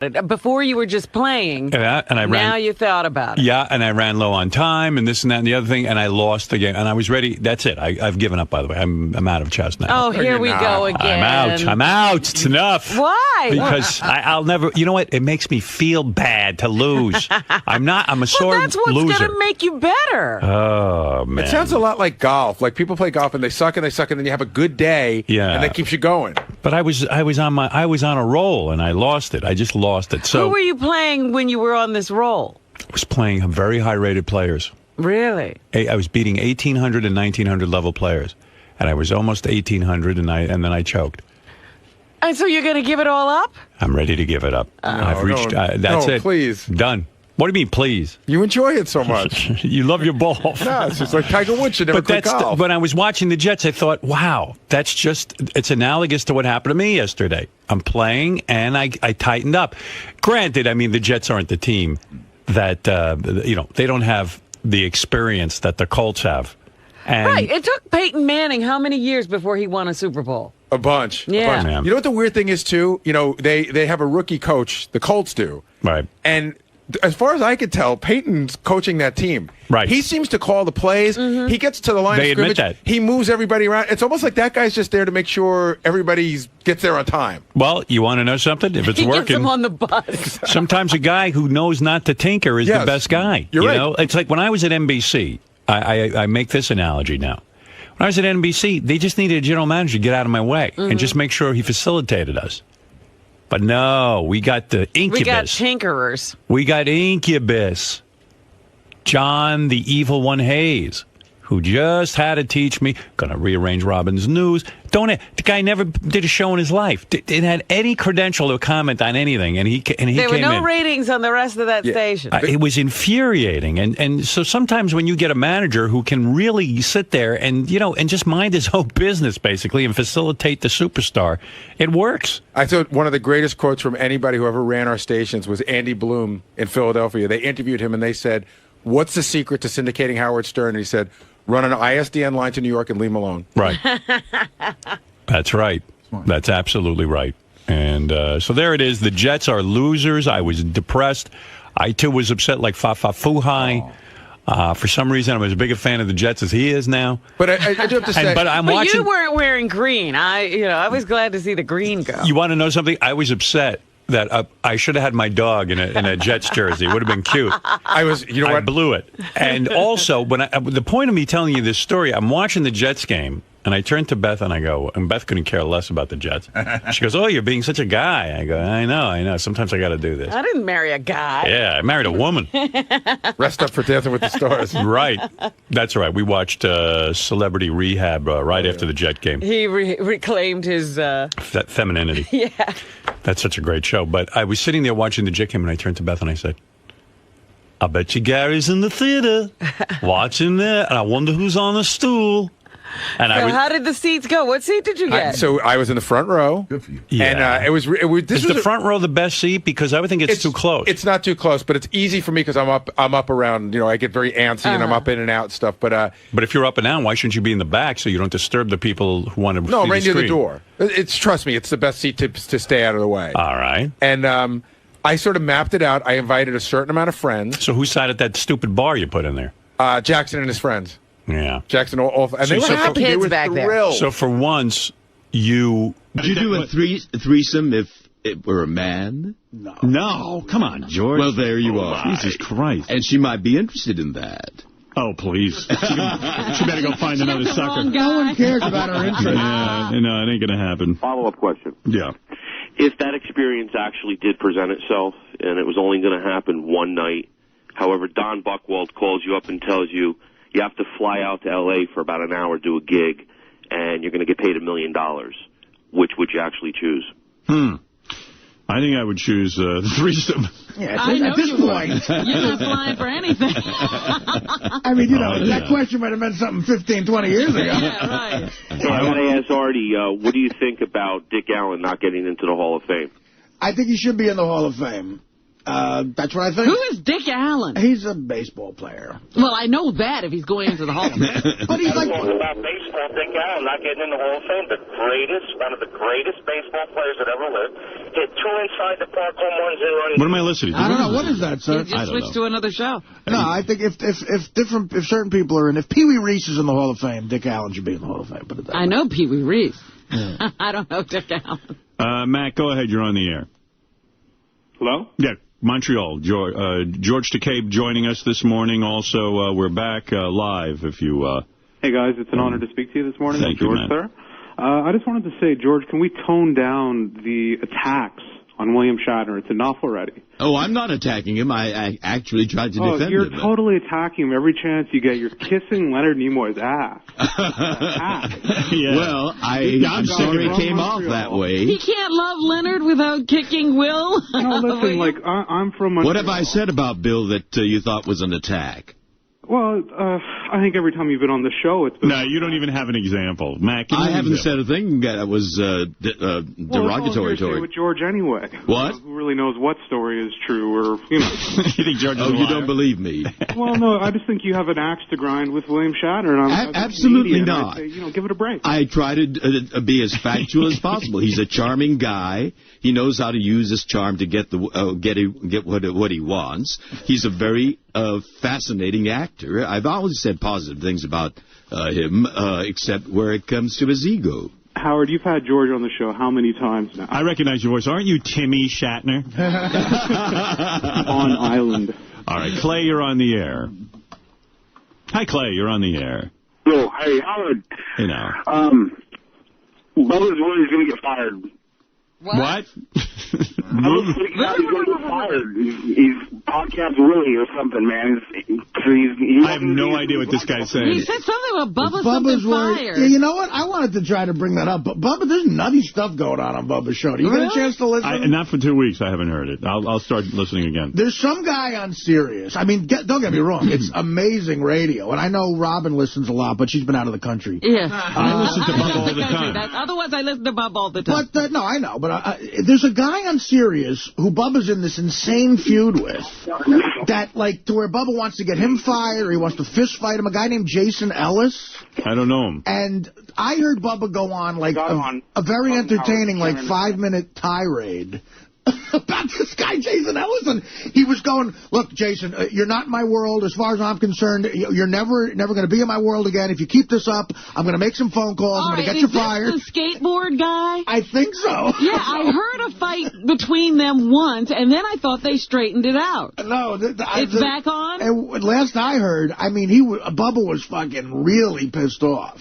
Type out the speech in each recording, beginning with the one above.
Before you were just playing, now you thought about it. Yeah, and I ran low on time and this and that and the other thing, and I lost the game. And I was ready. That's it. I've given up, by the way. I'm out of chess now. Oh, here we go again. I'm out. It's enough. Why? Because I'll never, you know what? It makes me feel bad to lose. I'm a sore loser. That's what's going to make you better. Oh, man. It sounds a lot like golf. Like people play golf and they suck, and then you have a good day, and that keeps you going. But I was on a roll, and I lost it. I just lost it. So who were you playing when you were on this roll? I was playing very high-rated players. Really? I was beating 1,800 and 1,900 level players, and I was almost 1,800, and then I choked. And so you're going to give it all up? I'm ready to give it up. I've reached. That's it. Please. Done. What do you mean, please? You enjoy it so much. You love your ball. No, it's just like Tiger Woods should never quit golf. When I was watching the Jets, I thought, wow, it's analogous to what happened to me yesterday. I'm playing, and I tightened up. Granted, I mean, the Jets aren't the team that, they don't have the experience that the Colts have. And right. It took Peyton Manning how many years before he won a Super Bowl? A bunch. Yeah. You know what the weird thing is, too? You know, they have a rookie coach, the Colts do. Right. And as far as I could tell, Peyton's coaching that team. Right. He seems to call the plays. Mm-hmm. He gets to the line of scrimmage. Admit that. He moves everybody around. It's almost like that guy's just there to make sure everybody gets there on time. Well, you want to know something? If it's he working, gets him on the bus. Sometimes a guy who knows not to tinker is the best guy. You're right. Know? It's like when I was at NBC. I make this analogy now. When I was at NBC, they just needed a general manager to get out of my way and just make sure he facilitated us. But no, we got the incubus. We got tinkerers. We got incubus. John, the evil one, Hayes, who just had to teach me, going to rearrange Robin's news. The guy never did a show in his life. Didn't have any credential to comment on anything, and he came in. There were no ratings on the rest of that station. It was infuriating, and so sometimes when you get a manager who can really sit there and just mind his own business basically and facilitate the superstar, it works. I thought one of the greatest quotes from anybody who ever ran our stations was Andy Bloom in Philadelphia. They interviewed him and they said, "What's the secret to syndicating Howard Stern?" And he said, "Run an ISDN line to New York and leave him alone." Right. That's right. That's absolutely right. And so there it is. The Jets are losers. I was depressed. I, too, was upset like Fa-Fa-Fu-Hi. For some reason, I'm as big a fan of the Jets as he is now. But I do have to say... But you weren't wearing green. I was glad to see the green go. You want to know something? I was upset that I should have had my dog in a Jets jersey. It would have been cute. I blew it. And also, the point of me telling you this story, I'm watching the Jets game, and I turned to Beth and I go, and Beth couldn't care less about the Jets. She goes, "Oh, you're being such a guy." I go, I know. Sometimes I got to do this. I didn't marry a guy. Yeah, I married a woman. Rest up for Dancing with the Stars. Right. That's right. We watched Celebrity Rehab right after the Jet game. He reclaimed his... femininity. Yeah. That's such a great show. But I was sitting there watching the Jet game, and I turned to Beth and I said, "I bet you Gary's in the theater watching there, and I wonder who's on the stool." And how did the seats go? What seat did you get? So I was in the front row. Good for you. Yeah. And is the front row the best seat? Because I would think it's too close. It's not too close, but it's easy for me because I'm up around. I get very antsy and I'm up in and out and stuff. But if you're up and out, why shouldn't you be in the back so you don't disturb the people who want to? No, I'm right near the door. Trust me, it's the best seat to stay out of the way. All right. And I sort of mapped it out. I invited a certain amount of friends. So who sat at that stupid bar you put in there? Jackson and his friends. Yeah. Jackson, and they were happy. They were thrilled. So for once, would you do a threesome if it were a man? No, come on, George. Well, there you are. Jesus Christ. And she might be interested in that. Oh, please. She better go find another sucker. No one cares about her interest. Yeah, no, it ain't going to happen. Follow-up question. Yeah. If that experience actually did present itself, and it was only going to happen one night, however, Don Buchwald calls you up and tells you, you have to fly out to L.A. for about an hour, do a gig, and you're going to get paid $1 million. Which would you actually choose? I think I would choose the threesome. Yeah, at this point. You're not flying for anything. I mean, that question might have meant something 15, 20 years ago. Yeah, right. So I got to ask Artie, what do you think about Dick Allen not getting into the Hall of Fame? I think he should be in the Hall of Fame. That's what I think. Who is Dick Allen? He's a baseball player. Well, I know that if he's going into the Hall of Fame. But he's like... about baseball, Dick Allen not getting in the Hall of Fame. One of the greatest baseball players that ever lived. Hit 2 inside the park home runs and runs. What am I listening to? I don't know. What is that, sir? You just switched to another show. No, I think if certain people are in, if Pee Wee Reese is in the Hall of Fame, Dick Allen should be in the Hall of Fame. Put it that way. I know Pee Wee Reese. Yeah. I don't know Dick Allen. Matt, go ahead. You're on the air. Hello? Yeah, Montreal. George DeCabe joining us this morning. Also, we're back live. If you. Hey guys, it's an honor to speak to you this morning. Thank George, you, sir. I just wanted to say, George, can we tone down the attacks on William Shatner? It's enough already. Oh, I'm not attacking him. I actually tried to defend him. You're totally attacking him every chance you get. You're kissing Leonard Nimoy's ass. Yeah. Well, I'm sorry it came off that way. He can't love Leonard without kicking Will. No, listen, I'm from Montreal. What have I said about Bill that you thought was an attack? Well, I think every time you've been on the show, it's been... No, you don't even have an example. Matt, I haven't said a thing that was derogatory toward with George anyway. What? Who really knows what story is true, or, you know. You think George is a liar? You don't believe me. Well, no, I just think you have an axe to grind with William Shatner. And I'm absolutely not. I'd say, give it a break. I try to be as factual as possible. He's a charming guy. He knows how to use his charm to get what he wants. He's a very fascinating actor. I've always said positive things about him, except where it comes to his ego. Howard, you've had George on the show how many times now? I recognize your voice. Aren't you Timmy Shatner? On Island. All right, Clay, you're on the air. Hi, Clay, you're on the air. Yo, hey, Howard. Hey, now. Bubba's worried he's going to get fired. What? He's going to get fired. He's podcast Willie or something, man. I have no idea what this guy's saying. He said something about Bubba's fired. Yeah, you know what? I wanted to try to bring that up, but Bubba, there's nutty stuff going on Bubba's show. Do you get a chance to listen? Not for 2 weeks. I haven't heard it. I'll start listening again. There's some guy on Sirius. I mean, don't get me wrong. It's amazing radio. And I know Robin listens a lot, but she's been out of the country. Yeah. I listen to Bubba all the time. Otherwise, I listen to Bubba all the time. But, no, I know. But there's a guy on Sirius who Bubba's in this insane feud with that, to where Bubba wants to get him fired or he wants to fist fight him, a guy named Jason Ellis. I don't know him. And I heard Bubba go on, a very entertaining, 5-minute tirade about this guy, Jason Ellis. And he was going, look, Jason, you're not in my world. As far as I'm concerned, you're never going to be in my world again. If you keep this up, I'm going to make some phone calls. I'm going to get you fired. Is this the skateboard guy? I think so. Yeah, I heard a fight between them once, and then I thought they straightened it out. No. It's back on? And last I heard, Bubba was fucking really pissed off.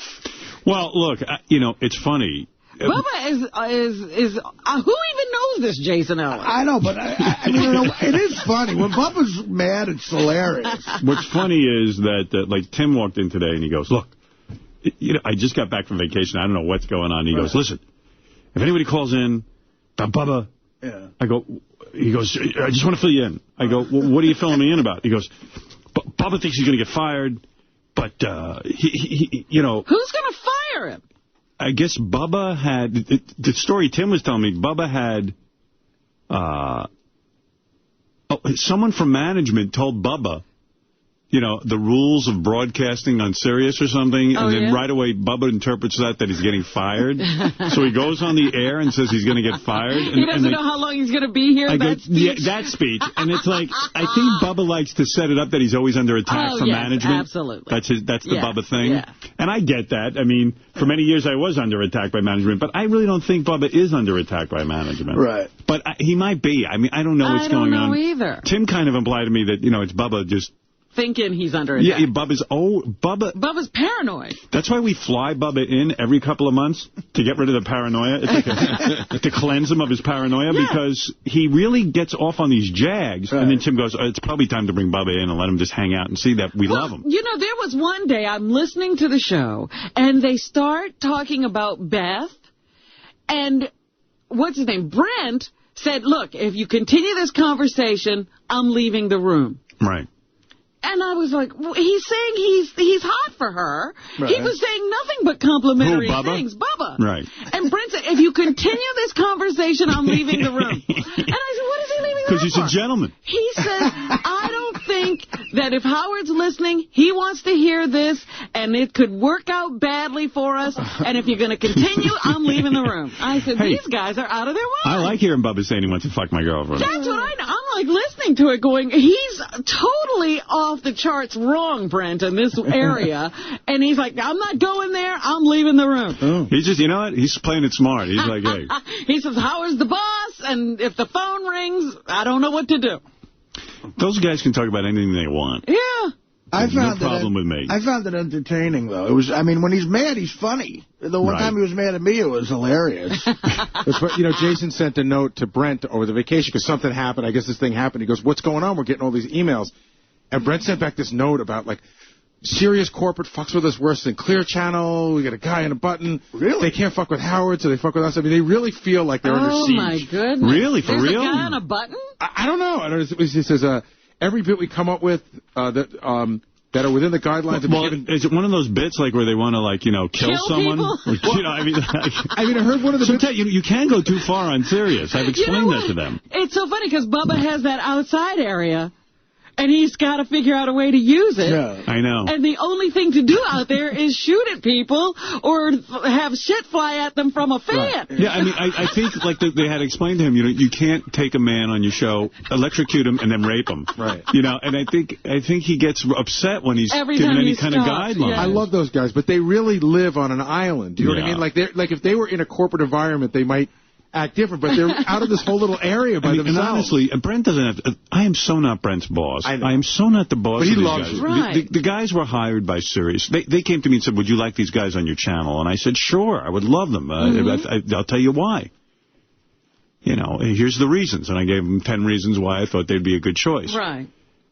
Well, look, it's funny. Bubba is who even knows this Jason Ellis? I know, but it is funny. When Bubba's mad, it's hilarious. What's funny is that, Tim walked in today and he goes, look, I just got back from vacation. I don't know what's going on. He goes, listen, if anybody calls in about Bubba, he goes, I just want to fill you in. I go, well, what are you filling me in about? He goes, Bubba thinks he's going to get fired, but he who's going to fire him? I guess Bubba had, the story Tim was telling me, Bubba had, someone from management told Bubba, the rules of broadcasting on Sirius or something, and then right away Bubba interprets that he's getting fired. So he goes on the air and says he's going to get fired. He doesn't know how long he's going to be here. That speech. And it's I think Bubba likes to set it up that he's always under attack from management. Absolutely. That's the Bubba thing. Yeah. And I get that. I mean, for many years I was under attack by management, but I really don't think Bubba is under attack by management. Right. But he might be. I mean, I don't know what's going on. I don't know either. Tim kind of implied to me that, it's Bubba just thinking he's under attack. Yeah, Bubba's paranoid. That's why we fly Bubba in every couple of months to get rid of the paranoia. It's to cleanse him of his paranoia because he really gets off on these jags. Right. And then Tim goes, it's probably time to bring Bubba in and let him just hang out and see that we love him. There was one day I'm listening to the show and they start talking about Beth and what's his name? Brent said, look, if you continue this conversation, I'm leaving the room. Right. And I was like, well, he's saying he's hot for her. Right. He was saying nothing but complimentary Who, Bubba? things. Bubba. Right. And Brent said, if you continue this conversation, I'm leaving the room. And I said, what is he leaving the room Because he's for? a gentleman. He says, I don't think that if Howard's listening, he wants to hear this, and it could work out badly for us. And if you're going to continue, I'm leaving the room. I said, these guys are out of their I minds. like hearing Bubba saying he wants to fuck my girlfriend. That's what I know. I'm like listening to it going, he's totally off the charts wrong, Brent, in this area. And he's like, I'm not going there. I'm leaving the room. He's just, you know what? He's playing it smart. He's like, hey. He says, Howard's the boss, and if the phone rings, I don't know what to do. Those guys can talk about anything they want. Yeah. There's no problem with me. I found it entertaining, though. It was. I mean, when he's mad, he's funny. The one time he was mad at me, it was hilarious. You know, Jason sent a note to Brent over the vacation because something happened. I guess this thing happened. He goes, what's going on? We're getting all these emails. And Brent sent back this note about, like, serious corporate fucks with us worse than Clear Channel. We got a guy in a button. Really? They can't fuck with Howard, so they fuck with us. I mean, they really feel like they're under siege. Oh, my goodness. Really? For There's real? a guy on a button? I don't know. He says, every bit we come up with that are within the guidelines of Well, is it one of those bits like where they want to, like, you know, kill someone? Or, you know, I mean, I heard one of the sometimes you can go too far on Sirius. I've explained that to them. It's so funny because Bubba has that outside area, and he's got to figure out a way to use it. Yeah. I know. And the only thing to do out there is shoot at people or have shit fly at them from a fan. Right. Yeah, I mean, I think, like, they had explained to him, you know, you can't take a man on your show, electrocute him, and then rape him. Right. You know, and I think he gets upset when he's given any kind of guideline. I love those guys, but they really live on an island. Do you know what I mean? Like if they were in a corporate environment, they might act different, but they're out of this whole little area by themselves. And honestly, Brent doesn't have to, I am so not Brent's boss. I am so not the boss But he of these loves guys. you. Right. The guys were hired by Sirius. They came to me and said, would you like these guys on your channel? And I said, sure, I would love them. I'll tell you why. You know, here's the reasons. And I gave them 10 reasons why I thought they'd be a good choice. Right.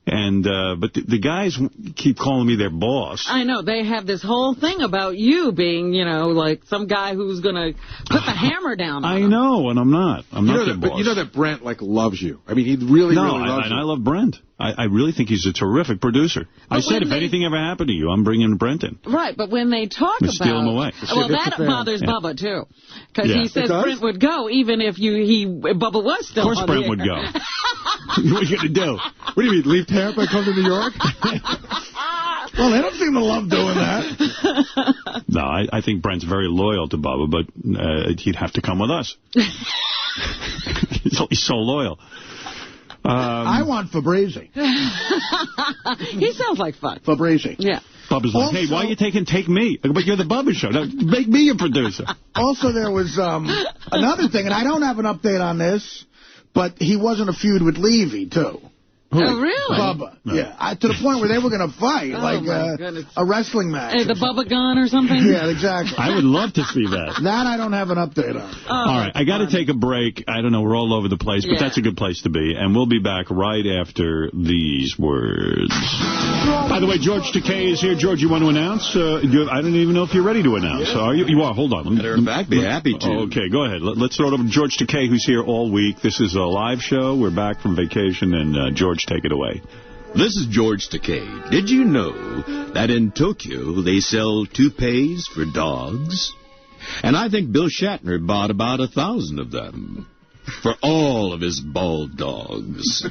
And but the guys keep calling me their boss. I know. They have this whole thing about you being, you know, like some guy who's going to put the hammer down on them. know, and I'm not. I'm not their boss. But you know that Brent, like, loves you. I mean, he really loves you. I love Brent. I really think he's a terrific producer. I said, if anything ever happened to you, I'm bringing Brent in. Right, but when they talk about... steal him away. Well, that bothers Bubba, too. Because he says Brent would go even if Bubba was still on the air. Of course Brent would go. What are you going to do? What do you mean, leave Tampa and come to New York? Well, they don't seem to love doing that. No, I think Brent's very loyal to Bubba, but he'd have to come with us. He's so loyal. I want Fabrizi. He sounds like fun. Fabrizi. Yeah. Bubba's like, hey, why are you take me? But you're the Bubba show. Now, make me a producer. Also, there was another thing, and I don't have an update on this, but he wasn't a feud with Levy, too. Who? Oh, really? Bubba. No. Yeah, to the point where they were going to fight, a wrestling match. Hey, the Bubba gun or something? Yeah, exactly. I would love to see that. That I don't have an update on. All right, I got to take a break. I don't know, we're all over the place, but that's a good place to be. And we'll be back right after these words. By the way, George Takei is here. George, you want to announce? I don't even know if you're ready to announce. Are you? You are. Hold on. Matter of fact, be happy to. Okay, go ahead. Let's throw it over to George Takei, who's here all week. This is a live show. We're back from vacation, and George, take it away. This is George Takei. Did you know that in Tokyo they sell toupees for dogs? And I think Bill Shatner bought about 1,000 of them for all of his bald dogs.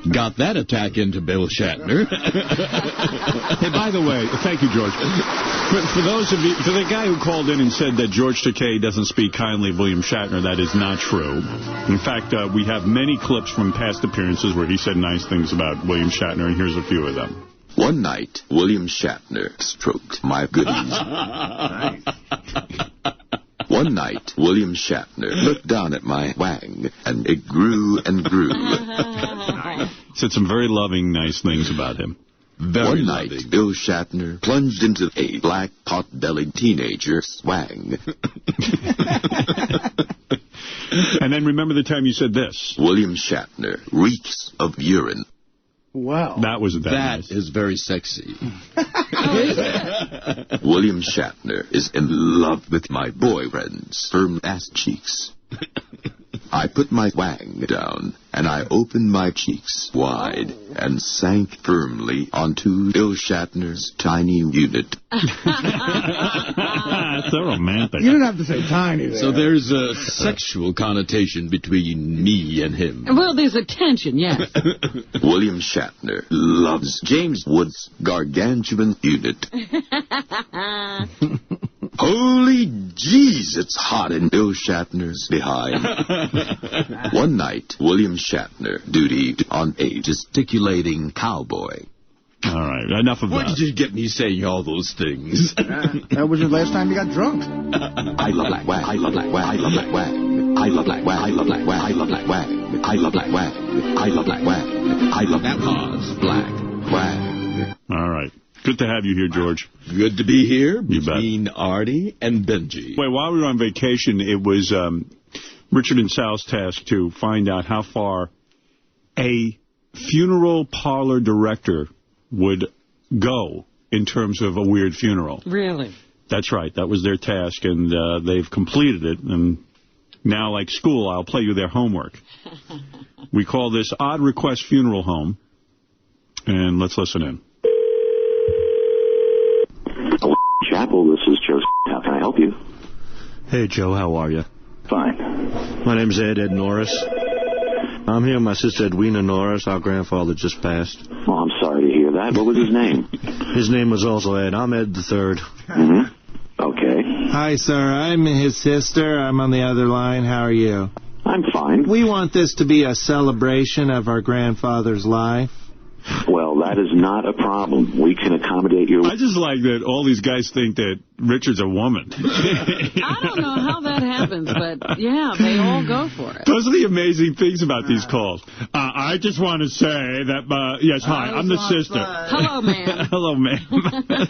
Got that attack into Bill Shatner. Hey, by the way, thank you, George. For those of you, for the guy who called in and said that George Takei doesn't speak kindly of William Shatner, that is not true. In fact, we have many clips from past appearances where he said nice things about William Shatner, and here's a few of them. One night, William Shatner stroked my goodies. One night, William Shatner looked down at my wang, and it grew and grew. Said some very loving, nice things about him. One night, Bill Shatner plunged into a black, pot-bellied teenager's wang. And then remember the time you said this. William Shatner reeks of urine. Wow. That was That is very sexy. William Shatner is in love with my boyfriend's firm ass cheeks. I put my wang down and I opened my cheeks wide and sank firmly onto Bill Shatner's tiny unit. So romantic. You didn't have to say tiny there. So there's a sexual connotation between me and him. Well, there's a tension, yes. William Shatner loves James Wood's gargantuan unit. Holy jeez, it's hot in Bill Shatner's behind. One night, William Shatner dutied on a gesticulating cowboy. All right, enough of Where that. did you get me saying all those things? That was the last time you got drunk. I love black wag, I love black wag, I love black wag. I love black wag, I love black wag, I love black wag. I love black wag, I love black wag. I love that pause, black wag. All right. Good to have you here, George. Good to be here You bet. between Artie and Benji. Wait, while we were on vacation, it was Richard and Sal's task to find out how far a funeral parlor director would go in terms of a weird funeral. Really? That's right. That was their task, and they've completed it. And now, like school, I'll play you their homework. We call this Odd Request Funeral Home, and let's listen in. Chapel, this is Joe. How can I help you? Hey, Joe, how are you? Fine. My name's Ed Norris. I'm here with my sister Edwina Norris. Our grandfather just passed. Well, I'm sorry to hear that. What was his name? His name was also Ed. I'm Ed the Third. Mm-hmm. Okay. Hi, sir. I'm his sister. I'm on the other line. How are you? I'm fine. We want this to be a celebration of our grandfather's life. Well, that is not a problem. We can accommodate you. I just like that all these guys think that Richard's a woman. I don't know how that happens, but, yeah, they all go for it. Those are the amazing things about these calls. I just want to say that, yes, hi, I'm the sister. Hello, ma'am. Hello, ma'am.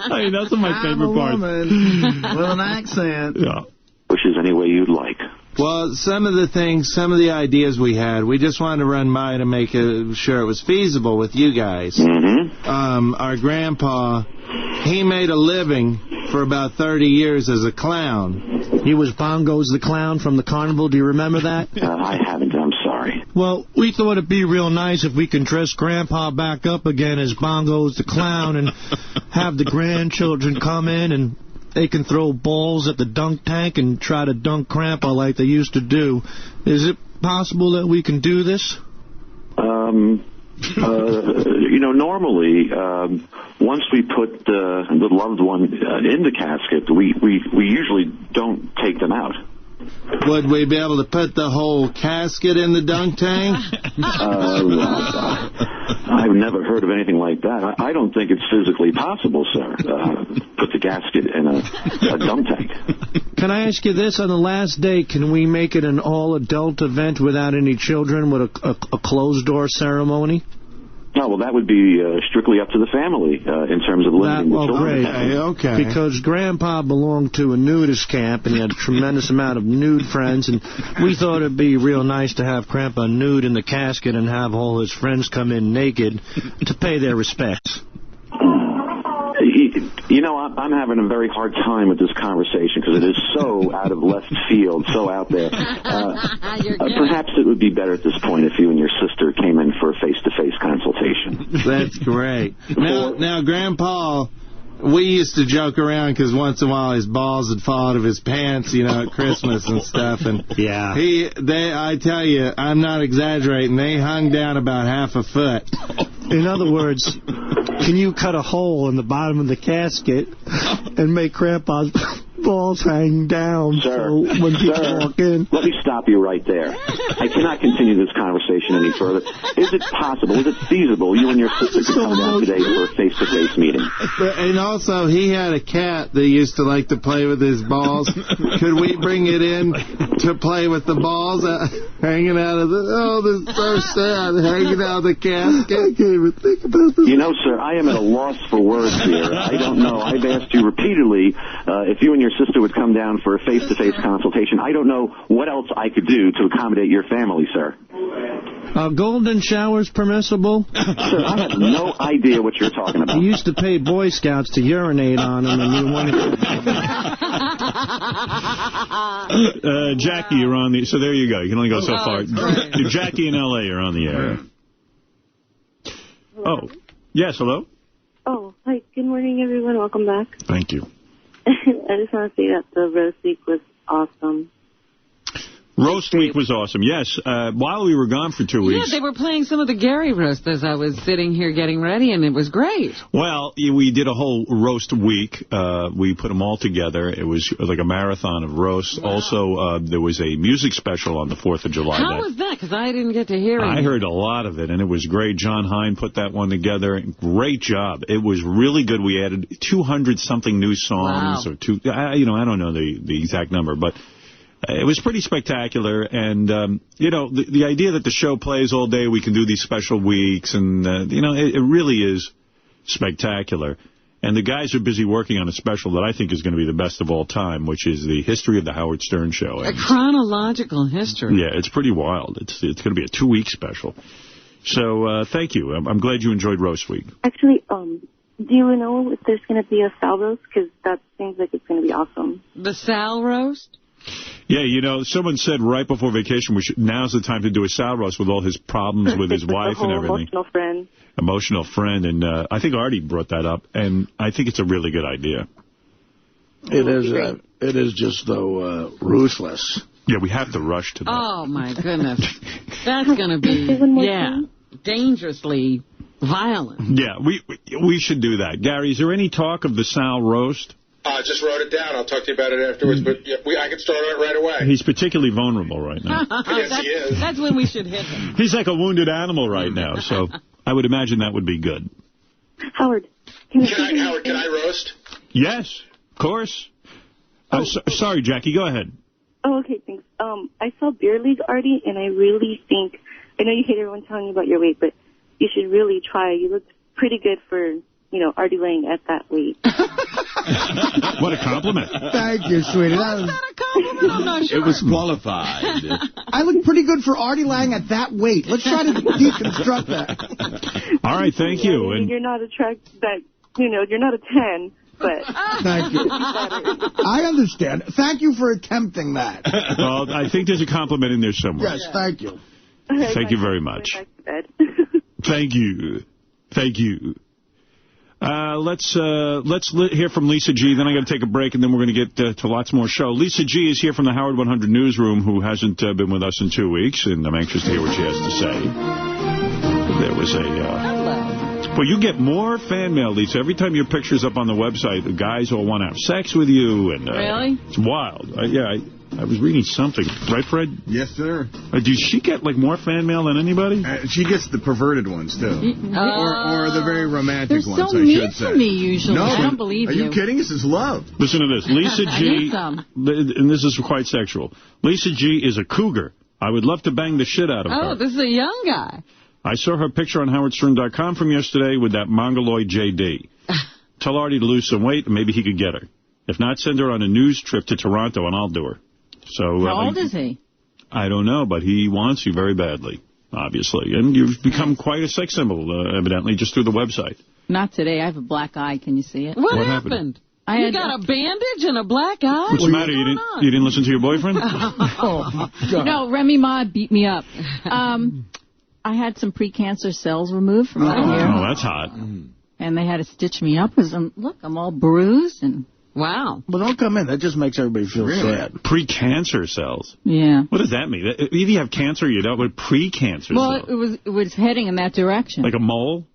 I mean, that's my favorite part. I'm a woman with an accent. Yeah. Wishes any way you'd like. Well, some of the ideas we had, we just wanted to run by to make sure it was feasible with you guys. Mm-hmm. Our grandpa, he made a living for about 30 years as a clown. He was Bongos the Clown from the carnival. Do you remember that? I haven't. I'm sorry. Well, we thought it'd be real nice if we can dress Grandpa back up again as Bongos the Clown and have the grandchildren come in and they can throw balls at the dunk tank and try to dunk Grandpa like they used to do. Is it possible that we can do this? Normally, once we put the loved one in the casket, we usually don't take them out. Would we be able to put the whole casket in the dunk tank? I've never heard of anything like that. I don't think it's physically possible, sir. Put the casket in a dunk tank. Can I ask you this? On the last day, can we make it an all-adult event without any children with a closed-door ceremony? Oh, well, that would be strictly up to the family in terms of limiting the children. Okay. Because Grandpa belonged to a nudist camp, and he had a tremendous amount of nude friends, and we thought it'd be real nice to have Grandpa nude in the casket and have all his friends come in naked to pay their respects. I'm having a very hard time with this conversation because it is so out of left field, so out there. Perhaps it would be better at this point if you and your sister came in for a face-to-face consultation. That's great. Now, Grandpa, we used to joke around because once in a while his balls would fall out of his pants, at Christmas and stuff. And yeah, I tell you, I'm not exaggerating. They hung down about half a foot. In other words, can you cut a hole in the bottom of the casket and make Grandpa's balls hang down so when people walk in? Let me stop you right there. I cannot continue this conversation any further. Is it possible, is it feasible you and your sister could come down today for a face-to-face meeting? And also, he had a cat that used to like to play with his balls. Could we bring it in to play with the balls hanging out of this is so sad, hanging out of the casket? I can't even think about this. Sir, I am at a loss for words here. I don't know. I've asked you repeatedly if you and your sister would come down for a face-to-face consultation. I don't know what else I could do to accommodate your family, sir. Golden showers permissible? Sir, I have no idea what you're talking about. You used to pay Boy Scouts to urinate on them, and you wanted to... Jackie, you're on the... So there you go. You can only go so far. Jackie in L.A., you're on the air. Hello? Oh. Yes, hello? Oh, hi. Good morning, everyone. Welcome back. Thank you. I just want to say that the roast week was awesome. Roast week was awesome. Yes. While we were gone for 2 weeks. Yeah, they were playing some of the Gary roast as I was sitting here getting ready, and it was great. Well, we did a whole roast week. We put them all together. It was like a marathon of roasts. Wow. Also, there was a music special on the 4th of July. How was that? Because I didn't get to hear it. I heard a lot of it, and it was great. John Hine put that one together. Great job. It was really good. We added 200-something new songs. Wow. I don't know the exact number, but... it was pretty spectacular, and, the idea that the show plays all day, we can do these special weeks, and, it really is spectacular. And the guys are busy working on a special that I think is going to be the best of all time, which is the history of the Howard Stern Show. A chronological history. Yeah, it's pretty wild. It's going to be a 2-week special. So, thank you. I'm glad you enjoyed Roast Week. Actually, do you know if there's going to be a Sal roast? Because that seems like it's going to be awesome. The Sal roast? Yeah, someone said right before vacation, now's the time to do a Sal roast with all his problems with his wife and everything. Emotional friend. And I think Artie brought that up, and I think it's a really good idea. It is just, though, ruthless. Yeah, we have to rush to that. Oh, my goodness. That's going to be, dangerously violent. Yeah, we should do that. Gary, is there any talk of the Sal roast? I just wrote it down. I'll talk to you about it afterwards, but I can start on it right away. He's particularly vulnerable right now. Yes, he is. That's when we should hit him. He's like a wounded animal right now, so I would imagine that would be good. Howard, can I roast? Yes, of course. Sorry, Jackie, go ahead. Oh, okay, thanks. I saw Beer League, Artie, and I really think, I know you hate everyone telling you about your weight, but you should really try. You look pretty good for... Artie Lang at that weight. What a compliment. Thank you, sweetie. Was that a compliment? I'm not sure. It was qualified. I look pretty good for Artie Lang at that weight. Let's try to deconstruct that. All right, thank you. And you're not you're not a 10, but... Thank you. I understand. Thank you for attempting that. Well, I think there's a compliment in there somewhere. Yes, thank you. Thank you very much. Thank you. Thank you. Let's hear from Lisa G. Then I got to take a break, and then we're going to get to lots more show. Lisa G. is here from the Howard 100 newsroom, who hasn't been with us in 2 weeks, and I'm anxious to hear what she has to say. There was well, you get more fan mail, Lisa. Every time your picture's up on the website, the guys all want to have sex with you, and really, it's wild. I was reading something. Right, Fred? Yes, sir. Does she get, more fan mail than anybody? She gets the perverted ones, too. Or the very romantic ones, I should say. They're so mean to me, usually. No, I don't believe you. Are you kidding? This is love. Listen to this. Lisa G., and this is quite sexual. Lisa G. is a cougar. I would love to bang the shit out of her. Oh, this is a young guy. I saw her picture on howardstern.com from yesterday with that mongoloid JD. Tell Artie to lose some weight, and maybe he could get her. If not, send her on a news trip to Toronto, and I'll do her. So, how old is he? I don't know, but he wants you very badly, obviously. And you've become quite a sex symbol, evidently, just through the website. Not today. I have a black eye. Can you see it? What happened? You got a bandage and a black eye? What's the matter? You didn't listen to your boyfriend? No, Remy Ma beat me up. I had some precancer cells removed from my hair. Oh, that's hot. And they had to stitch me up. Look, I'm all bruised and... Wow. Well, don't come in. That just makes everybody feel sad. Pre-cancer cells? Yeah. What does that mean? If you have cancer, you don't with pre-cancer cells? Well, it was heading in that direction. Like a mole?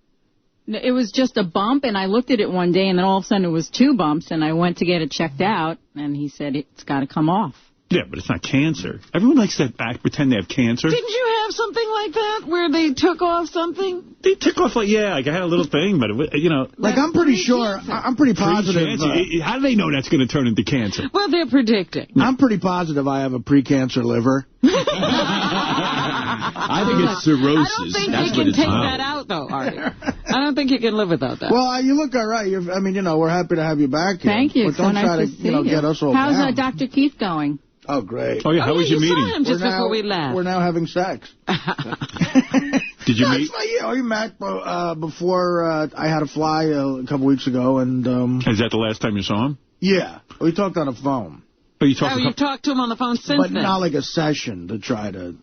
It was just a bump, and I looked at it one day, and then all of a sudden it was 2 bumps, and I went to get it checked out, and he said it's got to come off. Yeah, but it's not cancer. Everyone likes to pretend they have cancer. Didn't you have something like that where they took off something? They took off, I had a little thing, but, I'm pretty sure, I'm pretty positive. How do they know that's going to turn into cancer? Well, they're predicting. I'm pretty positive I have a pre-cancer liver. I think it's cirrhosis. I don't think you can take that out, though, Artie. I don't think you can live without that. Well, you look all right. We're happy to have you back here. Thank you. But don't try to get us all How's down. Dr. Keith going? Oh, great. Oh, yeah. How was your meeting? Saw him just before we left. We're now having sex. Did you meet? We met before I had to fly a couple weeks ago. And is that the last time you saw him? Yeah, we talked on the phone. Oh, you talked you've talked to him on the phone since but then? not like a session to try to...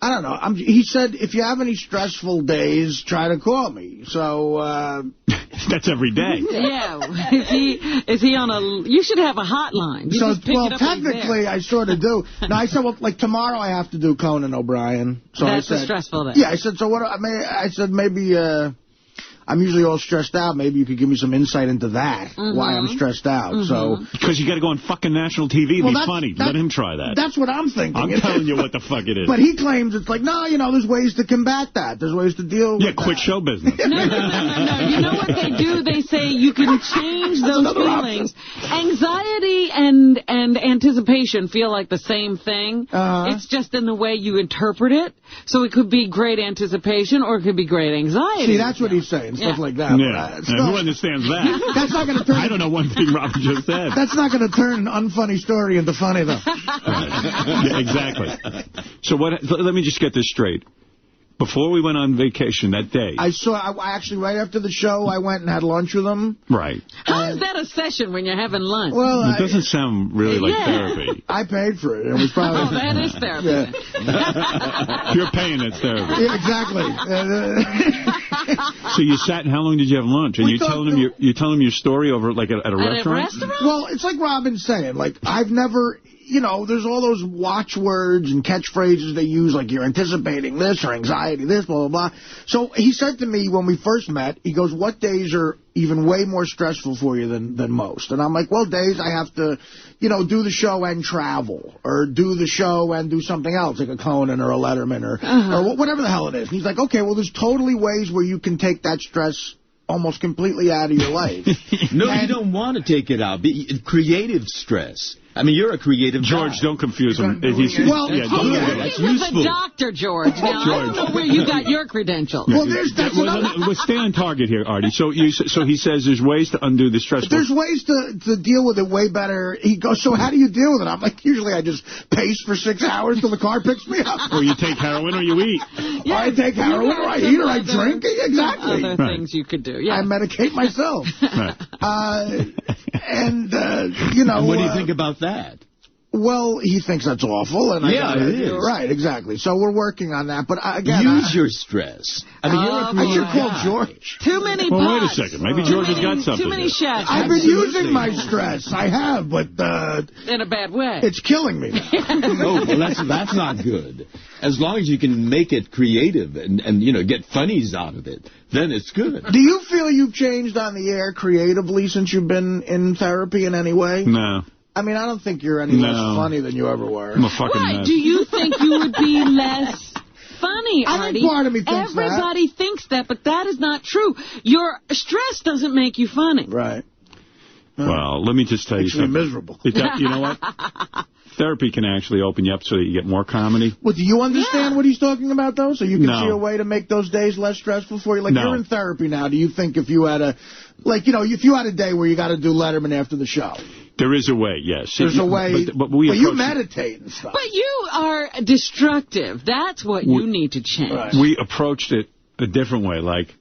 I don't know. He said, if you have any stressful days, try to call me. So, That's every day. Yeah. Is he on a... You should have a hotline. You just pick it up technically, I sort of do. No, I said, well, like, tomorrow I have to do Conan O'Brien. So That's I said, a stressful day. Yeah, I said, so what... I said, maybe... I'm usually all stressed out. Maybe you could give me some insight into that, why I'm stressed out. So Because you got to go on fucking national TV and be funny. Let him try that. That's what I'm thinking. I'm telling you what the fuck it is. But he claims it's like, no, there's ways to combat that. There's ways to deal with that. Quit show business. No. You know what they do? They say you can change those feelings. Anxiety and anticipation feel like the same thing. It's just in the way you interpret it. So it could be great anticipation or it could be great anxiety. See, that's what he's saying. Stuff like that. Yeah. Who understands that? That's not going to turn... I don't know one thing Robin just said. That's not going to turn an unfunny story into funny, though. Yeah, exactly. So let me just get this straight. Before we went on vacation that day... I actually, right after the show, I went and had lunch with him. Right. How is that a session when you're having lunch? Well, it doesn't sound really like therapy. I paid for it. It was probably... Oh, that is therapy. If you're paying, it's therapy. Yeah, exactly. So you sat, and how long did you have lunch? And you're telling him your story over, like, at a restaurant? Well, it's like Robin's saying. Like, I've never... there's all those watchwords and catchphrases they use, like you're anticipating this or anxiety, this, blah, blah, blah. So he said to me when we first met, he goes, what days are even way more stressful for you than most? And I'm like, well, days I have to, do the show and travel, or do the show and do something else, like a Conan or a Letterman or whatever the hell it is. And he's like, okay, well, there's totally ways where you can take that stress almost completely out of your life. No, you don't want to take it out. Creative stress. I mean, you're a creative George, guy. don't confuse him. That's He's a doctor, George. Now, I don't know where you got your credentials. Well, that's stay on target here, Artie. So he says there's ways to undo the stress. There's ways to deal with it way better. He goes, so how do you deal with it? I'm like, usually I just pace for 6 hours till the car picks me up. Or you take heroin or you eat. Yeah, I take heroin or I eat or I drink. Exactly. Other things you could do. Yeah. I medicate myself. Right. And what do you think about that? Well, he thinks that's awful. And it is. Right, exactly. So we're working on that. But again... Use your stress. I mean, I should call George. Too many pots. Well, wait a second. Maybe George has got something. Too many chefs. I've been using my stress. I have, but... in a bad way. It's killing me now. Oh, well, that's not good. As long as you can make it creative and get funnies out of it, then it's good. Do you feel you've changed on the air creatively since you've been in therapy in any way? No. I mean, I don't think you're any less funny than you ever were. I'm a fucking mess. Do you think you would be less funny, Artie? I think part of me thinks Everybody thinks that, but that is not true. Your stress doesn't make you funny. Right. Well, let me just tell you something. Miserable. You know what? Therapy can actually open you up so that you get more comedy. Well, do you understand what he's talking about, though? So you can see a way to make those days less stressful for you? Like, you're in therapy now. Do you think if you had if you had a day where you got to do Letterman after the show? There is a way, yes. There's a way, but you meditate and stuff. But you are destructive. That's what you need to change. Right. We approached it a different way. Like,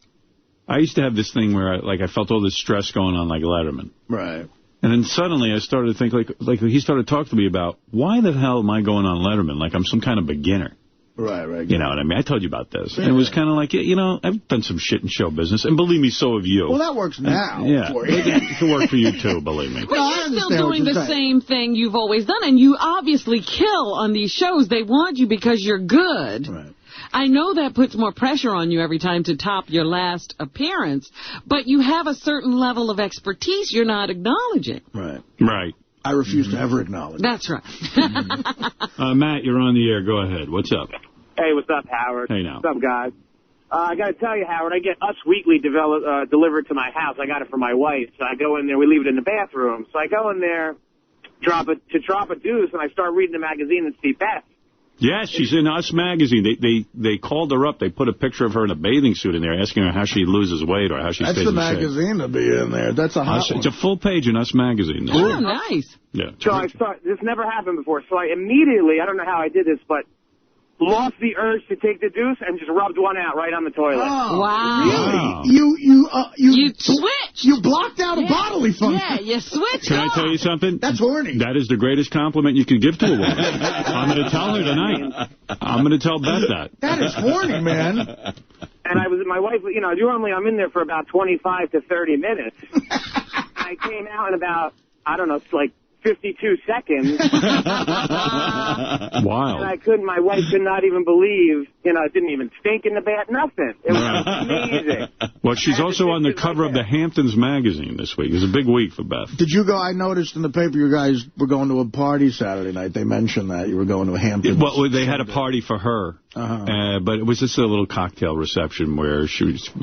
I used to have this thing where I felt all this stress going on like Letterman. Right. And then suddenly I started to think, like he started talking to me about, why the hell am I going on Letterman? Like I'm some kind of beginner. Right. You know what I mean? I told you about this. Yeah. And it was kind of like, I've done some shit in show business. And believe me, so have you. Well, that works now for you. It can work for you, too, believe me. But you're still doing the same thing you've always done. And you obviously kill on these shows. They want you because you're good. Right. I know that puts more pressure on you every time to top your last appearance. But you have a certain level of expertise you're not acknowledging. Right. I refuse to ever acknowledge. That's right. Matt, you're on the air. Go ahead. What's up? Hey, what's up, Howard? Hey, now. What's up, guys? I got to tell you, Howard, I get Us Weekly delivered to my house. I got it for my wife. So I go in there. We leave it in the bathroom. So I go in there, drop a deuce, and I start reading the magazine and see Beth. Yes, she's in Us Magazine. They called her up. They put a picture of her in a bathing suit in there, asking her how she loses weight or how she stays in shape. That's the magazine to be in there. That's a hot one. It's a full page in Us Magazine. Oh, nice. Yeah. So this never happened before. So I immediately, I don't know how I did this, but lost the urge to take the deuce and just rubbed one out right on the toilet. Oh, Wow. Really? You switched. You blocked out a bodily function. Yeah, you switched. Can I tell you something? That's horny. That is the greatest compliment you could give to a woman. I'm going to tell her tonight. I'm going to tell Beth that. That is horny, man. And I was with my wife, you know, normally I'm in there for about 25 to 30 minutes. I came out in about, I don't know, like 52 seconds. Wow. And I couldn't, my wife could not even believe, you know, it didn't even stink in the bath, nothing. It was amazing. Well, she's also on the cover of the Hamptons magazine this week. It was a big week for Beth. Did you go, I noticed in the paper you guys were going to a party Saturday night. They mentioned that you were going to a Hamptons. Well, they had a party for her. But it was just a little cocktail reception where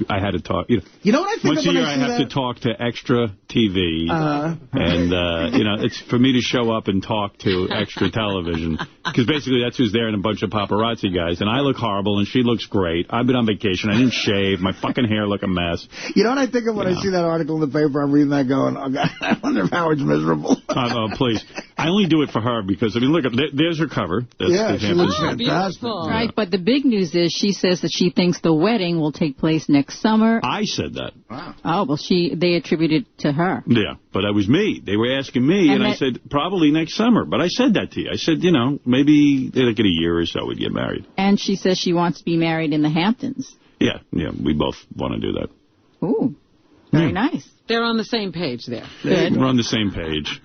I had to talk. You know what I think once a year I have to talk to Extra TV, and you know, it's for me to show up and talk to Extra Television because basically that's who's there and a bunch of paparazzi guys. And I look horrible and she looks great. I've been on vacation. I didn't shave. My fucking hair look a mess. You know what I think of when I see that article in the paper? I'm reading that going, oh God, I wonder if Howard's miserable. Oh, please. I only do it for her because, I mean, look, there's her cover. That's she looks fantastic. Right, but the big news is she says that she thinks the wedding will take place next summer. I said that. Wow. Oh, well, they attributed it to her. Yeah, but it was me. They were asking me, and I said, probably next summer. But I said that to you. I said, you know, maybe like in a year or so we'd get married. And she says she wants to be married in the Hamptons. Yeah, we both want to do that. Ooh, very nice. They're on the same page there. Good. We're on the same page.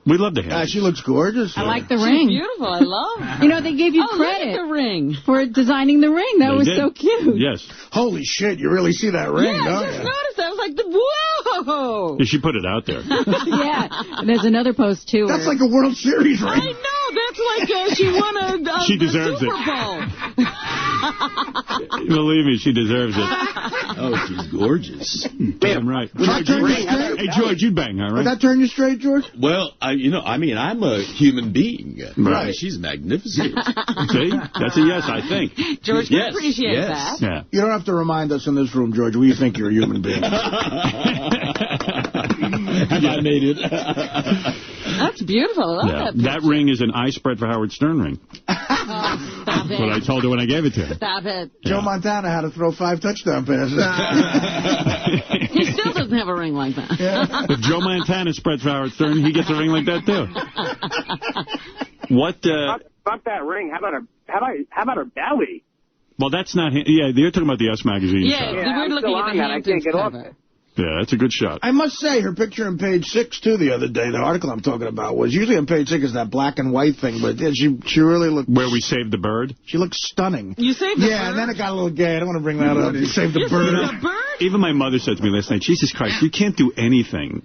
We love the Hamptons. She looks gorgeous. I like the ring. She's beautiful. I love. You know, they gave you credit look at the ring. for designing the ring. That was so cute. Yes. Holy shit, you really see that ring, yeah, don't I just noticed that. I was like, whoa. Yeah, she put it out there. Yeah. And there's another post, too. That's like a World Series ring. I know. That's like she won she deserves Super it. Bowl. Believe me, she deserves it. Oh, she's gorgeous. Damn right. Hey, George, you'd bang her, right? Would that turn you straight, George? Well, I'm a human being. Right. She's magnificent. See? That's a yes, I think. George can appreciate that. Yeah. You don't have to remind us in this room, George. We think you're a human being. I made it. That's beautiful. I love that picture. That ring is an I spread for Howard Stern ring. Stop That's what I told her when I gave it to her. Stop it. Joe Montana had to throw 5 touchdown passes. He still doesn't have a ring like that. Yeah. If Joe Montana spreads for Howard Stern, he gets a ring like that, too. What? Fuck that ring. How about her belly? Well, that's not him. Yeah, you're talking about the Us Magazine Yeah, shot. we're looking at the Hamptons cover. Yeah, that's a good shot. I must say, her picture on page 6, too, the other day, the article I'm talking about, was usually on page 6 is that black and white thing, but she really looked... Where we saved the bird? She looked stunning. You saved the bird? Yeah, and then it got a little gay. I don't want to bring that up. You saved the bird. The bird? Even my mother said to me last night, Jesus Christ, you can't do anything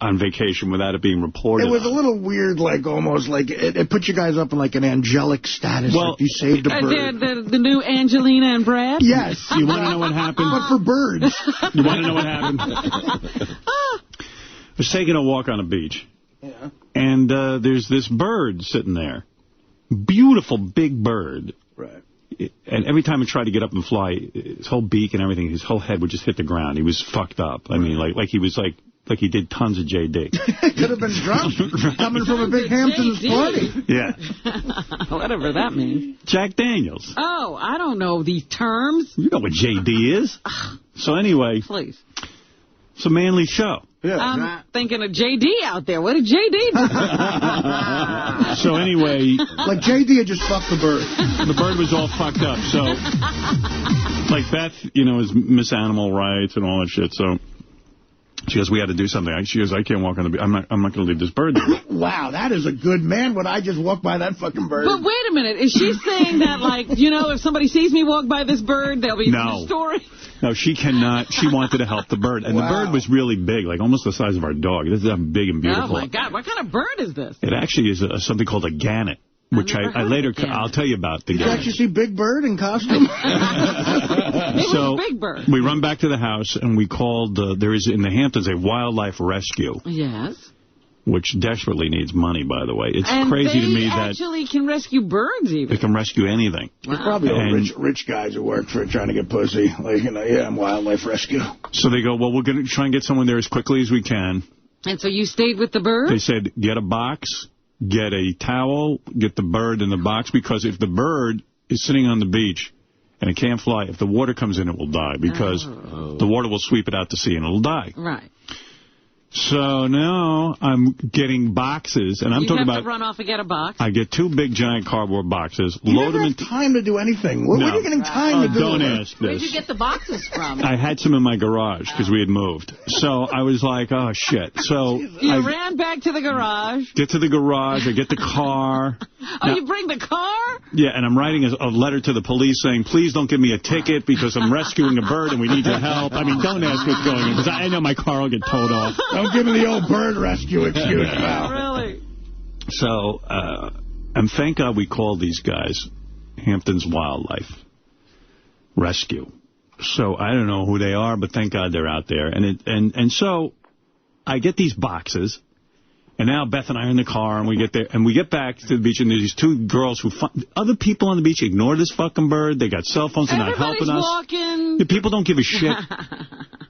on vacation without it being reported. It was a little weird, like almost like it put you guys up in like an angelic status. Well, like you saved a bird. The new Angelina and Brad? Yes. You want to know what happened? But for birds. You want to know what happened? I was taking a walk on a beach. Yeah. And there's this bird sitting there. Beautiful big bird. Right. And every time I tried to get up and fly, his whole beak and everything, his whole head would just hit the ground. He was fucked up. I mean, like he was like he did tons of JD. Could have been drunk coming from a big Hamptons party. Yeah. Whatever that means. Jack Daniels. Oh, I don't know these terms. You know what JD is. So anyway. Please. It's a manly show. Yeah. I'm thinking of JD out there. What did JD do? So anyway. Like JD had just fucked the bird. The bird was all fucked up. So, like Beth, is Miss Animal Rights and all that shit. So she goes, we had to do something. She goes, I can't walk on the beach. I'm not going to leave this bird there. Wow, that is a good man. Would I just walk by that fucking bird? But wait a minute. Is she saying that, like, if somebody sees me walk by this bird, there'll be a story? No, she cannot. She wanted to help the bird. And the bird was really big, like almost the size of our dog. This is big and beautiful. Oh, my God. What kind of bird is this? It actually is something called a gannet, which I later, I'll tell you about the gannet. Did you actually see Big Bird in costume? So Big Bird. We run back to the house, and we called, there is in the Hamptons a wildlife rescue. Yes. Which desperately needs money, by the way. It's crazy to me that... they actually can rescue birds, even. They can rescue anything. Wow. There's probably all rich guys who work for it trying to get pussy. Like, I'm wildlife rescue. So they go, well, we're going to try and get someone there as quickly as we can. And so you stayed with the bird? They said, get a box get a towel, get the bird in the box, because if the bird is sitting on the beach and it can't fly, if the water comes in, it will die, because the water will sweep it out to sea and it'll die. Right. So now I'm getting boxes, and I'm talking about... You have to run off and get a box. I get 2 big, giant cardboard boxes, You load them never in... have time to do anything. Where are you getting time to do Don't it? ask this. Where'd you get the boxes from? I had some in my garage because we had moved. So I was like, oh, shit. So You ran back to the garage. Get to the garage, I get the car. Now, you bring the car? Yeah, and I'm writing a letter to the police saying, please don't give me a ticket because I'm rescuing a bird and we need your help. I mean, don't ask what's going on, because I know my car will get towed off. Don't give me the old bird rescue excuse, pal. Really? So, and thank God we called these guys Hampton's Wildlife Rescue. So I don't know who they are, but thank God they're out there. And so I get these boxes. And now Beth and I are in the car, and we get there, and we get back to the beach, and there's these 2 girls who... Other people on the beach ignore this fucking bird. They got cell phones. They're not helping us. Walking. The people don't give a shit.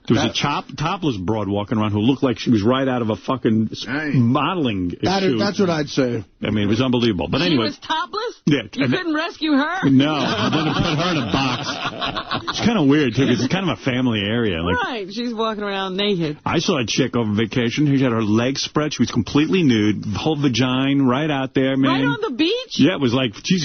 There was a topless broad walking around who looked like she was right out of a fucking modeling shoot. That's what I'd say. I mean, it was unbelievable. But anyway... She was topless? Yeah. You couldn't rescue her? No. I'm going to put her in a box. It's kind of weird, too, because it's kind of a family area. Like, right. She's walking around naked. I saw a chick over vacation. She had her legs spread. She was completely nude, whole vagina right out there, man. Right on the beach? Yeah, it was like, she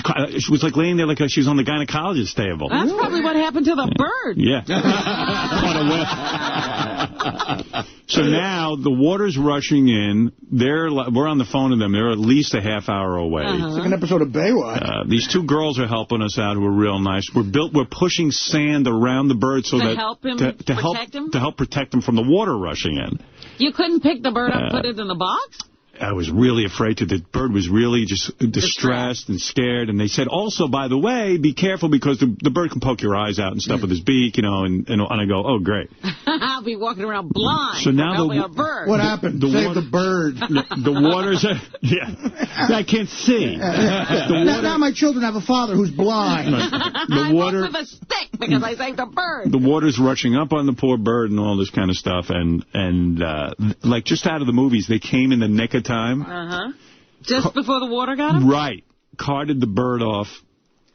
was like laying there like she was on the gynecologist table. That's probably what happened to the bird. Yeah. Caught a whiff. So now the water's rushing in. We're on the phone to them. They're at least a half hour away. It's like an episode of Baywatch. These 2 girls are helping us out who are real nice. We're pushing sand around the bird so to help him protect him? To help protect him from the water rushing in. You couldn't pick the bird up and put it in the box? I was really afraid to. The bird was really just distressed and scared. And they said, also, by the way, be careful because the bird can poke your eyes out and stuff with his beak, you know. And I go, oh, great. I'll be walking around blind. So now a bird. What happened? Save the bird. The water's... I can't see. Now my children have a father who's blind. I walked with a stick because I saved a bird. The water's rushing up on the poor bird and all this kind of stuff. And like just out of the movies, they came in the nick of time. Just before the water got him? Right. Carted the bird off.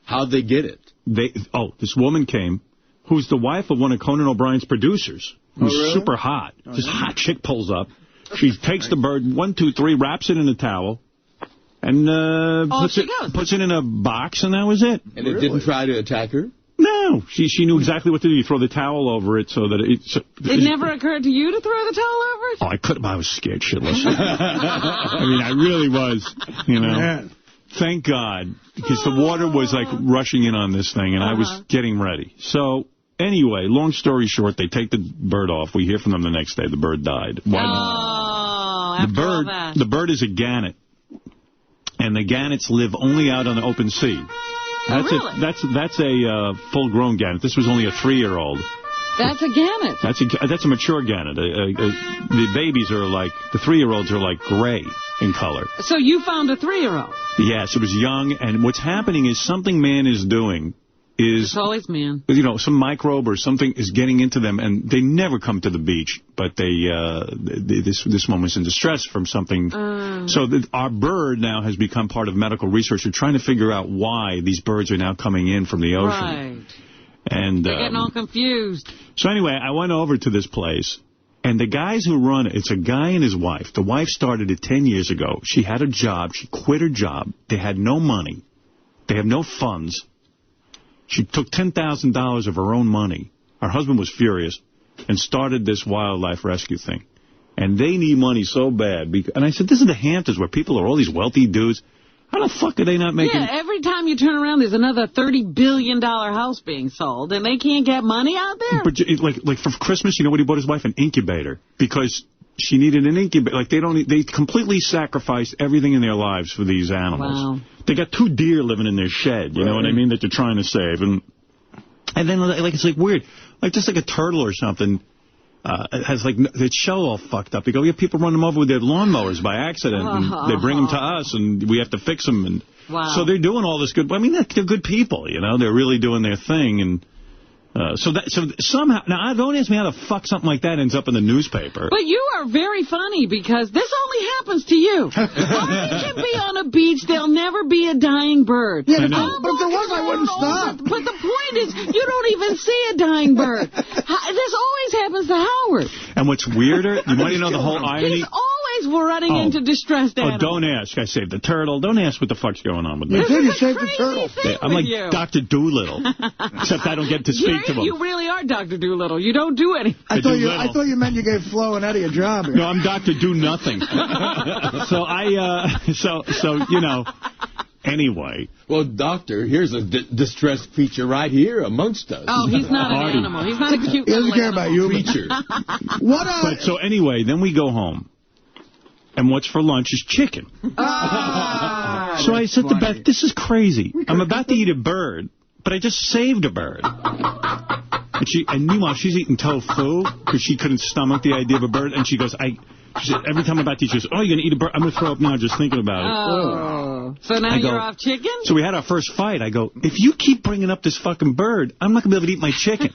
How'd they get it? This woman came, who's the wife of one of Conan O'Brien's producers, who's super hot. This hot chick pulls up. She takes the bird, 1, 2, 3, wraps it in a towel, and puts it in a box, and that was it. And it didn't try to attack her? No. She knew exactly what to do. You throw the towel over it so that it never occurred to you to throw the towel over it? Oh, I couldn't. I was scared shitless. I mean, I really was, you know. Man. Thank God, because the water was, like, rushing in on this thing, and I was getting ready. So, anyway, long story short, they take the bird off. We hear from them the next day. The bird died. The bird is a gannet, and the gannets live only out on the open sea. That's a full-grown gannet. This was only a 3-year-old. That's a gannet. That's a mature gannet. The babies are like, the 3-year-olds are like gray in color. So you found a 3-year-old? Yes, it was young, and what's happening is something man is doing is... It's always man. You know, some microbe or something is getting into them, and they never come to the beach, but this woman's in distress from something. So our bird now has become part of medical research. They're trying to figure out why these birds are now coming in from the ocean. Right. And they're getting all confused. So anyway, I went over to this place, and the guys who run it, it's a guy and his wife. The wife started it 10 years ago. She had a job. She quit her job. They had no money. They have no funds. She took $10,000 of her own money. Her husband was furious and started this wildlife rescue thing. And they need money so bad. And I said, this is the Hamptons where people are all these wealthy dudes. How the fuck are they not making... Yeah, every time you turn around, there's another $30 billion house being sold, and they can't get money out there? But like for Christmas, you know what he bought his wife? An incubator. Because she needed an incubator. Like, they completely sacrificed everything in their lives for these animals. Wow. They got 2 deer living in their shed, you know what I mean, that they're trying to save. And then, like, it's like weird. Like, just like a turtle or something... it has, like, its shell all fucked up. They go, yeah, people run them over with their lawnmowers by accident, and they bring them to us, and we have to fix them. And so they're doing all this good. I mean, they're good people, you know. They're really doing their thing, and So somehow, now don't ask me how the fuck something like that ends up in the newspaper. But you are very funny because this only happens to you. Artie can be on a beach, there'll never be a dying bird. Yeah, but if there was, I wouldn't stop. But the point is, you don't even see a dying bird. This always happens to Howard. And what's weirder, you want to know the whole irony? He's always running into distressed animals. Don't ask. I saved the turtle. Don't ask what the fuck's going on with me. You saved the turtle. Yeah, I'm like Dr. Doolittle, except I don't get to speak to him. You really are Dr. Doolittle. You don't do anything. I thought you meant you gave Flo and Eddie a job here. No, I'm Dr. Do Nothing. So you know. Anyway. Well, doctor, here's a distressed creature right here amongst us. Oh, he's not an animal. He's not a cute He doesn't care about you. Creature. But so anyway, then we go home. And what's for lunch is chicken. So I said to Beth, this is crazy. I'm about to eat a bird, but I just saved a bird. And meanwhile, she's eating tofu because she couldn't stomach the idea of a bird. And she goes, she said, every time I'm about to eat, she goes, oh, you're going to eat a bird? I'm going to throw up now just thinking about it. Oh. So now you're off chicken? So we had our first fight. I go, if you keep bringing up this fucking bird, I'm not going to be able to eat my chicken.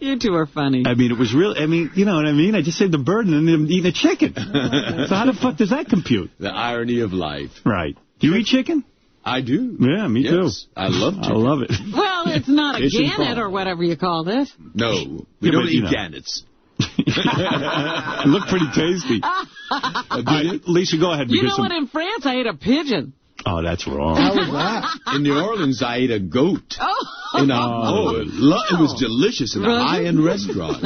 You two are funny. I mean, it was real. I mean, you know what I mean? I just saved a bird and then I'm eating a chicken. So how the fuck does that compute? The irony of life. Right. Do you eat chicken? I do. Yeah, me too. I love chicken. I love it. Well, it's not a gannet or whatever you call this. No, we don't eat gannets. It looked pretty tasty. Lisa, go ahead. You know what? In France, I ate a pigeon. Oh, that's wrong. How was that? In New Orleans, I ate a goat. Oh. It was delicious in a high-end restaurant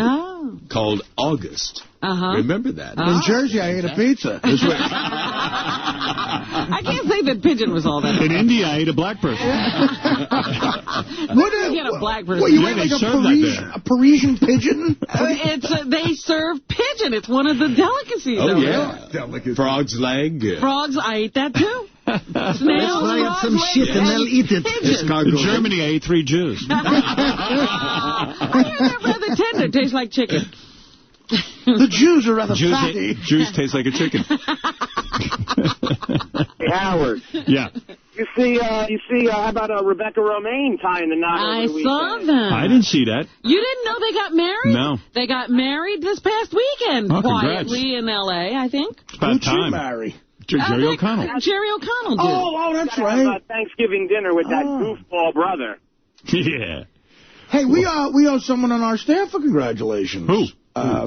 called August. Remember that? In Jersey, I ate a pizza. I can't say that pigeon was all that. In India, I ate a black person. What do you get a black person? What, you ate like a Parisian pigeon? They serve pigeon. It's one of the delicacies. Oh, yeah. Frog's leg. Frogs, I ate that too. Let's find some shit and they'll eat it. In Germany, I ate 3 Jews. They're rather tender. Tastes like chicken. The Jews are rather fatty. Jews taste like a chicken. Hey, Howard. Yeah. You see, how about Rebecca Romaine tying the knot over the weekend? I saw that. I didn't see that. You didn't know they got married? No. They got married this past weekend, quietly in L.A., I think. It's about time. Who'd you marry? Jerry O'Connell. Jerry O'Connell did. Oh, that's right. Thanksgiving dinner with that goofball brother. Yeah. Hey, we owe someone on our staff a congratulations. Who?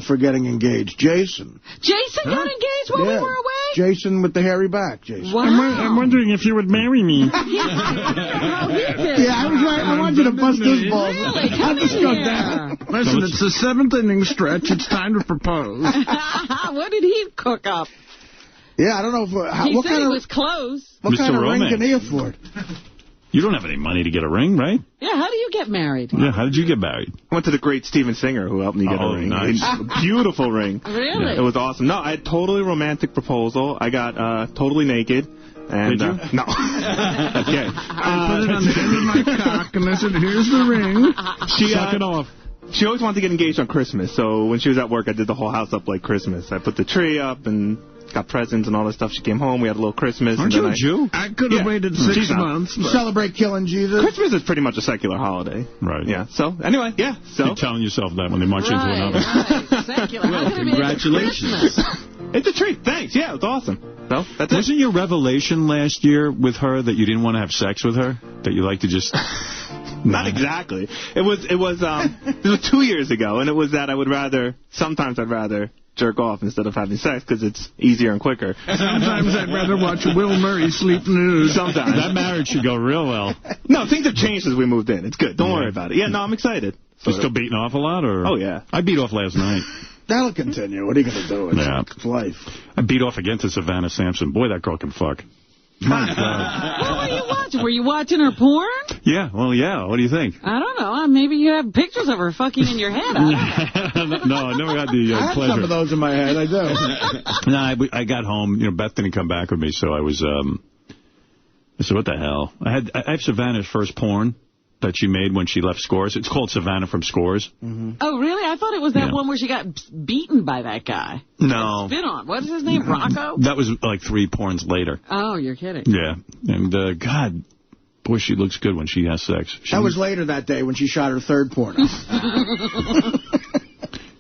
For getting engaged. Jason. Jason got engaged while we were away? Jason with the hairy back, Jason. Wow. I'm wondering if you would marry me. Yeah, I was right. I wanted you to bust his balls. Really? How'd this go down? Listen, it's the 7th inning stretch. It's time to propose. What did he cook up? Yeah, I don't know if... He said he was close. What kind of ring can he afford? You don't have any money to get a ring, right? Yeah, how do you get married? Yeah, how did you get married? I went to the great Steven Singer, who helped me get a ring. Nice. A beautiful ring. Really? It was awesome. No, I had totally romantic proposal. I got totally naked. And, did you? No. Okay. I put it on the end of my cock, and I said, here's the ring. Suck it off. She always wanted to get engaged on Christmas, so when she was at work, I did the whole house up like Christmas. I put the tree up and got presents and all that stuff. She came home. We had a little Christmas. Aren't you a Jew? I could have waited 6 months. You celebrate killing Jesus? Christmas is pretty much a secular holiday. Right. Yeah. So, anyway, yeah. So. You're telling yourself that when they march into another. Right. Secular. Well, congratulations. It's a treat. Thanks. Yeah, it was awesome. So, that's Wasn't your revelation last year with her that you didn't want to have sex with her? That you like to just... Not exactly. It was 2 years ago, and it was that sometimes I'd rather jerk off instead of having sex because it's easier and quicker. Sometimes I'd rather watch Will Murray sleep nude. Sometimes. That marriage should go real well. No, things have changed since we moved in. It's good. Don't worry about it. Yeah, no, I'm excited. You still beating off a lot? Or? Oh, yeah. I beat off last night. That'll continue. What are you going to do? It's life. I beat off again to Savannah Sampson. Boy, that girl can fuck. My God. What were you watching? Were you watching her porn? Yeah, well, yeah. What do you think? I don't know. Maybe you have pictures of her fucking in your head. No, I never had the I have pleasure. some of those in my head. I do. No, I got home. Beth didn't come back with me, so I was. I said, what the hell? I have Savannah's first porn that she made when she left Scores. It's called Savannah from Scores. Mm-hmm. Oh, really? I thought it was that one where she got beaten by that guy. No. Spit on. What is his name? Rocco? That was like 3 porns later. Oh, you're kidding. Yeah. And, God, Boy, she looks good when she has sex. That was later that day when she shot her third porno.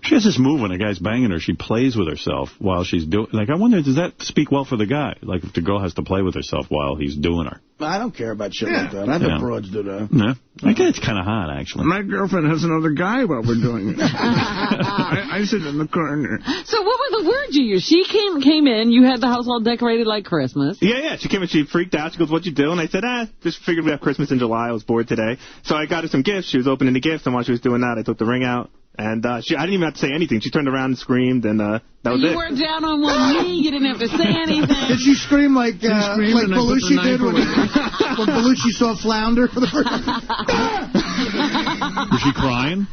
She has this move when a guy's banging her. She plays with herself while she's doing... Like, I wonder, does that speak well for the guy? Like, if the girl has to play with herself while he's doing her. I don't care about shit like that. I know broads do that. Yeah. I guess it's kind of hot, actually. My girlfriend has another guy while we're doing it. I sit in the corner. So what were the words you used? She came in. You had the house all decorated like Christmas. Yeah. She came in. She freaked out. She goes, "What'd you do?" And I said, just figured we'd have Christmas in July. I was bored today. So I got her some gifts. She was opening the gifts, and while she was doing that, I took the ring out. And I didn't even have to say anything. She turned around and screamed, and that was it. You weren't down on one knee. You didn't have to say anything. Did she scream like Belushi did when Belushi saw Flounder for the first time? Was she crying?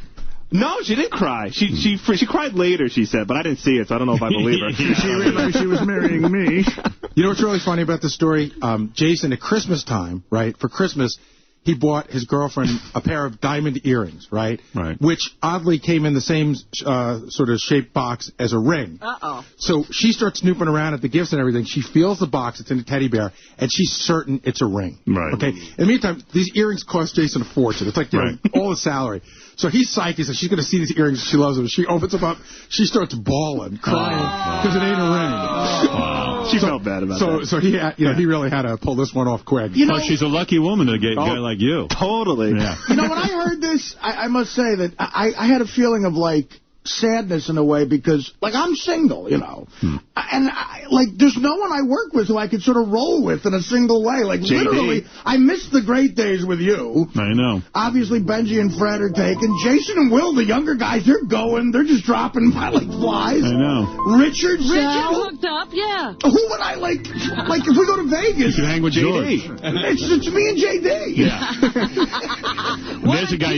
No, she didn't cry. She cried later, she said, but I didn't see it, so I don't know if I believe her. She realized she was marrying me. You know what's really funny about this story? Jason, at Christmas time, right, for Christmas, he bought his girlfriend a pair of diamond earrings, right? Right. Which oddly came in the same sort of shaped box as a ring. Uh-oh. So she starts snooping around at the gifts and everything. She feels the box. It's in a teddy bear, and she's certain it's a ring. Right. Okay. In the meantime, these earrings cost Jason a fortune. It's like all the salary. So he's psyched. He says she's going to see these earrings. She loves them. She opens them up. She starts bawling, crying because it ain't a ring. She felt bad about that. So he, he really had to pull this one off quick. She's a lucky woman to get a guy like you. Totally. Yeah. You know, when I heard this, I must say that I had a feeling of, like, sadness in a way because, like, I'm single, you know. And, there's no one I work with who I could sort of roll with in a single way. Like, literally, I miss the great days with you. I know. Obviously, Benji and Fred are taken. Jason and Will, the younger guys, they're going. They're just dropping by like flies. I know. Richard hooked up, yeah. Who would I like if we go to Vegas? You can hang with George. It's me and JD. Yeah. There's a guy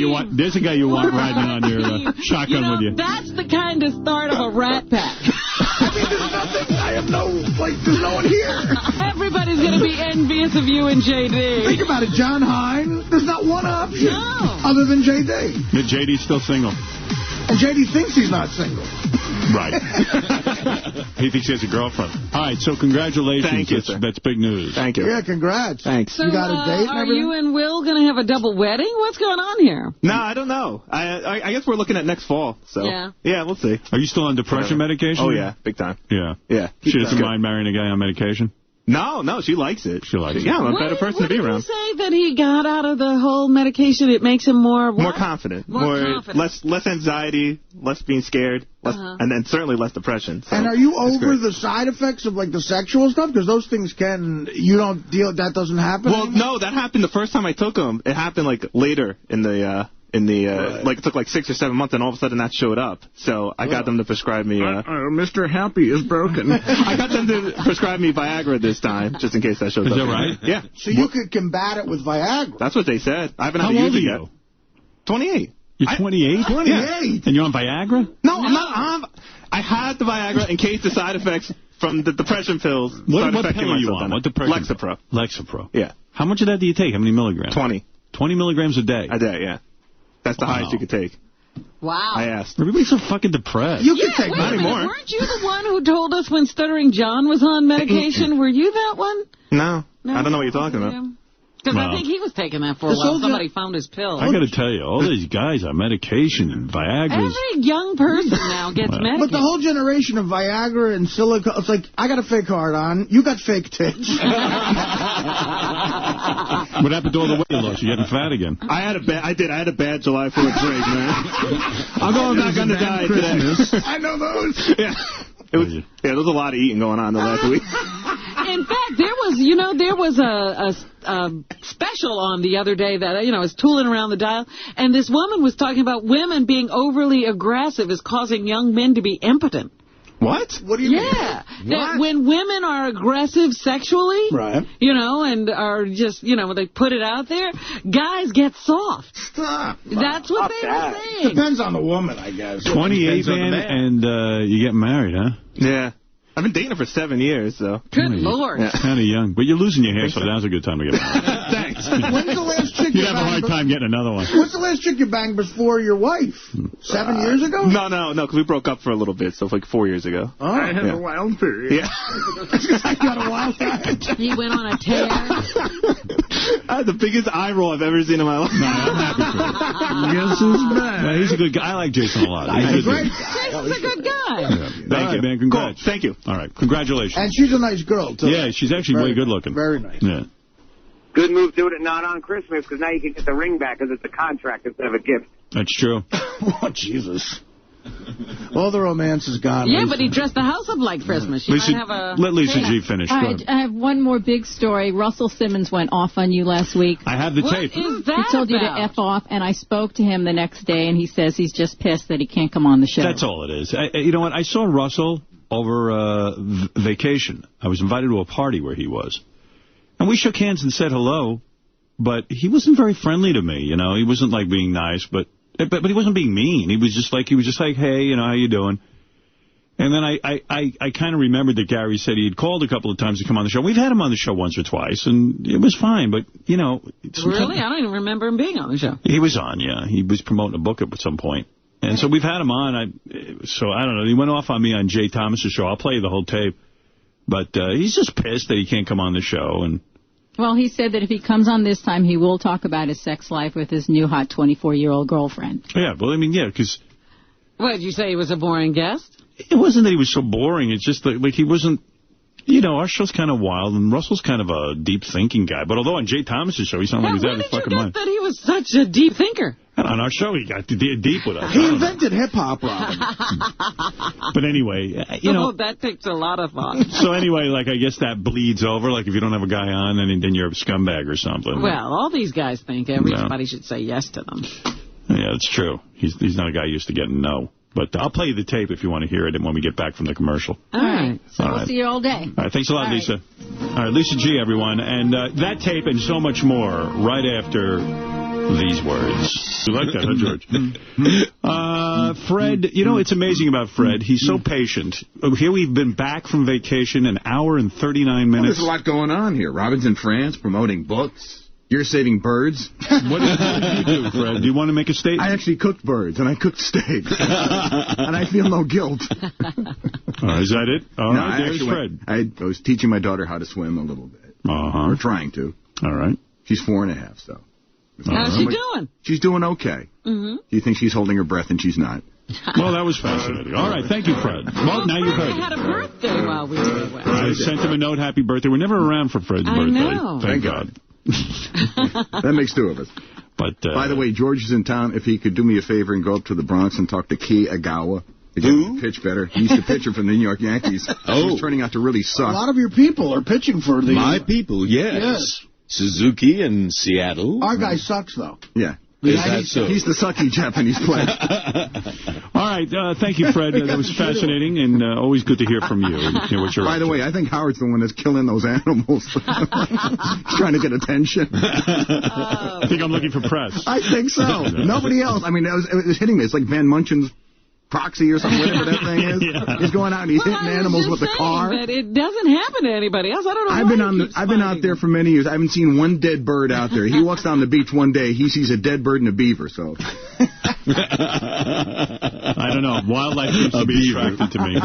you want riding on your shotgun with you. That's the kind of start of a rat pack. I mean, there's nothing. I have there's no one here. Everybody's going to be envious of you and JD. Think about it, John Hine. There's not one option other than JD. JD's still single. And JD thinks he's not single. Right. He thinks he has a girlfriend. All right, so congratulations. Thank you, sir. That's big news. Thank you. Yeah, congrats. Thanks. So, you got a date and everything? Are you and Will going to have a double wedding? What's going on here? No, I don't know. I guess we're looking at next fall. So yeah, we'll see. Are you still on depression medication? Oh, yeah, big time. Yeah. She doesn't mind marrying a guy on medication? No, she likes it. She likes it. Yeah, I'm a better person to be around. What did you say that he got out of the whole medication? It makes him more what? More confident. More confident. Less anxiety, less being scared, and then certainly less depression. So and are you over the side effects of, like, the sexual stuff? Because those things you don't deal, that doesn't happen Well, anymore? no, that happened the first time I took them. It happened, like, later in the... like, it took like 6 or 7 months, and all of a sudden that showed up. So I got them to prescribe me... Mr. Happy is broken. I got them to prescribe me Viagra this time, just in case that shows up. Is that right? Yeah. So you could combat it with Viagra. That's what they said. I haven't had to use it yet. 28. You're 28? 28? Yeah. And you're on Viagra? No, I'm not on... I had the Viagra in case the side effects from the depression pills What affecting pill are you myself. on? What depression? Lexapro. Lexapro. Yeah. How much of that do you take? How many milligrams? 20. 20 milligrams a day? A day, yeah. That's the highest you could take. Wow. I asked. Everybody's so fucking depressed. You can take not anymore. Weren't you the one who told us when Stuttering John was on medication? Were you that one? No. I don't know what you're talking about. Because I think he was taking that for a while. Somebody found his pill. I got to tell you, all these guys on medication and Viagra's. Every young person now gets medicated. But the whole generation of Viagra and silicone, it's like, I got a fake heart on, you got fake tits. What happened to all the weight you lost? You're getting fat again. I had a bad July 4th drink, man. I'm going back on the diet today. I know those. Yeah. There was a lot of eating going on the last week. In fact, there was a special on the other day that, was tooling around the dial, and this woman was talking about women being overly aggressive is causing young men to be impotent. What? What do you mean? Yeah. That when women are aggressive sexually, right? And are just, they put it out there, guys get soft. Stop. That's what they were saying. Depends on the woman, I guess. 28, man, and you get married, huh? Yeah. I've been dating her for 7 years, so. Good Lord. Kind of young. But you're losing your hair, so now's a good time to get married. Thanks. When's the last chick You'd have a hard time getting another one. What's the last chick you banged before your wife? 7 years ago? No, because we broke up for a little bit, so like 4 years ago. Oh, I had a wild period. Yeah. I got a wild period. He went on a tear. I had the biggest eye roll I've ever seen in my life. No, I'm happy for him. Guess who's back? No, he's a good guy. I like Jason a lot. He's a great guy. Jason's a good guy. Yeah. Thank you, man. Congrats. Cool. Thank you. All right. Congratulations. And she's a nice girl, too. Yeah, she's actually way good looking. Very nice. Yeah. Good move doing it not on Christmas, because now you can get the ring back because it's a contract instead of a gift. That's true. Oh, Jesus. All the romance is gone. Yeah, Lisa. but he dressed the house up like Christmas. Lisa, might have a... let Lisa G finish. All right, I have one more big story. Russell Simmons went off on you last week. I have the tape. What is that He told you to F off, and I spoke to him the next day, and he says he's just pissed that he can't come on the show. That's all it is. You know what? I saw Russell over vacation. I was invited to a party where he was. And we shook hands and said hello, but he wasn't very friendly to me. You know, he wasn't like being nice, but he wasn't being mean. He was just like, hey, you know, how you doing? And then I kind of remembered that Gary said he had called a couple of times to come on the show. We've had him on the show once or twice, and it was fine. But, you know. Really? I don't even remember him being on the show. He was on, yeah. He was promoting a book at some point. And so we've had him on. So I don't know. He went off on me on Jay Thomas's show. I'll play you the whole tape. But he's just pissed that he can't come on the show. And well, he said that if he comes on this time, he will talk about his sex life with his new hot 24-year-old girlfriend. Yeah, well, I mean, yeah, because... What, did you say he was a boring guest? It wasn't that he was so boring. It's just that, like, he wasn't... You know, our show's kind of wild, and Russell's kind of a deep-thinking guy. But although on Jay Thomas's show, he sounded like he was out of his fucking mind. That he was such a deep thinker. And on our show, he got deep with us. He invented hip-hop, Robin. But anyway, you know... that takes a lot of thought. So anyway, like, I guess that bleeds over. Like, if you don't have a guy on, then you're a scumbag or something. Well, all these guys think everybody should say yes to them. Yeah, that's true. He's not a guy used to getting no. But I'll play you the tape if you want to hear it when we get back from the commercial. All right. So all we'll right. see you all day. All right. Thanks a lot, Lisa. All right. Lisa G, everyone. And that tape and so much more right after these words. You like that, huh, George? Fred, you know, it's amazing about Fred. He's so patient. Here we've been back from vacation, an hour and 39 minutes. Well, there's a lot going on here. Robin's in France promoting books. You're saving birds. What did you do, Fred? Do you want to make a statement? I actually cooked birds, and I cooked steak. And I feel no guilt. Is that it? All right, there's Fred. I was teaching my daughter how to swim a little bit. Or trying to. All right. She's 4.5, so. How's she doing? She's doing okay. Mm-hmm. You think she's holding her breath, and she's not. Well, that was fascinating. All right, thank you, Fred. Well, now you've heard. Fred had a birthday while we were away. I sent him a note, happy birthday. We're never around for Fred's birthday. know. Thank God. That makes two of us. But by the way, George is in town. If he could do me a favor and go up to the Bronx and talk to Key Agawa to get him to pitch better. He's the pitcher for the New York Yankees. He's turning out to really suck. A lot of your people are pitching for the... My people, yes. Suzuki in Seattle. Our guy sucks, though. Yeah. Is that so? He's the sucky Japanese player. All right. Thank you, Fred. That was fascinating, and always good to hear from you. By the way, I think Howard's the one that's killing those animals. He's trying to get attention. I think I'm looking for press. I think so. Nobody else. I mean, it was hitting me. It's like Van Munch's proxy or something, whatever that thing is. Yeah. He's going out and he's hitting animals with the car. But it doesn't happen to anybody else. I don't know. I've been out there for many years. I haven't seen one dead bird out there. He walks down the beach one day. He sees a dead bird and a beaver. So I don't know. Wildlife seems to be attracted to me.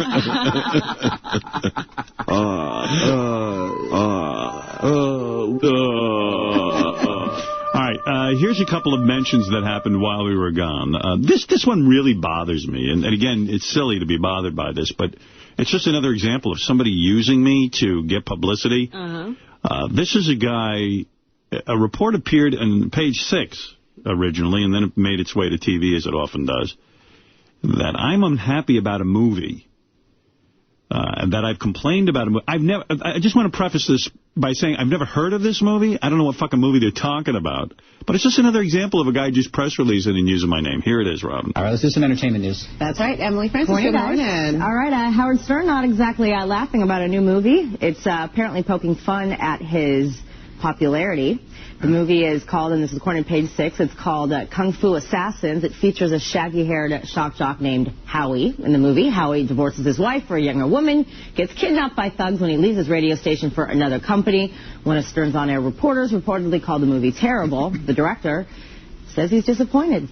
All right, here's a couple of mentions that happened while we were gone. This one really bothers me. And again, it's silly to be bothered by this, but it's just another example of somebody using me to get publicity. This is a guy, a report appeared on page 6 originally, and then it made its way to TV, as it often does, that I'm unhappy about a movie. That I've complained about a movie. I just want to preface this by saying I've never heard of this movie. I don't know what fucking movie they're talking about. But it's just another example of a guy just press releasing and using my name. Here it is, Robin. All right, let's do some entertainment news. That's right. Emily Francis. Morning, Good guys. morning. All right, Howard Stern not exactly laughing about a new movie. It's apparently poking fun at his popularity. The movie is called, and this is according to page 6, it's called Kung Fu Assassins. It features a shaggy-haired shock jock named Howie in the movie. Howie divorces his wife for a younger woman, gets kidnapped by thugs when he leaves his radio station for another company. One of Stern's on-air reporters reportedly called the movie terrible. The director says he's disappointed.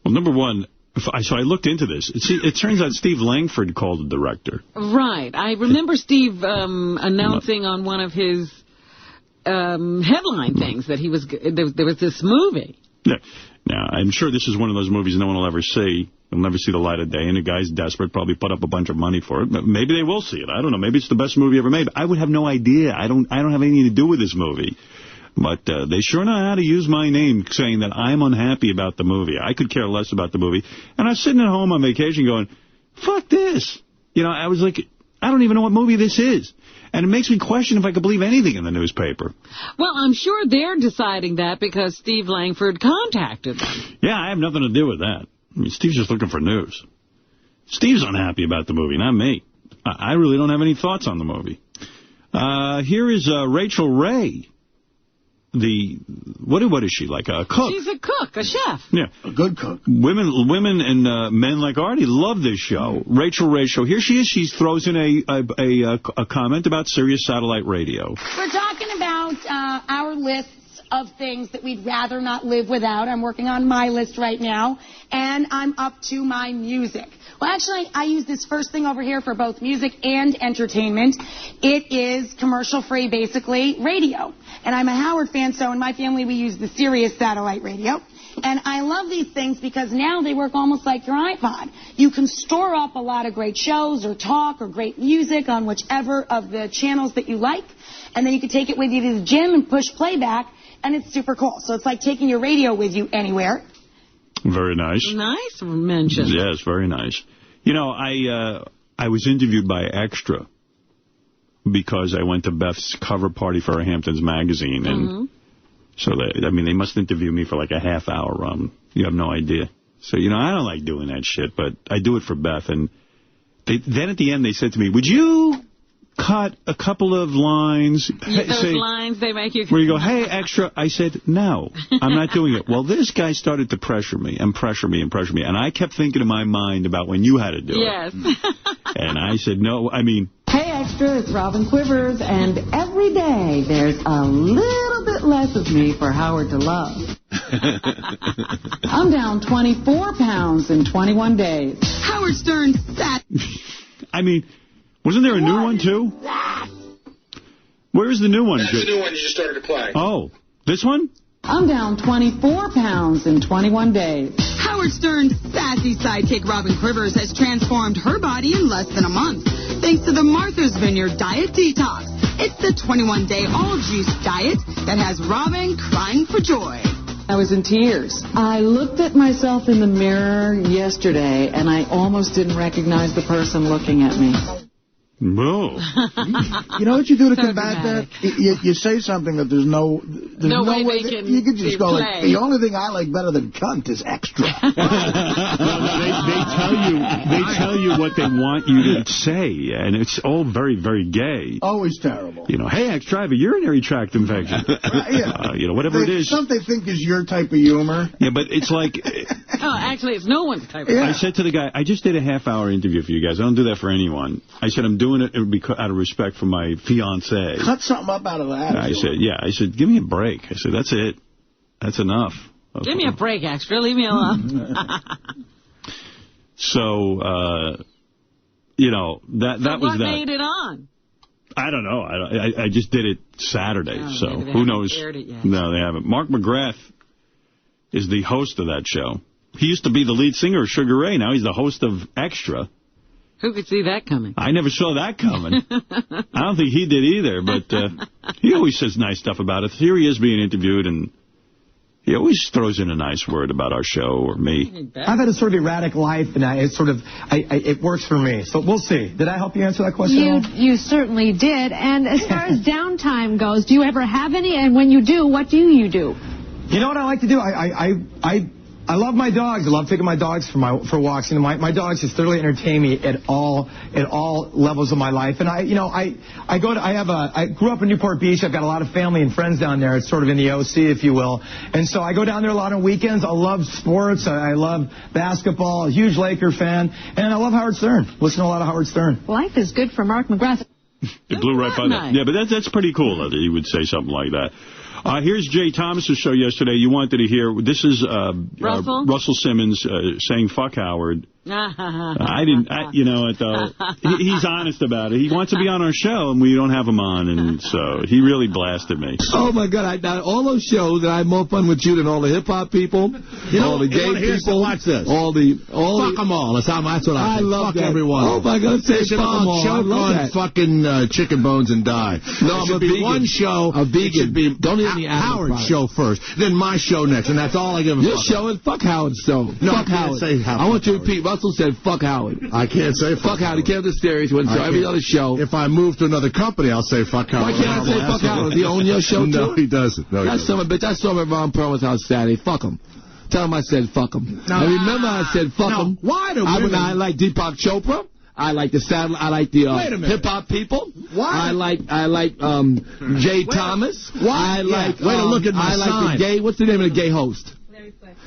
Well, number one, so I looked into this. It turns out Steve Langford called the director. Right. I remember Steve announcing on one of his headline things that there was this movie. Yeah. Now, I'm sure this is one of those movies no one will ever see. It'll never see the light of day, and the guy's desperate, probably put up a bunch of money for it. Maybe they will see it. I don't know. Maybe it's the best movie ever made. I would have no idea. I don't have anything to do with this movie. But they sure know how to use my name, saying that I'm unhappy about the movie. I could care less about the movie. And I was sitting at home on vacation going, fuck this. You know, I was like, I don't even know what movie this is. And it makes me question if I could believe anything in the newspaper. Well, I'm sure they're deciding that because Steve Langford contacted them. Yeah, I have nothing to do with that. I mean, Steve's just looking for news. Steve's unhappy about the movie, not me. I really don't have any thoughts on the movie. Here is Rachel Ray. What is she, like a cook? She's a cook, a chef. Yeah. A good cook. Women and men like Artie love this show. Rachel Ray Show. Here she is. She throws in a comment about Sirius Satellite Radio. We're talking about our lists of things that we'd rather not live without. I'm working on my list right now, and I'm up to my music. Well, actually, I use this first thing over here for both music and entertainment. It is commercial-free, basically, radio. And I'm a Howard fan, so in my family we use the Sirius satellite radio. And I love these things because now they work almost like your iPod. You can store up a lot of great shows or talk or great music on whichever of the channels that you like. And then you can take it with you to the gym and push playback, and it's super cool. So it's like taking your radio with you anywhere. Very nice. Nice mention. Yes, very nice. You know, I was interviewed by Extra because I went to Beth's cover party for her Hamptons magazine, and so they must interview me for like a half hour. You have no idea. So, you know, I don't like doing that shit, but I do it for Beth. And then at the end they said to me, would you cut a couple of lines. Those lines they make you... Where you go, hey, Extra. I said, no, I'm not doing it. Well, this guy started to pressure me and pressure me and pressure me. And I kept thinking in my mind about when you had to do it. And I said, no, I mean... Hey, Extra, it's Robin Quivers. And every day there's a little bit less of me for Howard to love. I'm down 24 pounds in 21 days. Howard Stern sat... I mean... Wasn't there a new one, too? Where is the new one? That's the new one you just started to play. Oh, this one? I'm down 24 pounds in 21 days. Howard Stern's sassy sidekick Robin Quivers has transformed her body in less than a month, thanks to the Martha's Vineyard Diet Detox. It's the 21-day all-juice diet that has Robin crying for joy. I was in tears. I looked at myself in the mirror yesterday, and I almost didn't recognize the person looking at me. Whoa. You know what you do to combat that? You say something that there's no way they can you could just go like, the only thing I like better than cunt is Extra. They tell you what they want you to say, and it's all very, very gay. Always terrible. You know, hey, Extra, I have a urinary tract infection. You know, whatever it is. Something they think is your type of humor. Yeah, but it's like... Oh, actually, it's no one's type of humor. I said to the guy, I just did a half-hour interview for you guys. I don't do that for anyone. I said, I'm doing it out of respect for my fiancée. Cut something up out of that. I said, give me a break. I said, that's it. That's enough. Give me a break, Extra. Leave me alone. So, you know, that was that. What made it on? I don't know. I just did it Saturday, so who knows? Aired it yet. No, they haven't. Mark McGrath is the host of that show. He used to be the lead singer of Sugar Ray. Now he's the host of Extra. Who could see that coming? I never saw that coming. I don't think he did either, but he always says nice stuff about it. Here he is being interviewed, and he always throws in a nice word about our show or me. I've had a sort of erratic life, and it works for me. So we'll see. Did I help you answer that question? You certainly did. And as far as downtime goes, do you ever have any? And when you do, what do you do? You know what I like to do? I I love my dogs. I love taking my dogs for walks. You know, my dogs just thoroughly entertain me at all levels of my life. And I grew up in Newport Beach. I've got a lot of family and friends down there. It's sort of in the OC, if you will. And so I go down there a lot on weekends. I love sports. I love basketball. A huge Laker fan. And I love Howard Stern. Listen to a lot of Howard Stern. Life is good for Mark McGrath. It blew right by that. Yeah, but that's pretty cool that he would say something like that. Here's Jay Thomas's show yesterday. You wanted to hear, this is Russell Simmons saying fuck Howard. I didn't, you know what, though. He's honest about it. He wants to be on our show, and we don't have him on, and so he really blasted me. Oh, my God. All those shows that I had more fun with you than all the hip-hop people, all the gay people. Watch this. Fuck them all. That's what I love. Fuck everyone. Oh, my God. Say fuck them all. Choke on fucking chicken bones and die. No, I'm a vegan. One show. A vegan. Don't even Howard's show first, then my show next, and that's all I give a fuck. Your show is fuck Howard's show. No, fuck Howard. I want you to repeat. Russell said fuck Howard. I can't say fuck Howard. He came to Sirius one show. Every other show. If I move to another company, I'll say fuck Howard. Why can't I say fuck Howard? Does he own your show, too? No, he doesn't. No, that's some bitch. I saw him at Ron Perlman's house Saturday. Fuck him. Tell him I said fuck him. Now, remember I said fuck him. Why do women? I like Deepak Chopra. I like the hip-hop people. Why? I like Jay Thomas. Why? I like, way to look at my like the gay, what's the name of the gay host?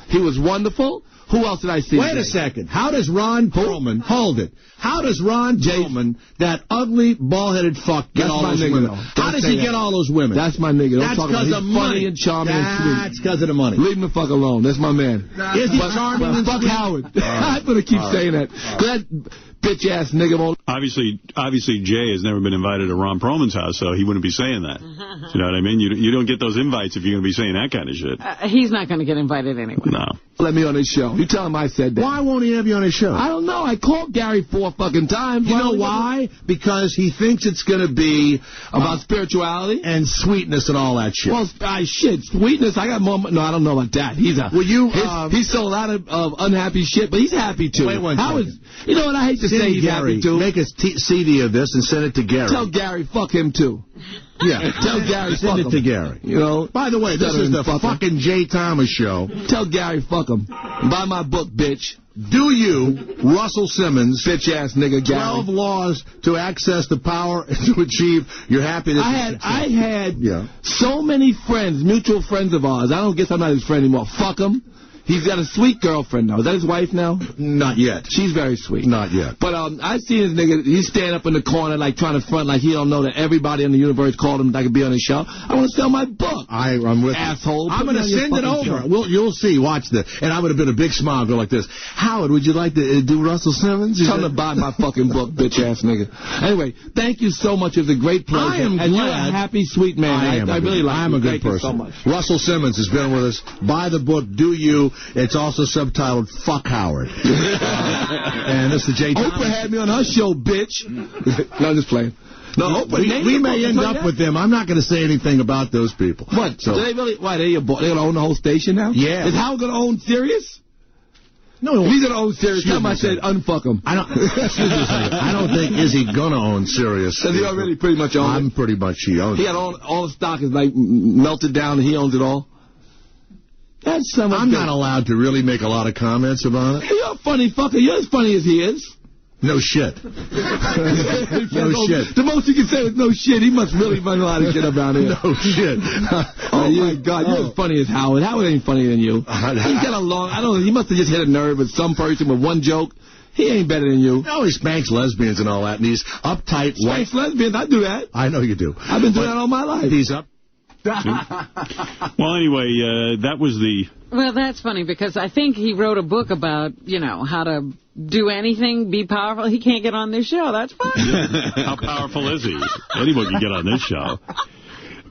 He was wonderful. Who else did I see? Wait a second. How does Ron Perlman, hold it, how does Ron Perlman, that ugly, ball-headed fuck, get all those women? How does he get all those women? That's my nigga. That's because of money. Funny and charming and sweet. That's because of the money. Leave him the fuck alone. That's my man. Is he charming and fuck sweet? Howard. I'm going to keep saying that. That bitch-ass nigga won't... Obviously, Jay has never been invited to Ron Perlman's house, so he wouldn't be saying that. You know what I mean? You don't get those invites if you're going to be saying that kind of shit. He's not going to get invited anyway. No. Let me on his show. You tell him I said that. Why won't he have you on his show? I don't know. I called Gary 4 fucking times. You know why? Because he thinks it's going to be about spirituality and sweetness and all that shit. Well, shit, sweetness. I got more. No, I don't know about that. He's sold a lot of unhappy shit, but he's happy too. Wait one second. You know what? I hate to say he's happy too. Make a CD of this and send it to Gary. Tell Gary fuck him too. Yeah. Tell Gary send it to Gary. You know. By the way, this is the fucking Jay Thomas show. Tell Gary fuck him. Buy my book, bitch. Do you, Russell Simmons, bitch-ass nigga, 12 laws to access the power to achieve your happiness? I had so many friends, mutual friends of ours. I guess I'm not his friend anymore. Fuck him. He's got a sweet girlfriend now. Is that his wife now? Not yet. She's very sweet. Not yet. But I see this nigga, he's standing up in the corner like trying to front like he don't know that everybody in the universe called him that I could be on his show. I want to sell my book. I'm with asshole. I'm going to send it over. You'll see. Watch this. And I would have been a big smile go like this. Howard, would you like to do Russell Simmons? Tell him to buy my fucking book, bitch-ass nigga. Anyway, thank you so much. It was a great pleasure. I am glad. And you're a happy, sweet man. I really like you. I'm a good person. So much. Russell Simmons has been with us. Buy the book, Do You. It's also subtitled Fuck Howard. And this is Jay Thomas. Oprah had me on her show, bitch. No, I'm just playing. No, Oprah, we may end up with them. I'm not going to say anything about those people. What? So, do they really? Why, they're going to own the whole station now? Yeah. Is Howard going to own Sirius? No, he's going to own Sirius. Tell him I said unfuck him. I don't think, is he going to own Sirius? Does he already pretty much own it? I'm pretty much he owns it. He had all the stock is like melted down and he owns it all? I'm not allowed to really make a lot of comments about it. You're a funny fucker. You're as funny as he is. No shit. No shit. The most you can say is no shit. He must really run a lot of shit about it. No shit. Oh, my God. You're as funny as Howard. Howard ain't funnier than you. He's got a long... I don't know. He must have just hit a nerve with some person with one joke. He ain't better than you. No, he spanks lesbians and all that, and he's uptight. Spanks lesbians? I do that. I know you do. I've been doing that all my life. He's up. Well, anyway, that was the... Well, that's funny, because I think he wrote a book about, how to do anything, be powerful. He can't get on this show. That's fine. How powerful is he? Anyone can get on this show.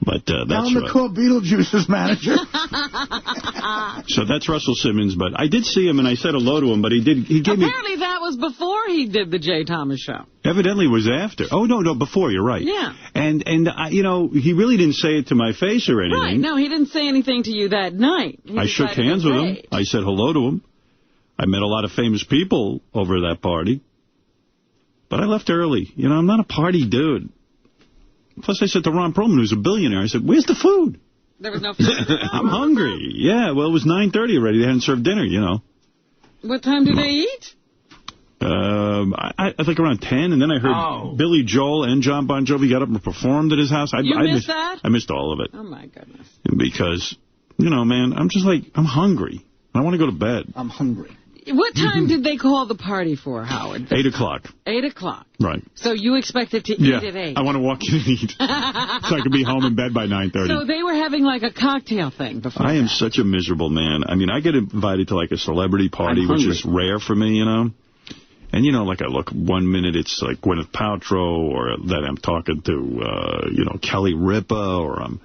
But that's I'm the call Beetlejuice's manager. So that's Russell Simmons. But I did see him, and I said hello to him. But he gave me... Apparently that was before he did the Jay Thomas show. Evidently it was after. Oh, no, before. You're right. Yeah. And he really didn't say it to my face or anything. Right. No, he didn't say anything to you that night. I shook hands with him. I said hello to him. I met a lot of famous people over that party. But I left early. I'm not a party dude. Plus, I said to Ron Perlman, who's a billionaire, I said, where's the food? There was no food? I'm hungry. Yeah, well, it was 9:30 already. They hadn't served dinner, you know. What time did they eat? I think around 10, and then I heard Billy Joel and John Bon Jovi got up and performed at his house. You missed that? I missed all of it. Oh, my goodness. Because, you know, man, I'm just like, I'm hungry. I want to go to bed. I'm hungry. What time did they call the party for, Howard? 8 o'clock. 8 o'clock. Right. So you expected to eat at 8? I want to walk in and eat so I could be home in bed by 9:30. So they were having like a cocktail thing before I am such a miserable man. I mean, I get invited to like a celebrity party, which is rare for me, you know. And, you know, like I look, 1 minute it's like Gwyneth Paltrow, or that I'm talking to, you know, Kelly Ripa, or I'm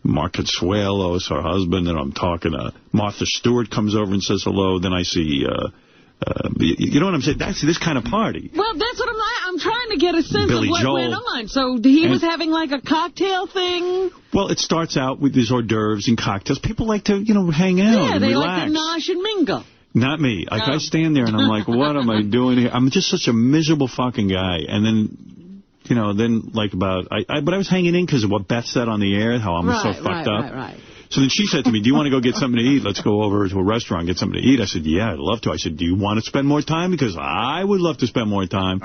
Mark Consuelos, her husband, and I'm talking to Martha Stewart comes over and says hello. Then I see, you know what I'm saying? That's this kind of party. Well, that's what I'm trying to get a sense Billy of what Joel. went on. So he was having like a cocktail thing? Well, it starts out with these hors d'oeuvres and cocktails. People like to, you know, hang out Yeah, and they relax. like to nosh and mingle. Not me. Like, I stand there and I'm like, what am I doing here? I'm just such a miserable fucking guy. And then, you know, like about, but I was hanging in because of what Beth said on the air, how I'm so fucked up. Right. So then she said to me, do you want to go get something to eat? Let's go over to a restaurant and get something to eat. I said, yeah, I'd love to. I said, do you want to spend more time? Because I would love to spend more time.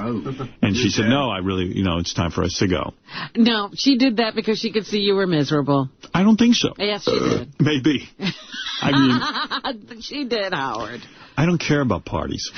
And she said, no, I really, you know, it's time for us to go. No, she did that because she could see you were miserable. I don't think so. Yes, she did. Maybe. I mean, she did, Howard. I don't care about parties.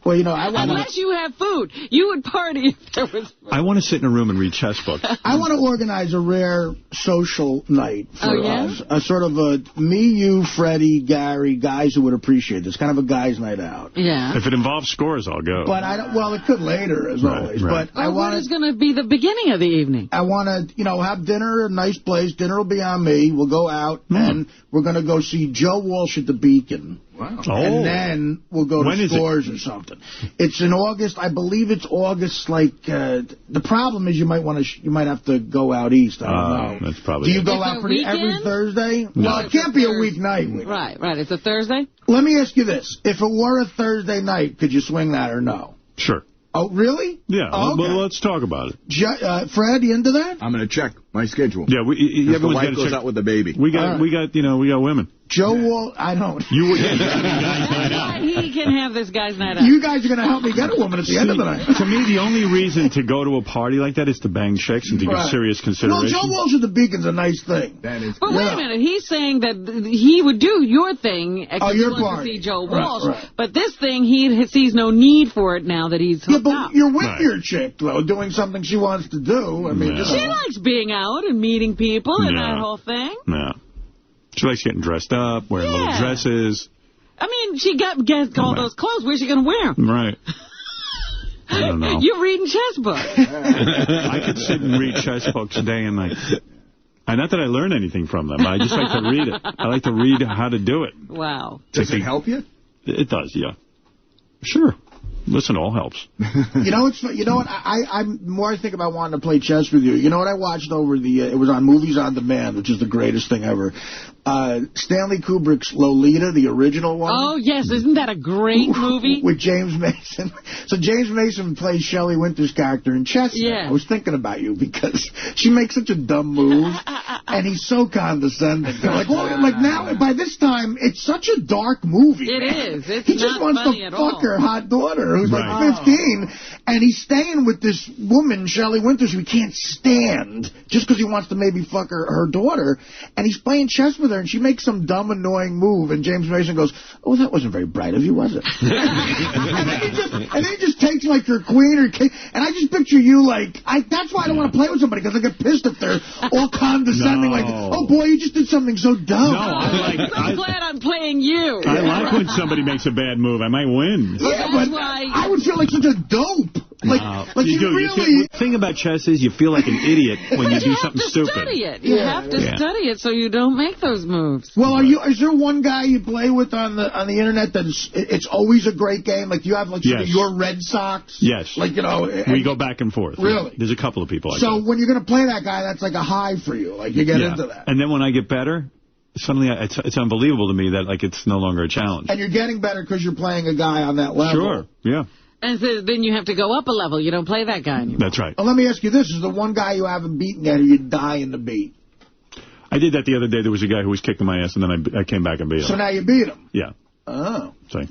Well, you know, unless you have food, you would party if there was food. I want to sit in a room and read chess books. I want to organize a rare social night for us. A sort of a me, you, Freddie, Gary, guys who would appreciate this. Kind of a guys' night out. Yeah. If it involves scores, I'll go. But I don't. Well, it could later, as always. Right. But I want. What is going to be the beginning of the evening? I want to, you know, have dinner, a nice place. Dinner will be on me. We'll go out, and we're going to go see Joe Walsh at the Beacon. Wow. And then we'll go to Scores or something. It's in August. I believe it's August. Like the problem is you might have to go out east. I don't know. That's probably. Do you go out every Thursday? No. Well, it can't be a weeknight. Right. It's a Thursday? Let me ask you this. If it were a Thursday night, could you swing that or no? Sure. Oh, really? Yeah. Oh, okay. Well, let's talk about it. Fred, you into that? I'm going to check my schedule. Yeah, the wife goes out with the baby. We got women. Joe Wall, I don't. He can have this guy's night out. You guys are going to help me get a woman at the end of the night. To me, the only reason to go to a party like that is to bang chicks and to give serious consideration. No, Joe Walsh at the Beacon's a nice thing. That is. But wait a minute. He's saying that he would do your thing except he wants party. to see Joe Walsh. Right. But this thing, he sees no need for it now that he's hooked up. You're with your chick, though, doing something she wants to do. I mean, she likes being out and meeting people and that whole thing. Yeah. She likes getting dressed up, wearing little dresses. I mean, she gets all those clothes. Where's she going to wear them? Right. I don't know. You're reading chess books. I could sit and read chess books day and night. Not that I learn anything from them, but I just like to read it. I like to read how to do it. Wow. Does it help you? It does, yeah. Sure. Listen, all helps. You know what? I'm more I think about wanting to play chess with you. You know what I watched over it was on Movies on Demand, which is the greatest thing ever. Stanley Kubrick's Lolita, the original one. Oh, yes. Isn't that a great movie? With James Mason. So James Mason plays Shelley Winter's character in chess. Yeah. I was thinking about you because she makes such a dumb move, and he's so condescending. Like now, by this time, it's such a dark movie. It is. It's he just wants to fuck her hot daughter, who's like 15, and he's staying with this woman, Shelley Winters, who he can't stand, just because he wants to maybe fuck her daughter, and he's playing chess with her, and she makes some dumb, annoying move, and James Mason goes, oh, that wasn't very bright of you, was it? and then he just takes, like, her queen or king, and I just picture you, like, that's why I don't want to play with somebody, because I get pissed if they're all condescending, like, oh, boy, you just did something so dumb. No, I'm glad I'm playing you. I like when somebody makes a bad move. I might win. Yeah, but I would feel like such a dope. Like you really... The thing about chess is you feel like an idiot when you do something stupid. Study it. You have to study it so you don't make those moves. Well, is there one guy you play with on the internet that's it's always a great game? Like, do you have like sort of your Red Sox? Yes. Like, we go back and forth. Really? There's a couple of people like that. So when you're going to play that guy, that's like a high for you. Like, you get into that. And then when I get better, suddenly it's unbelievable to me that like it's no longer a challenge. And you're getting better because you're playing a guy on that level. Sure, yeah. And so then you have to go up a level. You don't play that guy anymore. That's right. Well, let me ask you this. Is the one guy you haven't beaten yet who you're dying to beat? I did that the other day. There was a guy who was kicking my ass, and then I came back and beat him. So now you beat him? Yeah. Oh. See.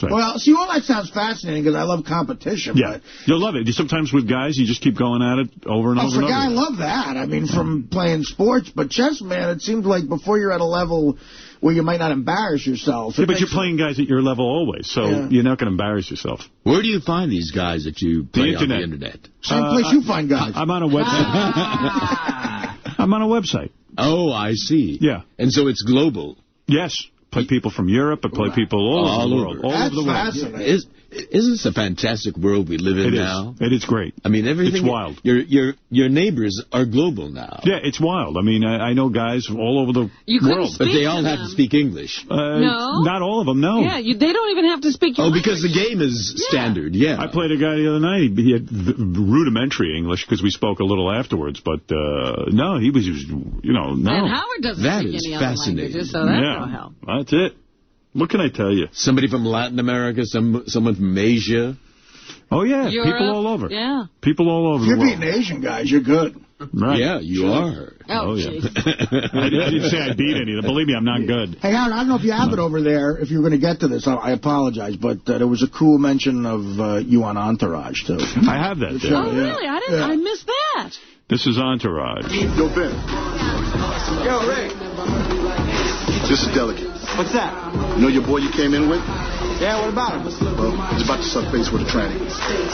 Well, see, all that sounds fascinating because I love competition. Yeah, you'll love it. Sometimes with guys, you just keep going at it over and over and over. I love that. I mean, from playing sports. But chess, man, it seems like before you're at a level where you might not embarrass yourself. Yeah, but you're playing guys at your level always, so you're not going to embarrass yourself. Where do you find these guys that you play on the internet? Same place you find guys. I'm on a website. I'm on a website. Oh, I see. Yeah. And so it's global. Yes. Play people from Europe. I play people all over the world. All over the world. Isn't this a fantastic world we live in now? It is great. I mean, everything. It's wild. Your neighbors are global now. Yeah, it's wild. I mean, I know guys all over the world. But they all have to speak English. No. Not all of them, no. Yeah, they don't even have to speak your because the game is standard, yeah. I played a guy the other night. He had rudimentary English because we spoke a little afterwards. But, no, he was, no. And Howard doesn't speak any other languages, so that don't help. That's it. What can I tell you? Somebody from Latin America, someone from Asia. Oh, yeah. Europe, people all over. Yeah. People all over the world. If you're beating Asian guys, you're good. Right. Yeah, you are. Oh, yeah. I didn't say I beat any of them. Believe me, I'm not good. Hey, Howard, I don't know if you have it over there. If you were going to get to this, I apologize, but there was a cool mention of you on Entourage, too. I have that there. Oh, really? I missed that. This is Entourage. Yo, Ben. Yo, Rick. This is Delicate. What's that? You know your boy you came in with? Yeah, what about him? Well, he's about to suck face with a tranny.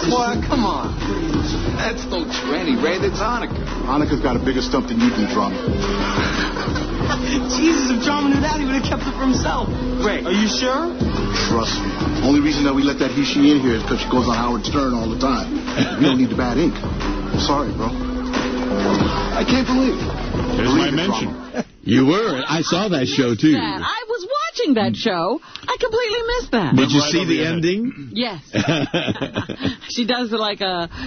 Boy, come on. That's no tranny, Ray. That's Annika. Annika's got a bigger stump than you do, Drama. Jesus, if Drama knew that, he would have kept it for himself. Ray, are you sure? Trust me. Only reason that we let that he-she in here is because she goes on Howard Stern all the time. We don't need the bad ink. I'm sorry, bro. I can't believe it. Here's my mention. You were. I saw that show, too. I was watching that show. I completely missed that. Did you see the ending? Yes. She does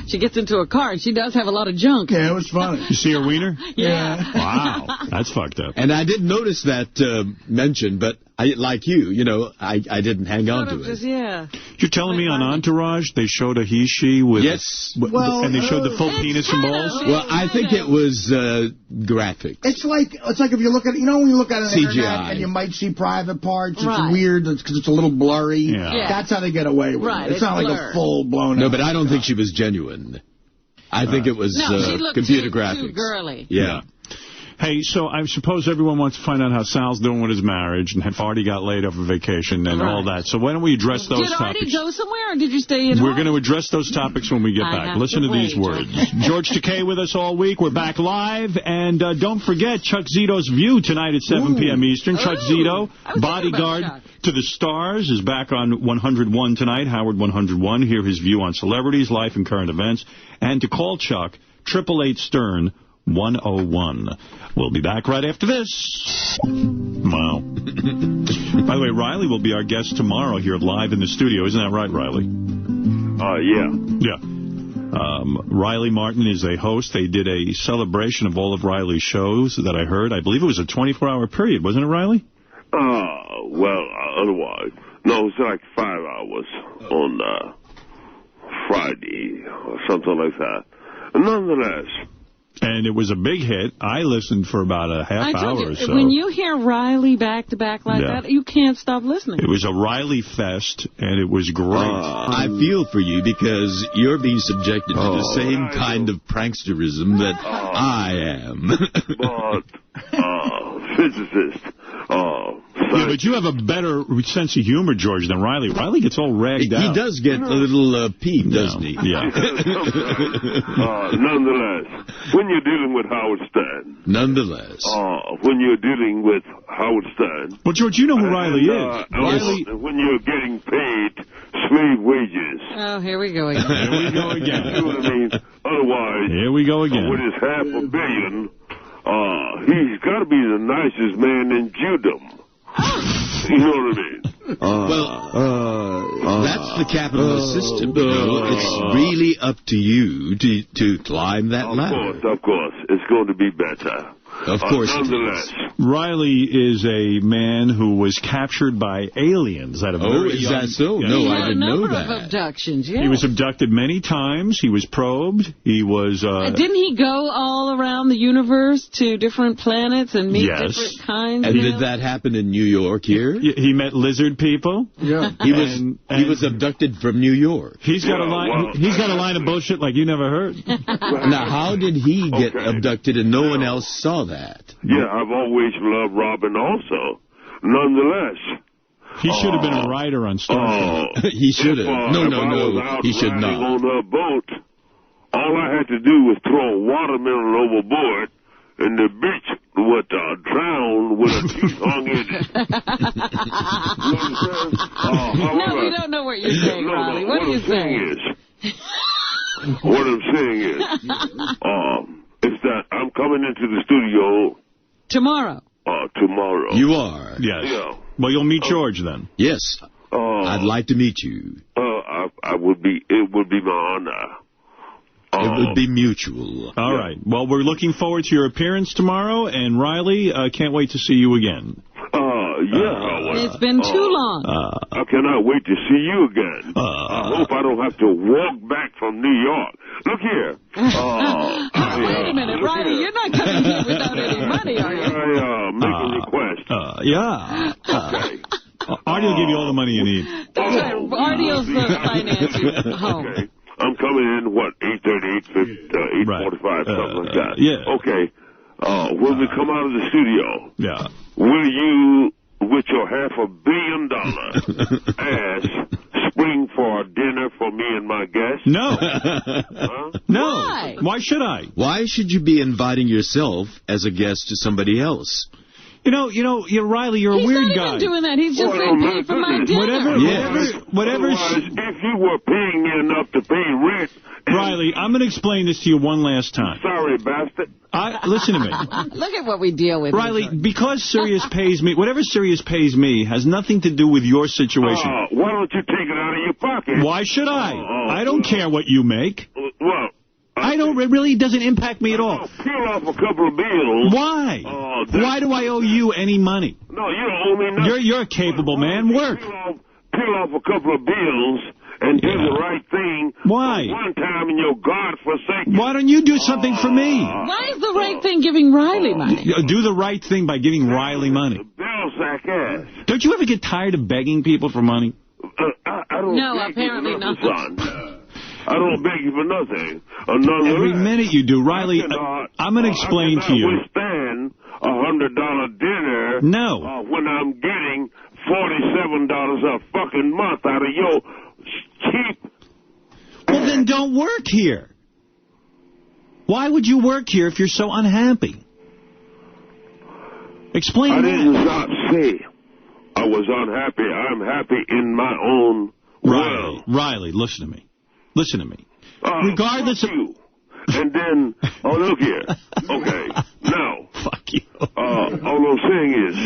she gets into a car, and she does have a lot of junk. Yeah, it was funny. You see her wiener? Yeah. Wow. That's fucked up. And I didn't notice that mention, but like you, I didn't hang on to it. Yeah. You're telling me on Entourage they showed a he-she with... Yes. And they showed the full penis and balls? Well, I think it was graphics. It's like if you look at when you look at an CGI. internet and you might see private parts, Right. it's weird because it's a little blurry. Yeah. That's how they get away with it. It's not like a full blown. No, but I don't think she was genuine. I think it was she looked computer too graphics. girly. Yeah. Hey, so I suppose everyone wants to find out how Sal's doing with his marriage and if Artie got laid off of vacation and all that. So why don't we address those topics? Did Artie go somewhere or did you stay in We're going to address those topics when we get back. Listen to these words. George Takei with us all week. We're back live. And don't forget Chuck Zito's View tonight at 7 p.m. Eastern. Chuck Zito, Bodyguard to the Stars, is back on 101 tonight, Howard 101. Hear his view on celebrities, life, and current events. And to call Chuck, 888-STERN. 101. We'll be back right after this. Wow. By the way, Riley will be our guest tomorrow here live in the studio. Isn't that right, Riley? Yeah. Yeah. Riley Martin is a host. They did a celebration of all of Riley's shows that I heard. I believe it was a 24-hour period, wasn't it, Riley? Otherwise. No, it was like 5 hours on Friday or something like that. Nonetheless. And it was a big hit. I listened for about a half hour or so. When you hear Riley back-to-back like that, you can't stop listening. It was a Riley fest, and it was great. I feel for you because you're being subjected to the same kind of pranksterism that I am. But, physicist, yeah, but you have a better sense of humor, George, than Riley. Riley gets all ragged out. He does get a little peeved, doesn't he? Yeah. Nonetheless, when you're dealing with Howard Stern. Nonetheless. When you're dealing with Howard Stern. Well, George, you know who Riley is. Riley, when you're getting paid slave wages. Oh, here we go again. Here we go again. You know what I mean? Otherwise, here we go again. With his $500 million, he's got to be the nicest man in Judum. You know what I mean? That's the capitalist system. It's really up to you to climb that ladder. Of course. It's going to be better. Of course nonetheless. Riley is a man who was captured by aliens at a very young... that so? Yeah. No, I didn't know He had a that. number of abductions, yeah. He was abducted many times. He was probed. He was... Didn't he go all around the universe to different planets and meet different kinds And of did that happen in New York here? He met lizard people. Yeah. He was abducted from New York. He's got a line of bullshit like you never heard. Now, how did he get abducted and no one else saw that? Yeah, I've always loved Robin also. Nonetheless. He should have been a writer on Star Trek. He should have. No, he should not. On a boat, all I had to do was throw a watermelon overboard, and the bitch would drown with a tooth hung in it. No, we don't know what you're saying, Riley. What are you saying? What I'm saying is, is that I'm coming into the studio tomorrow. Tomorrow. You are? Yes. Yeah. Well, you'll meet George then. Yes. I'd like to meet you. I would be. It would be my honor. It would be mutual. All right. Well, we're looking forward to your appearance tomorrow, and Riley, can't wait to see you again. It's been too long. I cannot wait to see you again. I hope I don't have to walk back from New York. Look here. Wait a minute, Riley, you're not coming here without any money, are you? I make a request. Yeah. Okay. Artie will give you all the money you need. That's right. Artie will finance you home. Okay. I'm coming in, 8:30, 8:45, something like that. Yeah. Okay. When we come out of the studio, will you, with your $500 million ass, spring for a dinner for me and my guests? No. Huh? No. Why should I? Why should you be inviting yourself as a guest to somebody else? You know, Riley, you're a weird guy. He's not even doing that. He's just saying pay for my dinner. Whatever. If you were paying me enough to pay rent... Riley, I'm going to explain this to you one last time. Sorry, bastard. Listen to me. Look at what we deal with. Riley, because Sirius pays me, whatever Sirius pays me has nothing to do with your situation. Why don't you take it out of your pocket? Why should I? I don't care what you make. Well... It really doesn't impact me at all. Peel off a couple of bills. Why? Why do I owe you any money? No, you don't owe me nothing. You're a capable man. Work. Peel off a couple of bills and do the right thing. Why? One time in your godforsaken... Why don't you do something for me? Why is the right thing giving Riley money? Do the right thing by giving Riley money. Bill sack ass. Don't you ever get tired of begging people for money? I don't No, apparently not. I don't beg you for nothing. Every minute you do. Riley, I'm going to explain to you. I cannot withstand a $100 dinner when I'm getting $47 a fucking month out of your cheap... Well, then don't work here. Why would you work here if you're so unhappy? Explain that. I did not say I was unhappy. I'm happy in my own world. Riley, listen to me. Listen to me. Regardless of you. And then, look here. Okay, now. Fuck you. All I'm saying is,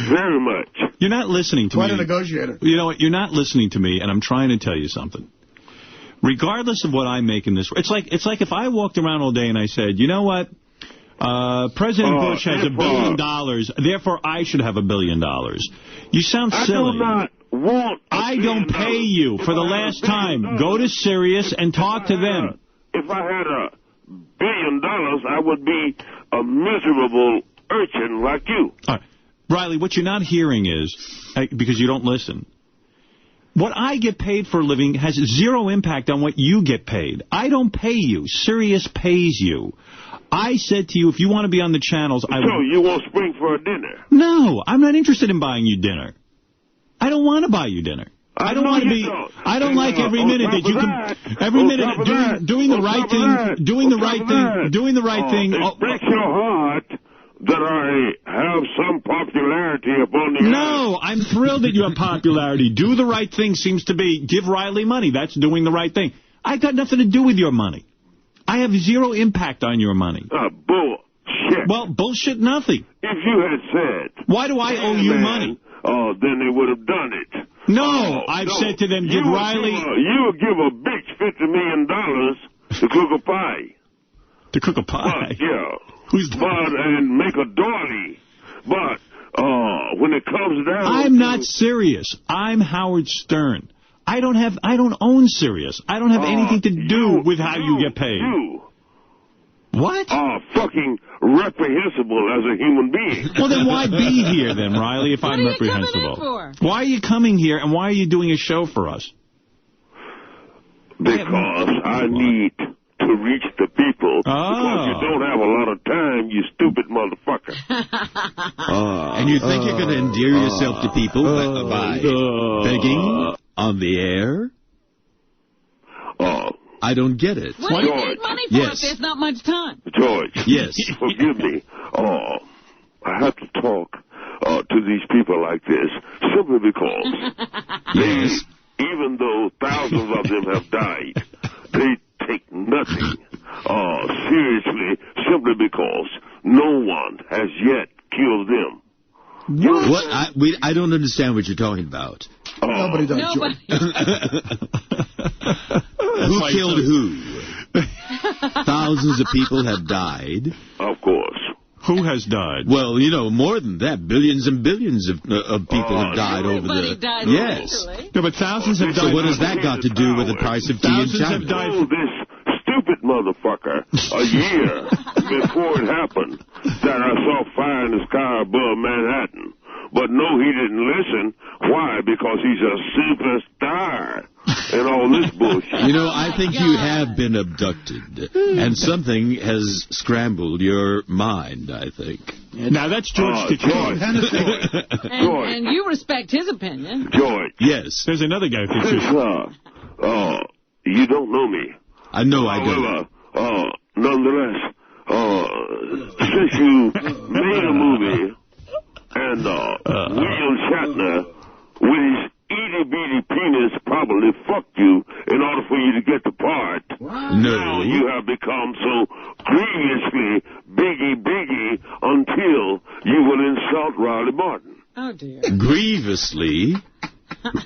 very much. You're not listening to me. Quite a negotiator. You know what? You're not listening to me, and I'm trying to tell you something. Regardless of what I make in this, it's like if I walked around all day and I said, you know what? President Bush has $1 billion, therefore I should have $1 billion. You sound silly. I don't pay you for the last time. Go to Sirius and talk to them. If I had $1 billion, I would be a miserable urchin like you. All right. Riley, what you're not hearing is, because you don't listen, what I get paid for a living has zero impact on what you get paid. I don't pay you. Sirius pays you. I said to you, if you want to be on the channels, I would... So you won't spring for a dinner? No, I'm not interested in buying you dinner. I don't want to buy you dinner. I don't want to be... I don't like every minute that you can... Every minute doing the right thing, doing the right thing... It breaks your heart that I have some popularity upon the... No, I'm thrilled that you have popularity. Do the right thing seems to be give Riley money. That's doing the right thing. I got nothing to do with your money. I have zero impact on your money. Bullshit. Well, bullshit nothing. If you had said... Why do I owe you money? Then they would have done it. No, I've said to them, give Riley... You would give a bitch $50 million to cook a pie. To cook a pie? Yeah. and make a doily. But when it comes down, I'm not serious. I'm Howard Stern. I don't own Sirius. I don't have anything to do with how you get paid. What? Fucking reprehensible as a human being. Well, then why be here, then, Riley, if I'm reprehensible? What are you coming in for? Why are you coming here, and why are you doing a show for us? Because I need to reach the people. Because you don't have a lot of time, you stupid motherfucker. And you think you're going to endear yourself to people by begging on the air? I don't get it. What do you need money for if there's not much time? George. Yes. Forgive me. I have to talk to these people like this simply because even though thousands of them have died, they take nothing seriously simply because no one has yet killed them. What? I don't understand what you're talking about. Nobody does. Nobody. Who killed who? Thousands of people have died. Of course. Who has died? Well, more than that. Billions and billions of people have died over the... Died yes. No, but thousands have died. So what has that got to do with the price of tea in China? Have died for this stupid motherfucker a year before it happened that I saw fire in the sky above Manhattan. But no, he didn't listen. Why? Because he's a superstar and all this bullshit. I think you have been abducted, and something has scrambled your mind, I think. Now, that's George Takei. And you respect his opinion. George. Yes. There's another guy who thinks you don't know me. I know I don't. Nonetheless, since you made a movie, and William Shatner, with his itty-bitty penis, probably fucked you in order for you to get the part. No. Now you have become so grievously biggie until you will insult Riley Martin. Oh, dear. Grievously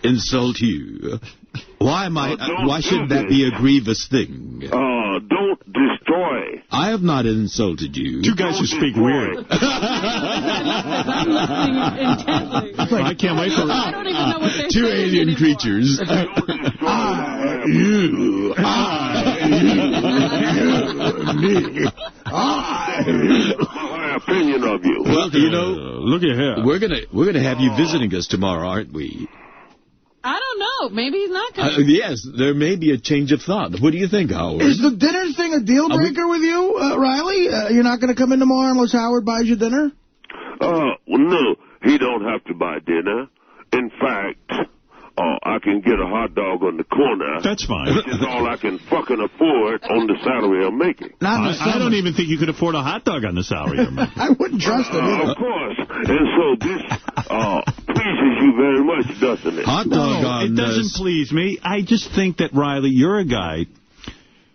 insult you. Why should that be a grievous thing? Don't destroy. I have not insulted you. Two guys who speak weird. I'm listening intently. I can't wait for I don't even know what they're two saying alien creatures. My opinion of you. Well, look at here. We're gonna have you visiting us tomorrow, aren't we? I don't know. Maybe he's not going to. Yes, there may be a change of thought. What do you think, Howard? Is the dinner thing a deal breaker with you, Riley? You're not going to come in tomorrow unless Howard buys you dinner? Well, no, he don't have to buy dinner. In fact, I can get a hot dog on the corner. That's fine. Which is all I can fucking afford on the salary I'm making. I don't even think you could afford a hot dog on the salary you're making. I wouldn't trust it either. Of course. And so this pleases you very much, doesn't it? Hot dog on it doesn't please me. I just think that, Riley, you're a guy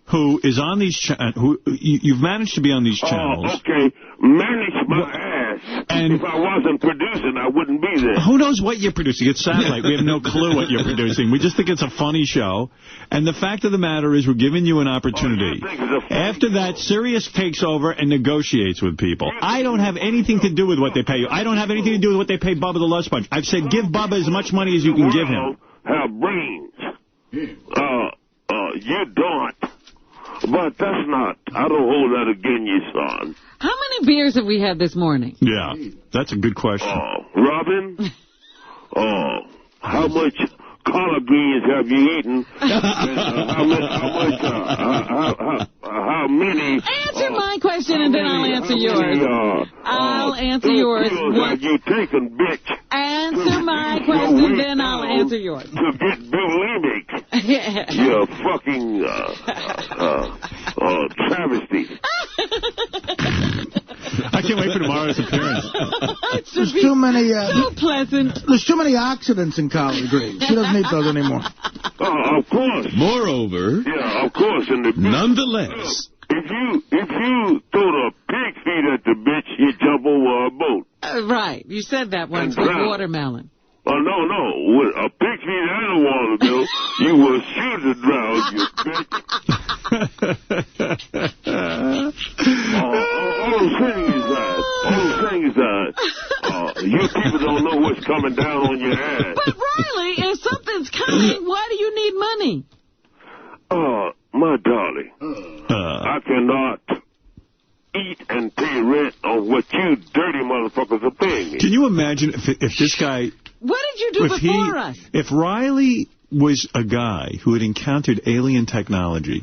who is on these you've managed to be on these channels. Okay. Manage my ass. And if I wasn't producing, I wouldn't be there. Who knows what you're producing? It's satellite. We have no clue what you're producing. We just think it's a funny show. And the fact of the matter is we're giving you an opportunity. After that, Sirius takes over and negotiates with people. I don't have anything to do with what they pay you. I don't have anything to do with what they pay Bubba the Love Sponge. I've said give Bubba as much money as you can give him. Have brains. You don't. But that's not. I don't hold that against you, son. How many beers have we had this morning? Yeah, that's a good question. Robin, how much collard greens have you eaten? How many? Answer my question and then I'll answer yours. I'll answer yours. Have you taken, bitch? Answer my question, then I'll answer yours. To get bulimic. You're fucking travesty. I can't wait for tomorrow's appearance. There's too many. So pleasant. There's too many oxidants in collard greens. She doesn't need those anymore. Of course. Moreover. Yeah, of course. Nonetheless. If you throw the pig feet at the bitch, you jump over a boat. Right. You said that once with watermelon. Oh, no. With a pig feet and a watermelon, you will shoot to drown, you bitch. All I'm coming down on your ass. But, Riley, if something's coming, why do you need money? My darling, I cannot eat and pay rent on what you dirty motherfuckers are paying me. Can you imagine if this guy... What did you do before us? If Riley was a guy who had encountered alien technology,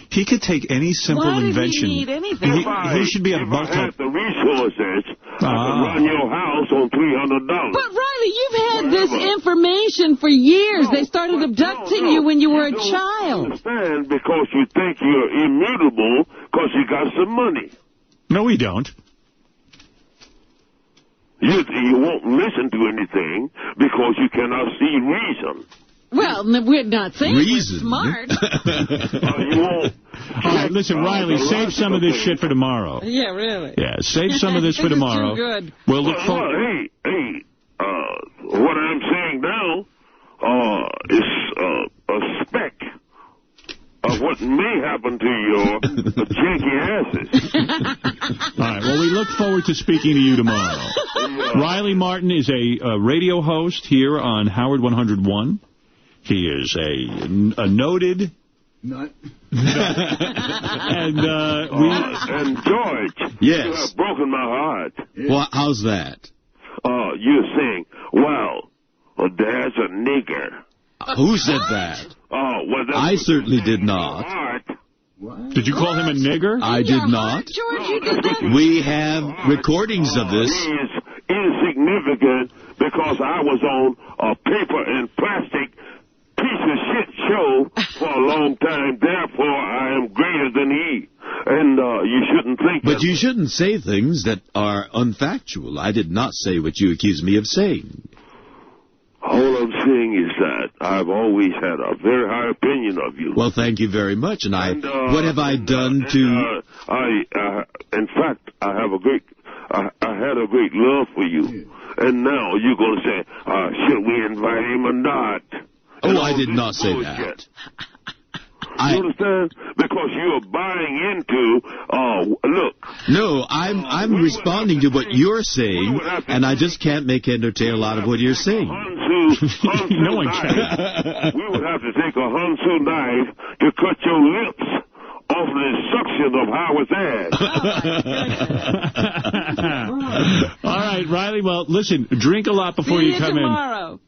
he could take any simple invention. Why did he need anything? He should be a If I had the resources, I could run your house on $300. But, Riley, you've had this information for years. They started abducting you when you were a child. I understand because you think you're immutable because you got some money. No, we don't. You won't listen to anything because you cannot see reason. Well, we're not saying we're smart. You won't. All right, listen, Riley, save some of this shit for tomorrow. Yeah, really. Yeah, save some of this for tomorrow. Too good. We'll look forward. Hey, what I'm saying now is a speck of what may happen to your janky asses. All right, well, we look forward to speaking to you tomorrow. Riley Martin is a radio host here on Howard 101. He is a noted... Nut. And George, yes, you have broken my heart. Well, how's that? You're saying, well, there's a nigger. Who said that? I certainly did not. What? Did you call him a nigger? I did not. George, you did that. We have recordings of this. He is insignificant because I was on a paper and plastic piece of shit show for a long time. Therefore, I am greater than he. And you shouldn't think But you shouldn't say things that are unfactual. I did not say what you accuse me of saying. All I'm saying is that I've always had a very high opinion of you. Well, thank you very much. And what have I done to... in fact, I had a great love for you. And now you're going to say, should we invite him or not? Oh, I did not say that. You understand? Because you're buying into, look. No, I'm responding to what you're saying, and I just can't make head or tail out of what you're saying. No one can. We would have to take a Hansu knife to cut your lips off the suction of Howard's ass. All right, Riley, well, listen, drink a lot before you come tomorrow.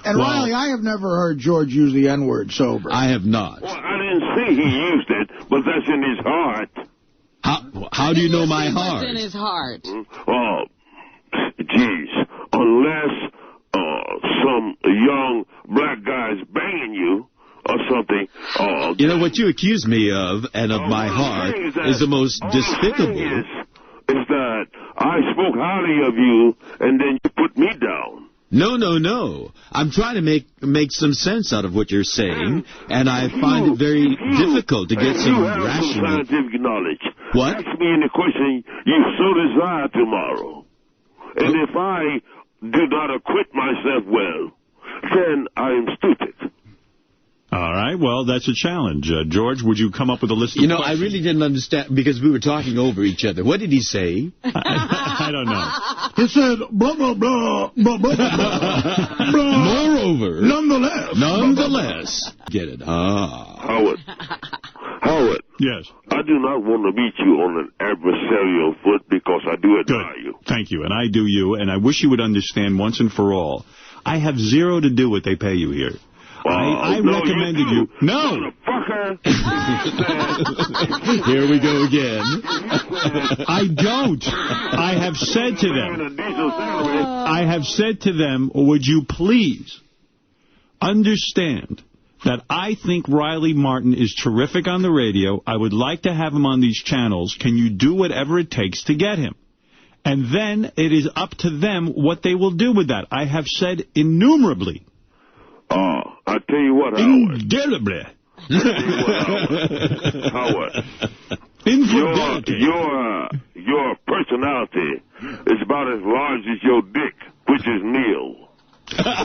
And Riley, I have never heard George use the N-word sober. I have not. Well, I didn't say he used it, but that's in his heart. How do you know my heart? What's in his heart? Geez, unless some young black guy's banging you or something. You know, what you accuse me of, and of my heart, is the most despicable. Is that I spoke highly of you, and then you put me down. No. I'm trying to make some sense out of what you're saying, and I find it very difficult to get some rational... scientific knowledge. What? Ask me any question you so desire tomorrow. And if I do not acquit myself well, then I am stupid. All right, well, that's a challenge. George, would you come up with a list of questions? I really didn't understand, because we were talking over each other. What did he say? I don't know. He said, blah, blah, blah, blah, blah, blah, blah. Moreover. Nonetheless. Get it? Howard. Yes. I do not want to meet you on an adversarial foot because I do admire you. Thank you, and I do you, and I wish you would understand once and for all, I have zero to do what they pay you here. I recommended you. No! Here we go again. I don't. I have said to them, would you please understand that I think Riley Martin is terrific on the radio. I would like to have him on these channels. Can you do whatever it takes to get him? And then it is up to them what they will do with that. I have said innumerably. I tell you what, Howard. Indelibly. Howard. Your personality is about as large as your dick, which is nil.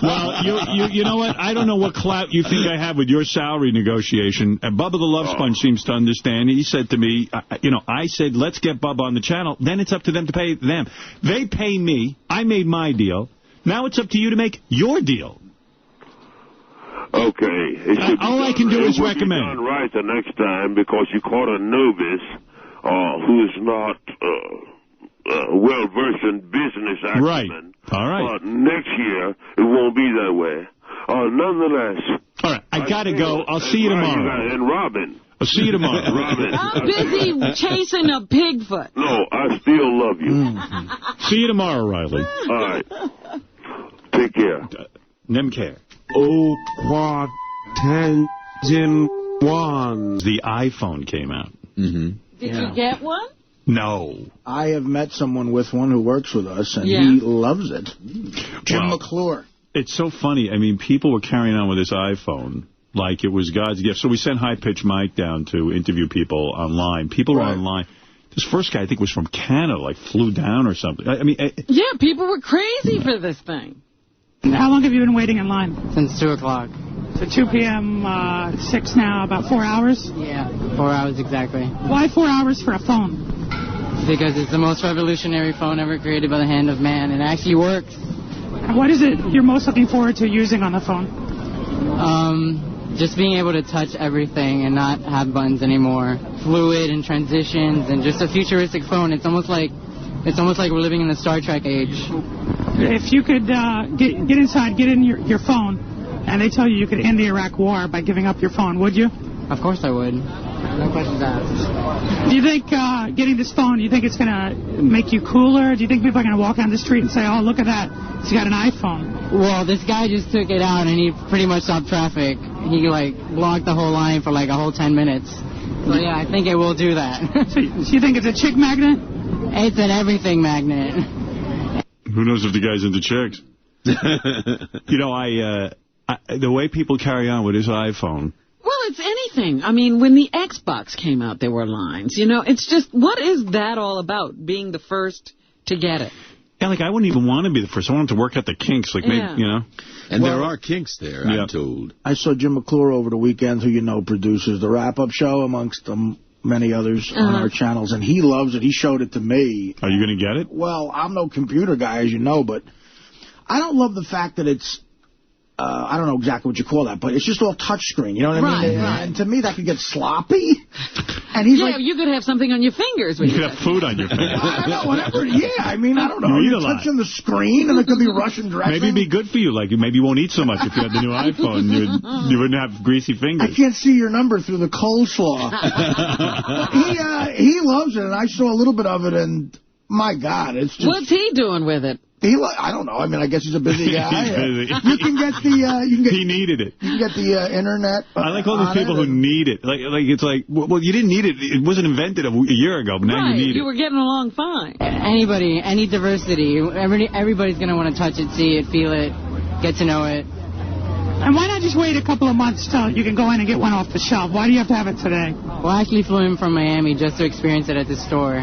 Well, you know what? I don't know what clout you think I have with your salary negotiation. And Bubba the Love Sponge seems to understand. He said to me, I said, let's get Bubba on the channel. Then it's up to them to pay them. They pay me. I made my deal. Now it's up to you to make your deal. Okay. All I can do is recommend. Done right the next time because you caught a novice who's not well versed in business acumen. Right. All right. Next year it won't be that way. Nonetheless. All right. I gotta go. I'll see you tomorrow. And Robin. I'll see you tomorrow. Robin. I'm busy chasing a Bigfoot. No, I still love you. See you tomorrow, Riley. All right. Take care. Nem care. Oh, what 10 in 1. The iPhone came out. Did you get one? No. I have met someone with one who works with us, and he loves it. Jim McClure. It's so funny. I mean, people were carrying on with this iPhone like it was God's gift. So we sent High Pitch Mike down to interview people online. People were online. This first guy, I think, was from Canada, like flew down or something. I mean... yeah, people were crazy for this thing. How long have you been waiting in line? Since 2 o'clock. So 2 p.m., 6 now, about 4 hours? Yeah, 4 hours exactly. Why 4 hours for a phone? Because it's the most revolutionary phone ever created by the hand of man, and it actually works. And what is it you're most looking forward to using on the phone? Just being able to touch everything and not have buttons anymore. Fluid and transitions and just a futuristic phone. It's almost like we're living in the Star Trek age. If you could get inside, get in your phone, and they tell you could end the Iraq war by giving up your phone, would you? Of course I would. No questions asked. Do you think getting this phone, do you think it's going to make you cooler? Do you think people are going to walk down the street and say, oh, look at that, he's got an iPhone? Well, this guy just took it out, and he pretty much stopped traffic. He, blocked the whole line for, a whole 10 minutes. So, yeah, I think it will do that. So you think it's a chick magnet? It's an everything magnet. Who knows if the guy's into chicks? You know, the way people carry on with his iPhone... Well, it's anything. I mean, when the Xbox came out, there were lines. You know, it's just, what is that all about, being the first to get it? Yeah, I wouldn't even want to be the first. I want him to work out the kinks, maybe, you know. And there are kinks there, I'm told. I saw Jim McClure over the weekend, who produces the wrap-up show, amongst many others on our channels, and he loves it. He showed it to me. Are you going to get it? Well, I'm no computer guy, as you know, but I don't love the fact that it's, I don't know exactly what you call that, but it's just all touchscreen, you know what I mean? And to me, that could get sloppy. And he's you could have something on your fingers. You could have food on your fingers. I don't know, whatever. Yeah, I mean, I don't know. You're touching the screen, and it could be Russian dressing. Maybe it'd be good for you. Maybe you won't eat so much if you had the new iPhone. You wouldn't have greasy fingers. I can't see your number through the coleslaw. He loves it, and I saw a little bit of it, and my God, it's just... What's he doing with it? I don't know. I mean, I guess he's a busy guy. He's busy. You can get he needed it. You can get the internet. I like all these people who need it. It's well, you didn't need it. It wasn't invented a year ago, but now you need it. You were getting along fine. Anybody, any diversity, everybody's going to want to touch it, see it, feel it, get to know it. And why not just wait a couple of months till you can go in and get one off the shelf? Why do you have to have it today? Well, I actually flew in from Miami just to experience it at the store.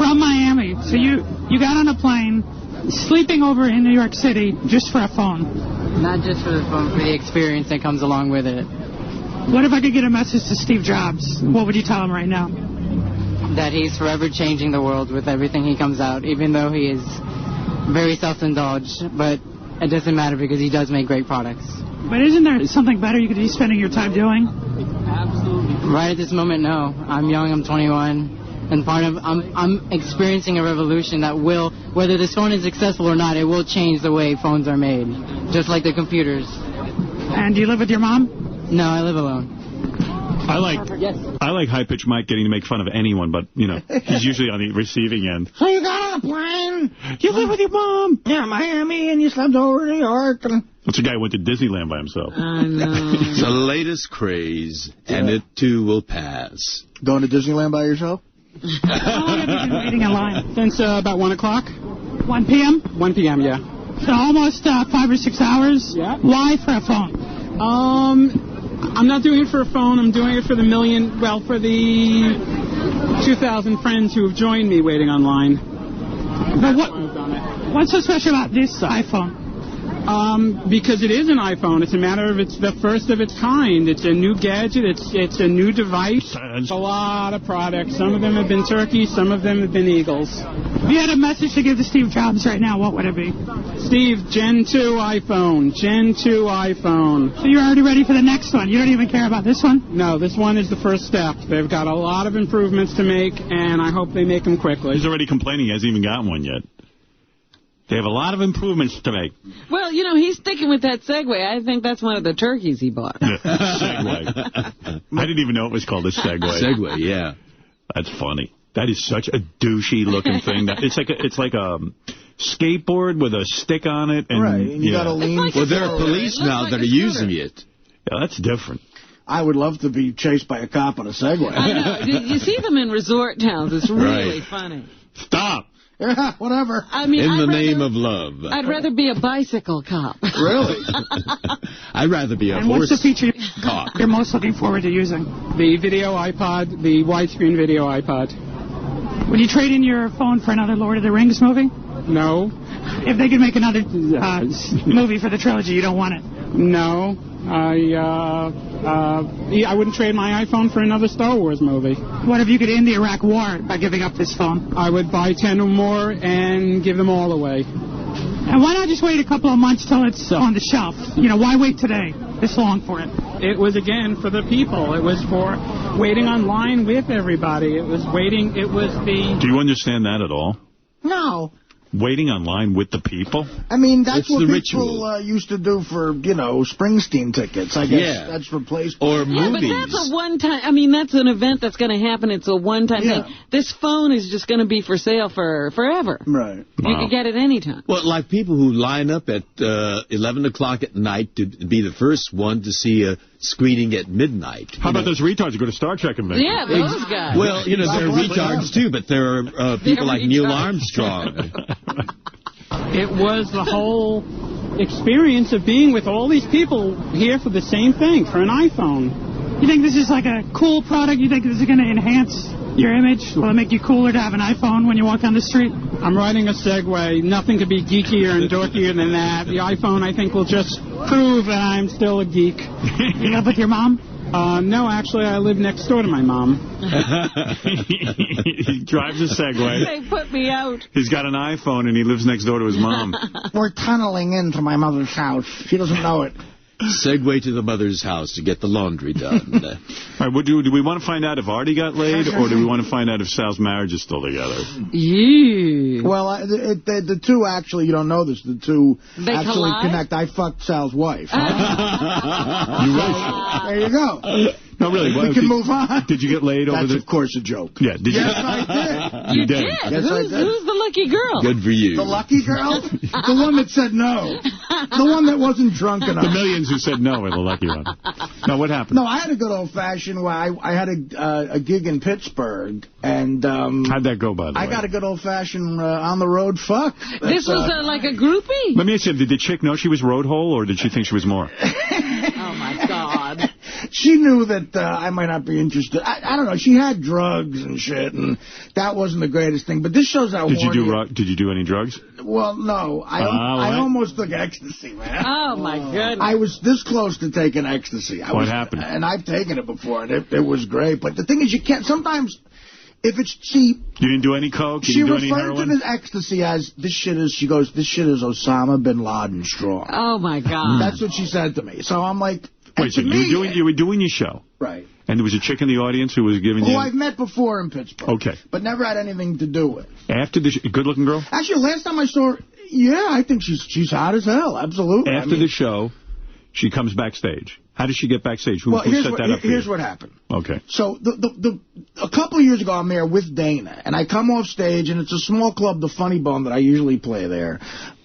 From Miami. So you got on a plane, sleeping over in New York City just for a phone. Not just for the phone, for the experience that comes along with it. What if I could get a message to Steve Jobs? What would you tell him right now? That he's forever changing the world with everything he comes out, even though he is very self-indulged. But it doesn't matter because he does make great products. But isn't there something better you could be spending your time doing? Absolutely. Right at this moment, no. I'm young, I'm 21. And I'm experiencing a revolution that will, whether this phone is successful or not, it will change the way phones are made, just like the computers. And do you live with your mom? No, I live alone. I like High Pitch Mike getting to make fun of anyone, but, he's usually on the receiving end. So you got on a plane? You live with your mom? Yeah, Miami, and you slept over in New York. That's a guy who went to Disneyland by himself. I know. It's the latest craze, and it, too, will pass. Going to Disneyland by yourself? How long have you been waiting in line? Since about 1 o'clock. 1 p.m.? 1 p.m., yeah. So almost 5 or 6 hours? Yeah. Why for a phone? I'm not doing it for a phone. I'm doing it for the 2,000 friends who have joined me waiting online. But what's so special about this iPhone? Because it is an iPhone. It's a matter of it's the first of its kind. It's a new gadget. It's a new device. A lot of products. Some of them have been turkeys. Some of them have been eagles. If you had a message to give to Steve Jobs right now, what would it be? Steve, Gen 2 iPhone. Gen 2 iPhone. So you're already ready for the next one. You don't even care about this one? No, this one is the first step. They've got a lot of improvements to make, and I hope they make them quickly. He's already complaining he hasn't even gotten one yet. They have a lot of improvements to make. Well, you know, he's sticking with that Segway. I think that's one of the turkeys he bought. Segway. I didn't even know it was called a Segway. Segway, yeah. That's funny. That is such a douchey-looking thing. It's like a skateboard with a stick on it. And, right, and you got to lean. Like there are police now that are using it. Yeah, that's different. I would love to be chased by a cop on a Segway. I know. You see them in resort towns. It's really funny. Stop. Yeah, whatever. I mean, in the name of love. I'd rather be a bicycle cop. Really? I'd rather be a and horse what's the feature cop. you're most looking forward to using? The video iPod, the widescreen video iPod. Would you trade in your phone for another Lord of the Rings movie? No. If they could make another movie for the trilogy, you don't want it? No. I wouldn't trade my iPhone for another Star Wars movie. What if you could end the Iraq War by giving up this phone? I would buy 10 or more and give them all away. And why not just wait a couple of months till it's on the shelf? You know, why wait today this long for it? It was, again, for the people. It was for waiting online with everybody. It was waiting. It was the... Do you understand that at all? No. Waiting online with the people? I mean, that's what people used to do for, you know, Springsteen tickets. I guess that's replaced. Or movies. Yeah, but that's a one-time... I mean, that's an event that's going to happen. It's a one-time thing. This phone is just going to be for sale for forever. Right. You can get it anytime. Well, like people who line up at 11 o'clock at night to be the first one to see a screening at midnight. How about those retards who go to Star Trek conventions? Yeah, those guys. Well, you know, there are retards, too, but there are people like Neil Armstrong. It was the whole experience of being with all these people here for the same thing, for an iPhone. You think this is like a cool product? You think this is going to enhance your image? Will it make you cooler to have an iPhone when you walk down the street? I'm riding a Segway. Nothing could be geekier and dorkier than that. The iPhone, I think, will just prove that I'm still a geek. You live with your mom? No, actually, I live next door to my mom. He drives a Segway. They put me out. He's got an iPhone, and he lives next door to his mom. We're tunneling into my mother's house. She doesn't know it. Segue to the mother's house to get the laundry done. All right, do we want to find out if Artie got laid, or do we want to find out if Sal's marriage is still together? Yeah. Well, the two actually, you don't know this, the two they actually collide? connect. I fucked Sal's wife. You wish. There you go. No, really. We can move on. Did you get laid over That's, the... of course, a joke. Yeah, did you? Yes, I did. You did? Yes, I did. Who's the lucky girl? Good for you. The lucky girl? The one that said no. The one that wasn't drunk enough. The millions who said no are the lucky one. Now, what happened? No, I had a good old-fashioned where I had a gig in Pittsburgh, and... How'd that go, by the way? I got a good old-fashioned on-the-road fuck. This was like a groupie? Let me ask you, did the chick know she was road hole, or did she think she was more? Oh, my God. She knew that I might not be interested. I don't know. She had drugs and shit, and that wasn't the greatest thing. But this shows how Did you do any drugs? Well, no. I almost took ecstasy, man. Oh, my goodness. I was this close to taking ecstasy. What happened? And I've taken it before, and it was great. But the thing is, you can't... Sometimes... If it's cheap... You didn't do any coke? She referred to the ecstasy as, this shit is Osama bin Laden strong. Oh, my God. That's what she said to me. So I'm like... Wait, so you were doing your show? Right. And there was a chick in the audience who was giving you... Who I've met before in Pittsburgh. Okay. But never had anything to do with. After the... Good-looking girl? Actually, last time I saw her, yeah, I think she's hot as hell. Absolutely. After the show, she comes backstage. How did she get backstage? Who set that up for you? Here's what happened. Okay. So a couple of years ago, I'm there with Dana, and I come off stage, and it's a small club, the Funny Bone, that I usually play there.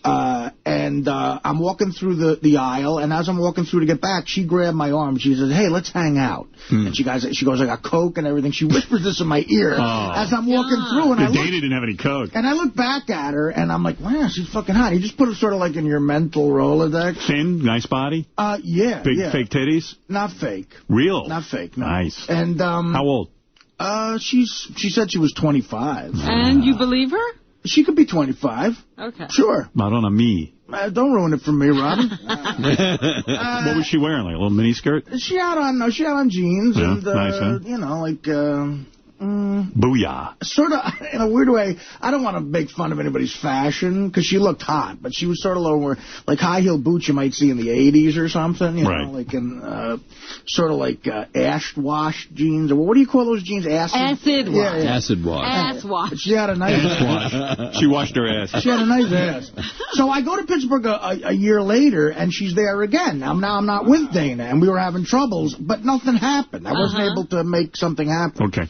And I'm walking through the aisle, and as I'm walking through to get back, she grabbed my arm. She says, "Hey, let's hang out." And she goes, "I got coke and everything." She whispers this in my ear as I'm walking through. And Dana didn't have any coke. And I look back at her, and I'm like, "Wow, she's fucking hot." You just put her sort of like in your mental Rolodex. Thin, nice body. Yeah. Big fake titties. Not fake. Real. Not fake. No. Nice. And how old? She said she was 25. And you believe her? She could be 25. Okay. Sure. Madonna me. Don't ruin it for me, Robin. What was she wearing? Like a little mini skirt? She had on jeans. Yeah, And, nice, huh? you know, like... Booyah. Sort of, in a weird way, I don't want to make fun of anybody's fashion, because she looked hot, but she was sort of lower, like high-heel boots you might see in the 80s or something, you know, like in, sort of like ash-wash jeans, or what do you call those jeans? Acid wash. Yeah. Acid wash. Ass wash. She had a nice ass wash. She washed her ass. She had a nice ass. So I go to Pittsburgh a year later, and she's there again. Now I'm not with Dana, and we were having troubles, but nothing happened. I wasn't able to make something happen. Okay.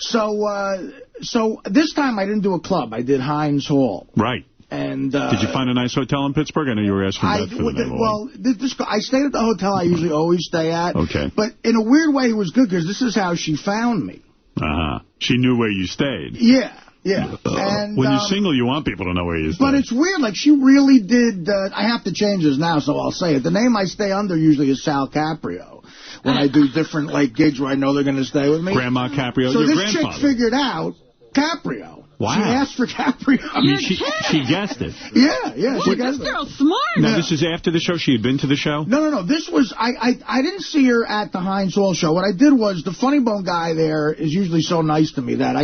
So this time I didn't do a club. I did Heinz Hall. Right. And did you find a nice hotel in Pittsburgh? I know you were asking about I stayed at the hotel I usually always stay at. Okay. But in a weird way, it was good because this is how she found me. She knew where you stayed. Yeah. And when you're single, you want people to know where you stay. But it's weird. Like, she really did... I have to change this now, so I'll say it. The name I stay under usually is Sal Caprio. When I do different, like, gigs where I know they're going to stay with me. Grandma Caprio, so your this grandfather. chick figured out Caprio. Wow. She asked for Caprio. I mean, she guessed it. Yeah, Boy, this girl's smart. Now, this is after the show? She had been to the show? No. This was, I didn't see her at the Heinz Hall show. What I did was, the Funny Bone guy there is usually so nice to me that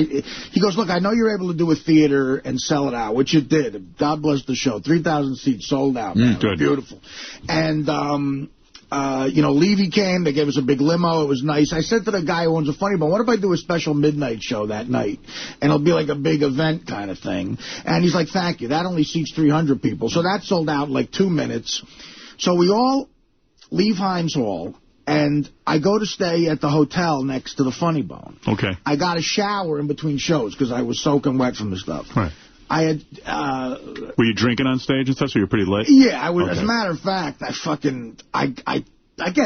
he goes, look, I know you're able to do a theater and sell it out, which it did. God bless the show. 3,000 seats sold out. Good. Beautiful. And, you know, Levy came. They gave us a big limo. It was nice. I said to the guy who owns a Funny Bone, what if I do a special midnight show that night? And it'll be like a big event kind of thing. And he's like, thank you. That only seats 300 people. So that sold out in like 2 minutes. So we all leave Heinz Hall, and I go to stay at the hotel next to the Funny Bone. Okay. I got a shower in between shows because I was soaking wet from the stuff. Right. I had... Were you drinking on stage and stuff, so you were pretty lit? Yeah, I was. Okay. As a matter of fact, again,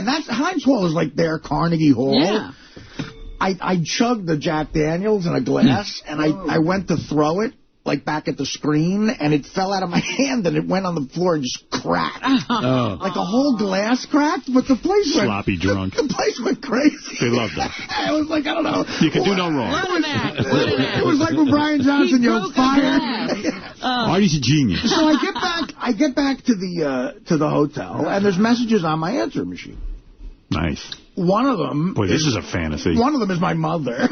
that's Heinz Hall is like their Carnegie Hall. Yeah. I chugged the Jack Daniels in a glass, and I went to throw it, like, back at the screen, and it fell out of my hand, and it went on the floor and just cracked. Like a whole glass cracked, but the place went... Sloppy drunk. The place went crazy. They loved that. I was like, I don't know. You could do no wrong. It was like when Brian Johnson, fired. Artie's a genius. So I get back to the hotel, and there's messages on my answering machine. Nice. One of them... Boy, this is a fantasy. One of them is my mother.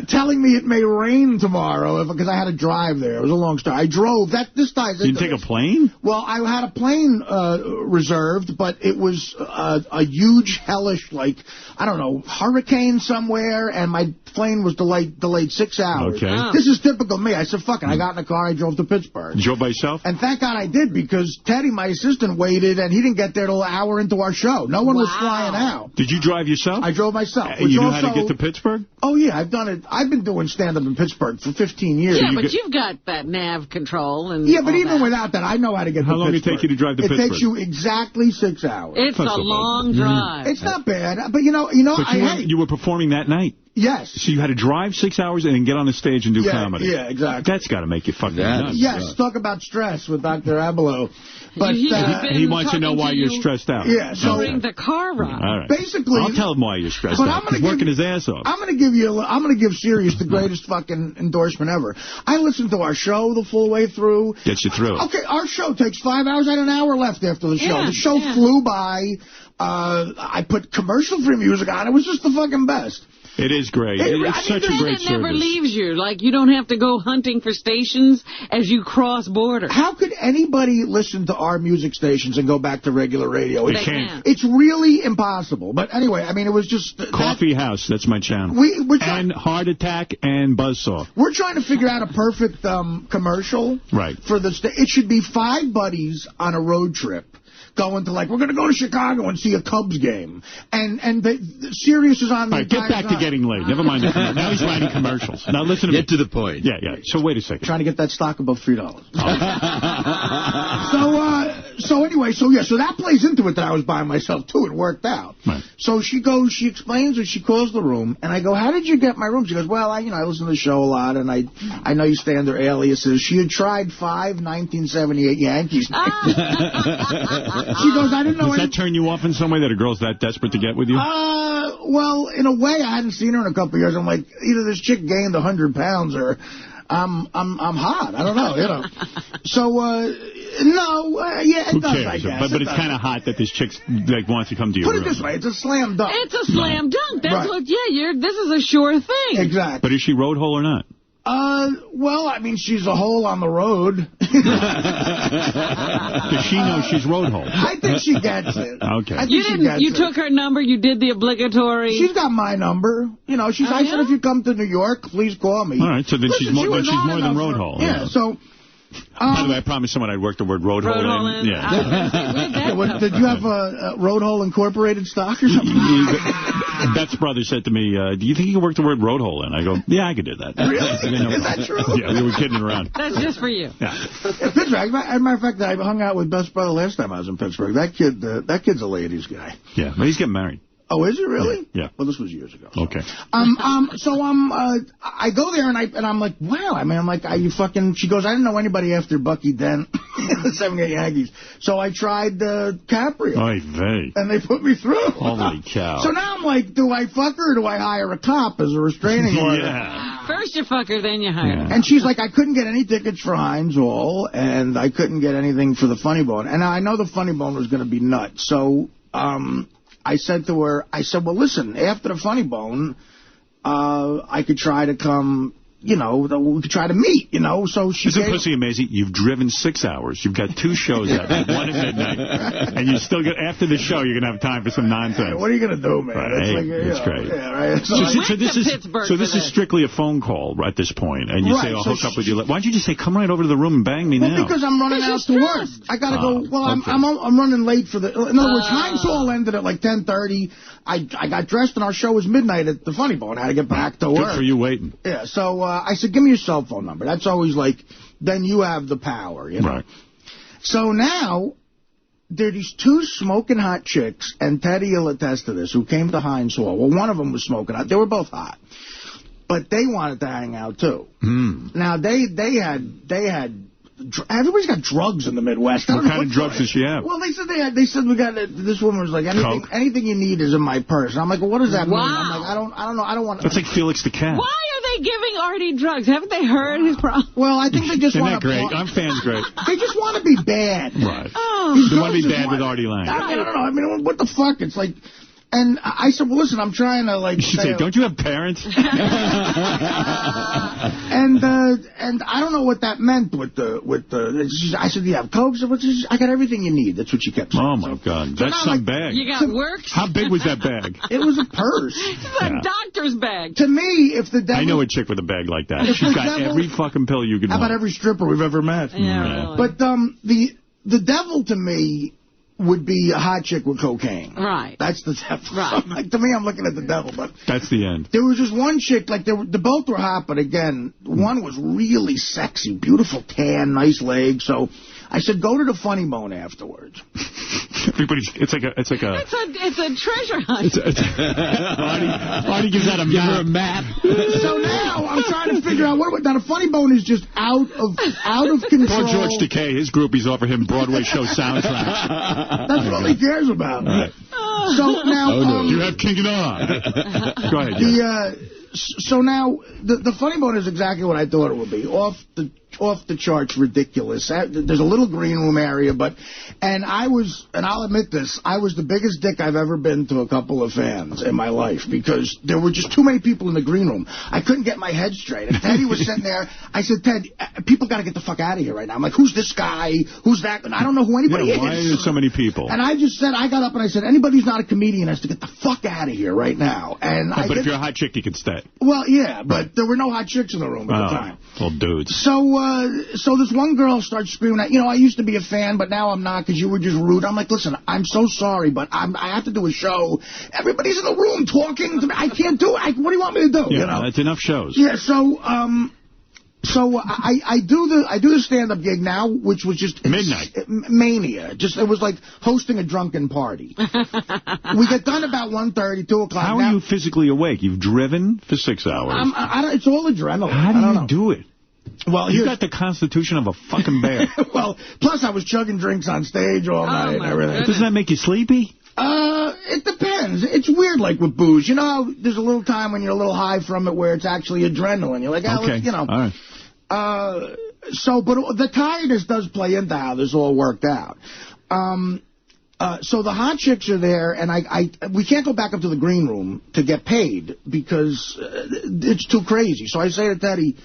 Telling me it may rain tomorrow because I had to drive there. It was a long story. I drove. This ties into You didn't take a plane? Well, I had a plane reserved, but it was a huge, hellish, like, I don't know, hurricane somewhere, and my plane was delayed 6 hours. Okay. Oh. This is typical me. I said, fuck it. I got in the car. I drove to Pittsburgh. You drove by yourself? And thank God I did, because Teddy, my assistant, waited, and he didn't get there till an hour into our show. No one was flying out. Did you drive yourself? I drove myself. You knew how to get to Pittsburgh? Oh, yeah, I've done it. I've been doing stand-up in Pittsburgh for 15 years. Yeah, but you've got that nav control. And yeah, but even without that, I know how to get to Pittsburgh. How long did it take you to drive to Pittsburgh? It takes you exactly 6 hours. It's a long drive. It's not bad, but But you were performing that night? Yes. So you had to drive 6 hours and then get on the stage and do comedy? Yeah, exactly. That's got to make you fucking nuts. Yes, talk about stress with Dr. Abelo. But he wants to know why you're stressed out. Yeah, so during the car ride. All right. Basically, I'll tell him why you're stressed out. He's working his ass off. I'm going to give Sirius the greatest fucking endorsement ever. I listened to our show the full way through. Gets you through it. Okay, our show takes 5 hours. I had an hour left after the show. Yeah, the show flew by. I put commercial-free music on. It was just the fucking best. It is great. It's such a great service. It never service. leaves you. Like, you don't have to go hunting for stations as you cross borders. How could anybody listen to our music stations and go back to regular radio? They can't. It's really impossible. But anyway, I mean, it was just... Coffee House, that's my channel. And Heart Attack and Buzzsaw. We're trying to figure out a perfect commercial. Right. For it should be 5 buddies on a road trip. Going to, like, we're going to go to Chicago and see a Cubs game. And the Sirius is on the All right, get back to getting laid. Never mind that. Now he's writing commercials. Now listen to me. Get to the point. Yeah. So wait a second. Trying to get that stock above $3. So that plays into it that I was by myself, too. It worked out. Right. So she explains it, she calls the room, and I go, how did you get my room? She goes, well, I listen to the show a lot, and I know you stay under aliases. She had tried 5 1978 Yankees. She goes, I didn't know. Does that turn you off in some way that a girl's that desperate to get with you? Well, in a way, I hadn't seen her in a couple of years. I'm like, either this chick gained 100 pounds or I'm hot. I don't know, you know. So, no, yeah, it does, I guess. But it's kind of hot that this chick like wants to come to your room. Put it this way, it's a slam dunk. It's a slam dunk. That's what, this is a sure thing. Exactly. But is she road hole or not? Well, I mean, she's a hole on the road. Does she know she's road hole? I think she gets it. Okay. I think You took her number, you did the obligatory... She's got my number. You know, I said, if you come to New York, please call me. All right, so then she's more than road hole. Yeah, so... By the way, I promised someone I'd work the word road hole in. Yeah. Did you have a Road Hole Incorporated stock or something? Beth's brother said to me, do you think you can work the word road hole in? I go, yeah, I could do that. Really? Is that true? Yeah, we were kidding around. That's just for you. Yeah. Pittsburgh, as a matter of fact, I hung out with Beth's brother last time I was in Pittsburgh. That kid's a ladies guy. Yeah, but he's getting married. Oh, is it really? Yeah. Well, this was years ago. So. Okay. I go there and I'm like, wow. I mean, I'm like, are you fucking? She goes, I didn't know anybody after Bucky Dent in the 78 Yankees, so I tried Caprio. Oy vey. And they put me through. Holy cow. So now I'm like, do I fuck her or do I hire a cop as a restraining order? Yeah. First you fuck her, then you hire her. And she's like, I couldn't get any tickets for Heinz Hall, and I couldn't get anything for the Funny Bone. And I know the Funny Bone was going to be nuts, so I said to her, well, listen, after the Funny Bone, I could try to come, you know, we could try to meet, you know. So she Isn't pussy amazing? You've driven 6 hours. You've got 2 shows out there, one at midnight. And you still get, after the show, you're going to have time for some nonsense. What are you going to do, man? Right. It's great. Yeah, right. So this is strictly a phone call at this point, and you say, I'll hook up with you. Why don't you just say, come right over to the room and bang me now? Because I'm running out to work. I got to go. Well, okay. I'm running late for the... In other words, Heinz Hall ended at like 10:30. I got dressed, and our show was midnight at the Funny Bone. I had to get back to work. Good for you waiting. Yeah, so I said, give me your cell phone number. That's always like, then you have the power, you know? Right. So now, there are these 2 smoking hot chicks, and Teddy will attest to this, who came to Heinz Hall. Well, one of them was smoking hot. They were both hot. But they wanted to hang out, too. Now, they had... Everybody's got drugs in the Midwest. What kind of drugs does she have? Well, they said we got this woman was like, anything you need is in my purse. And I'm like, well, what does that mean? I'm like, I don't know. I don't want. That's like Felix the Cat. Why are they giving Artie drugs? Haven't they heard his problem? Well, I think they just want to. Isn't that great? I'm fans great. They just want to be bad. Right. Oh. They want to be bad with Artie Lang. I don't know. I mean, what the fuck? It's like. And I said, well, listen, I'm trying to, like... You should say, don't you have parents? And I don't know what that meant with the I said, do you have Coke? I got everything you need. That's what she kept saying. Oh, my God. That's some bag. You got work? How big was that bag? It was a purse. It's a doctor's bag. To me, if the devil... I know a chick with a bag like that. She's got every fucking pill you can want. How about every stripper we've ever met? Yeah, really. But the devil, to me... would be a hot chick with cocaine. Right. That's the devil. Right. So, like, to me, I'm looking at the devil. But that's the end. There was just one chick, like, the both were hot, but again, one was really sexy, beautiful tan, nice legs. So I said, go to the Funny Bone afterwards. It's like a treasure hunt. Artie gives out a map. So now I'm trying to figure out now the Funny Bone is just out of control. Poor George Takei, his groupies offer him Broadway show soundtracks. That's all he cares about. Right. So now you have King and I. Go ahead. So now the Funny Bone is exactly what I thought it would be. Off the charts, ridiculous. There's a little green room area, and I'll admit this, I was the biggest dick I've ever been to a couple of fans in my life because there were just too many people in the green room. I couldn't get my head straight. And Teddy was sitting there. I said, Ted, people got to get the fuck out of here right now. I'm like, who's this guy? Who's that? And I don't know who anybody is. Why are there so many people? And I got up and I said, anybody who's not a comedian has to get the fuck out of here right now. But if you're a hot chick, you can stay. Well, yeah, but there were no hot chicks in the room at the time. Little dudes. So this one girl starts screaming at, I used to be a fan, but now I'm not because you were just rude. I'm like, listen, I'm so sorry, but I have to do a show. Everybody's in the room talking to me. I can't do it. What do you want me to do? Yeah, that's enough shows. Yeah, so I do the stand-up gig now, which was just midnight mania. It was like hosting a drunken party. We get done about 1:30, 2 o'clock. How are you physically awake? You've driven for 6 hours. It's all adrenaline. How do you do it? Well, you got the constitution of a fucking bear. Well, plus I was chugging drinks on stage all night and everything. Doesn't that make you sleepy? It depends. It's weird, like with booze. You know how there's a little time when you're a little high from it where it's actually adrenaline. You're like, okay. All right. but the tiredness does play into how this all worked out. So the hot chicks are there, and we can't go back up to the green room to get paid because it's too crazy. So I say to Teddy,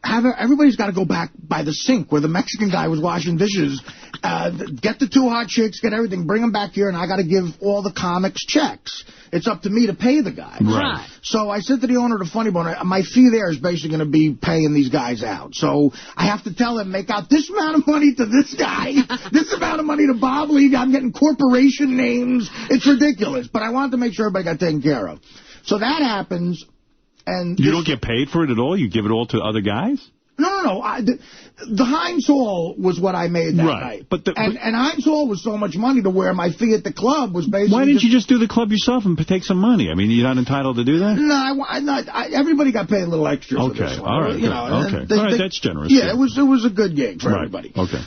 everybody's got to go back by the sink where the Mexican guy was washing dishes. Get the 2 hot chicks, get everything, bring them back here, and I got to give all the comics checks. It's up to me to pay the guys. Right. So I said to the owner of the Funny Bone, my fee there is basically going to be paying these guys out. So I have to tell him, make out this amount of money to this guy, this amount of money to Bob Lee. I'm getting corporation names. It's ridiculous. But I wanted to make sure everybody got taken care of. So that happens. And you don't get paid for it at all? You give it all to other guys? No. The Heinz Hall was what I made that night. And Heinz Hall was so much money to where my fee at the club was basically... Why didn't you just do the club yourself and take some money? I mean, you're not entitled to do that? No, everybody got paid a little extra for this one. All right, that's generous. Yeah, it was a good gig for everybody. Okay.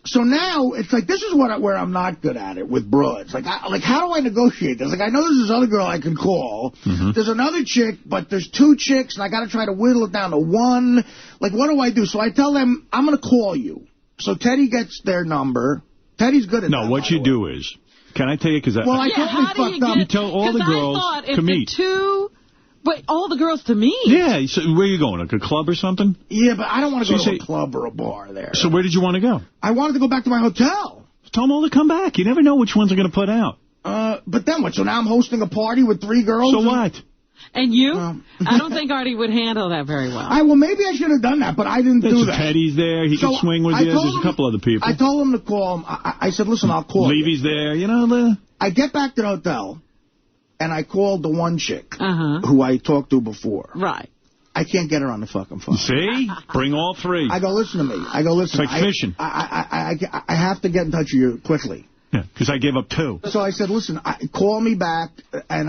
So now it's like, this is where I'm not good at it with broads. Like how do I negotiate this? Like, I know there's this other girl I can call. There's another chick, but there's 2 chicks, and I got to try to whittle it down to 1. Like, what do I do? So I tell them, I'm going to call you. So Teddy gets their number. Teddy's good at that. No, what you do is, can I tell you? Because I totally fucked up. You tell all the girls to meet. But all the girls to meet? Yeah. So where are you going? Like a club or something? Yeah, but I don't want to go to a club or a bar there. So where did you want to go? I wanted to go back to my hotel. Tell them all to come back. You never know which ones are going to put out. But then what? So now I'm hosting a party with 3 girls? So what? And you? I don't think Artie would handle that very well. Well, maybe I should have done that, but I didn't do that. Teddy's there. He can swing with you. There's a couple other people. I told him to call him. I said, listen, I'll call you. Levy's there. I get back to the hotel. And I called the one chick who I talked to before. Right. I can't get her on the fucking phone. See? Bring all 3. I go, listen to me. It's like fishing. I have to get in touch with you quickly. Yeah, because I gave up 2. So I said, listen, call me back. And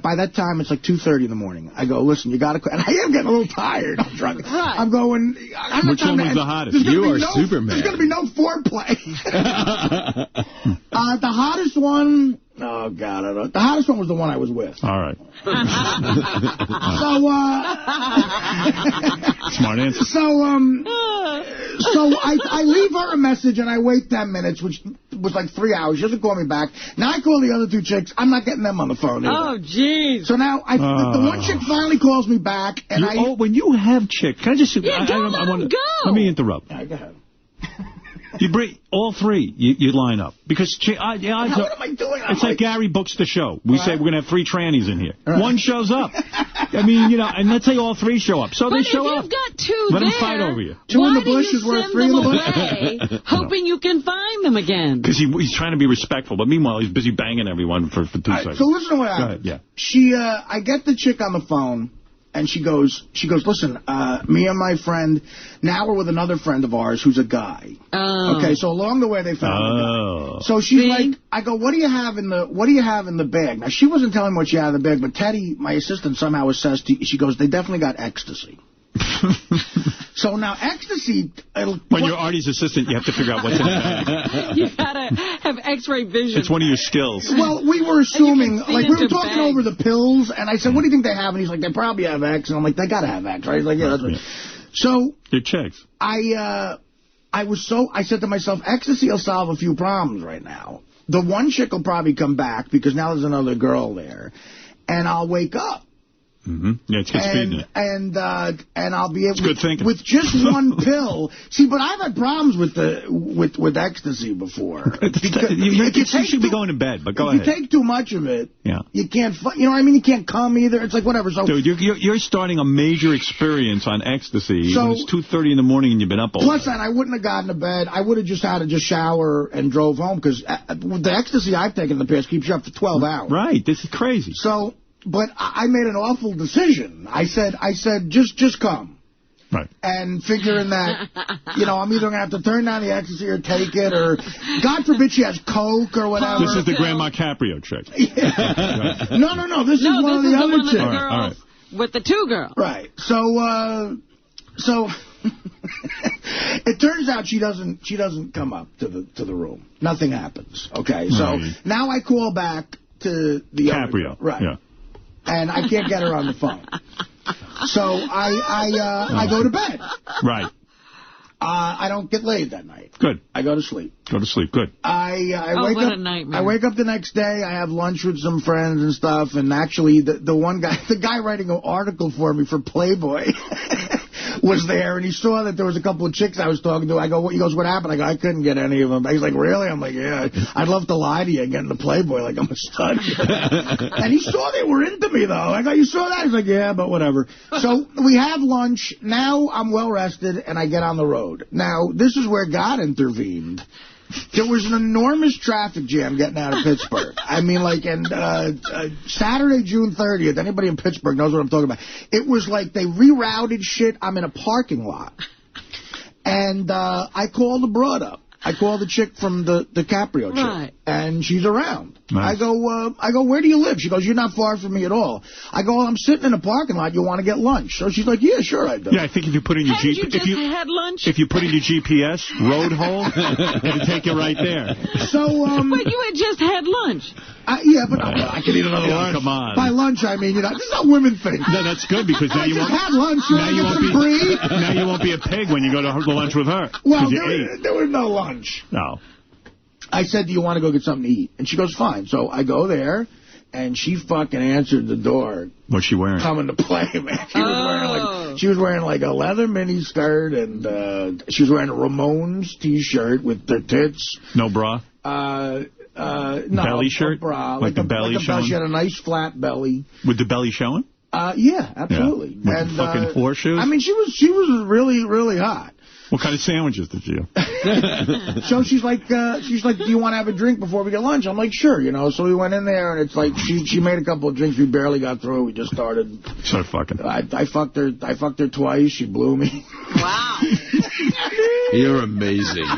by that time, it's like 2:30 in the morning. I go, listen, you got to... And I am getting a little tired. I'm drunk. Right. I'm going... Which one was the hottest? You are Superman. There's going to be no foreplay. The hottest one... Oh, God, I don't know. The hottest one was the one I was with. All right. Smart answer. So I leave her a message, and I wait 10 minutes, which was like 3 hours. She doesn't call me back. Now I call the other 2 chicks. I'm not getting them on the phone either. Oh, jeez. So now the one chick finally calls me back, and when you have chicks, can I just... Yeah, don't let them go. Let me interrupt. Yeah, go ahead. You bring all 3. You line up because what am I doing? It's like Gary books the show. We say we're gonna have 3 trannies in here. One shows up. I mean, and let's say all 3 show up. So they show up. But if you've got 2 let there, them fight over you. 2 in the bush is worth 3 in the bush. Hoping you can find them again. Because he's trying to be respectful, but meanwhile he's busy banging everyone for 2 seconds. So listen to what happened. Yeah. I get the chick on the phone. And she goes, listen, me and my friend, now we're with another friend of ours who's a guy. Oh. Okay, so along the way they found a guy. So she's like, I go, what do you have in the bag? Now she wasn't telling me what she had in the bag, but Teddy, my assistant, somehow assessed. She goes, they definitely got ecstasy. So now ecstasy... When you're Artie's assistant, you have to figure out what's in the bag. You gotta have X-ray vision. It's one of your skills. Well, we were assuming, like, we were talking over the pills, and I said, what do you think they have? And he's like, they probably have X. And I'm like, they gotta have X, right? He's like, yeah, that's right. So... Your checks. I said to myself, ecstasy will solve a few problems right now. The one chick will probably come back, because now there's another girl there, and I'll wake up. Yeah, it's good speed. And I'll be able it's good thinking. With just 1 pill. See, but I've had problems with ecstasy before. You should be going to bed, but go ahead. If you take too much of it, you can't. You know what I mean? You can't come either. It's like whatever. So, dude, you're starting a major experience on ecstasy. So, when it's 2:30 in the morning and you've been up all plus, day. I wouldn't have gotten to bed. I would have just had to shower and drove home because the ecstasy I've taken in the past keeps you up for 12 hours. Right. This is crazy. So. But I made an awful decision. I said, just come. Right. And figuring that, I'm either going to have to turn down the ecstasy or take it, or God forbid she has Coke or whatever. This is the Grandma Caprio chick. Yeah. No. This is one of the other chicks. All right. With the 2 girls. Right. So it turns out she doesn't come up to the room. Nothing happens. Okay. So now I call back to the Caprio. Right. Yeah. And I can't get her on the phone. So I go to bed. Right. I don't get laid that night. Good. I go to sleep. Go to sleep. Good. I wake up the next day. I have lunch with some friends and stuff. And actually, the guy writing an article for me for Playboy was there, and he saw that there was a couple of chicks I was talking to. He goes, what happened? I go, I couldn't get any of them. He's like, really? I'm like, yeah. I'd love to lie to you and get into Playboy like I'm a stud. And he saw they were into me, though. I go, you saw that? He's like, yeah, but whatever. So we have lunch. Now I'm well rested, and I get on the road. Now, this is where God intervened. There was an enormous traffic jam getting out of Pittsburgh. I mean, Saturday, June 30th, anybody in Pittsburgh knows what I'm talking about. It was like they rerouted shit. I'm in a parking lot. And I called the broad up. I called the chick from the DiCaprio chick. Right. And she's around. Nice. I go, where do you live? She goes, you're not far from me at all. I go, well, I'm sitting in a parking lot. You want to get lunch? So she's like, yeah, sure I do. Yeah, I think if you put in your had lunch? If you put in your GPS road hole, it'll take you right there. So, but you had just had lunch. Yeah, but I can eat another lunch. Come on. By lunch, I mean, this is how women think. No, that's good because now you won't have lunch. Now you won't be a pig when you go to lunch with her. Well, there was no lunch. No. I said, do you want to go get something to eat? And she goes, fine. So I go there, and she fucking answered the door. What's she wearing? Coming to play, man. She was wearing like a leather mini skirt, and she was wearing a Ramones T-shirt with their tits. No bra? No. Belly shirt? Bra. Like the belly showing? She had a nice flat belly. With the belly showing? Yeah, absolutely. Yeah. With the fucking horseshoes? I mean, she was really, really hot. What kind of sandwiches did you have? So she's like, do you want to have a drink before we get lunch? I'm like, sure, So we went in there, and it's like she made a couple of drinks. We barely got through. We just started. So fucking. I fucked her twice. She blew me. Wow. You're amazing.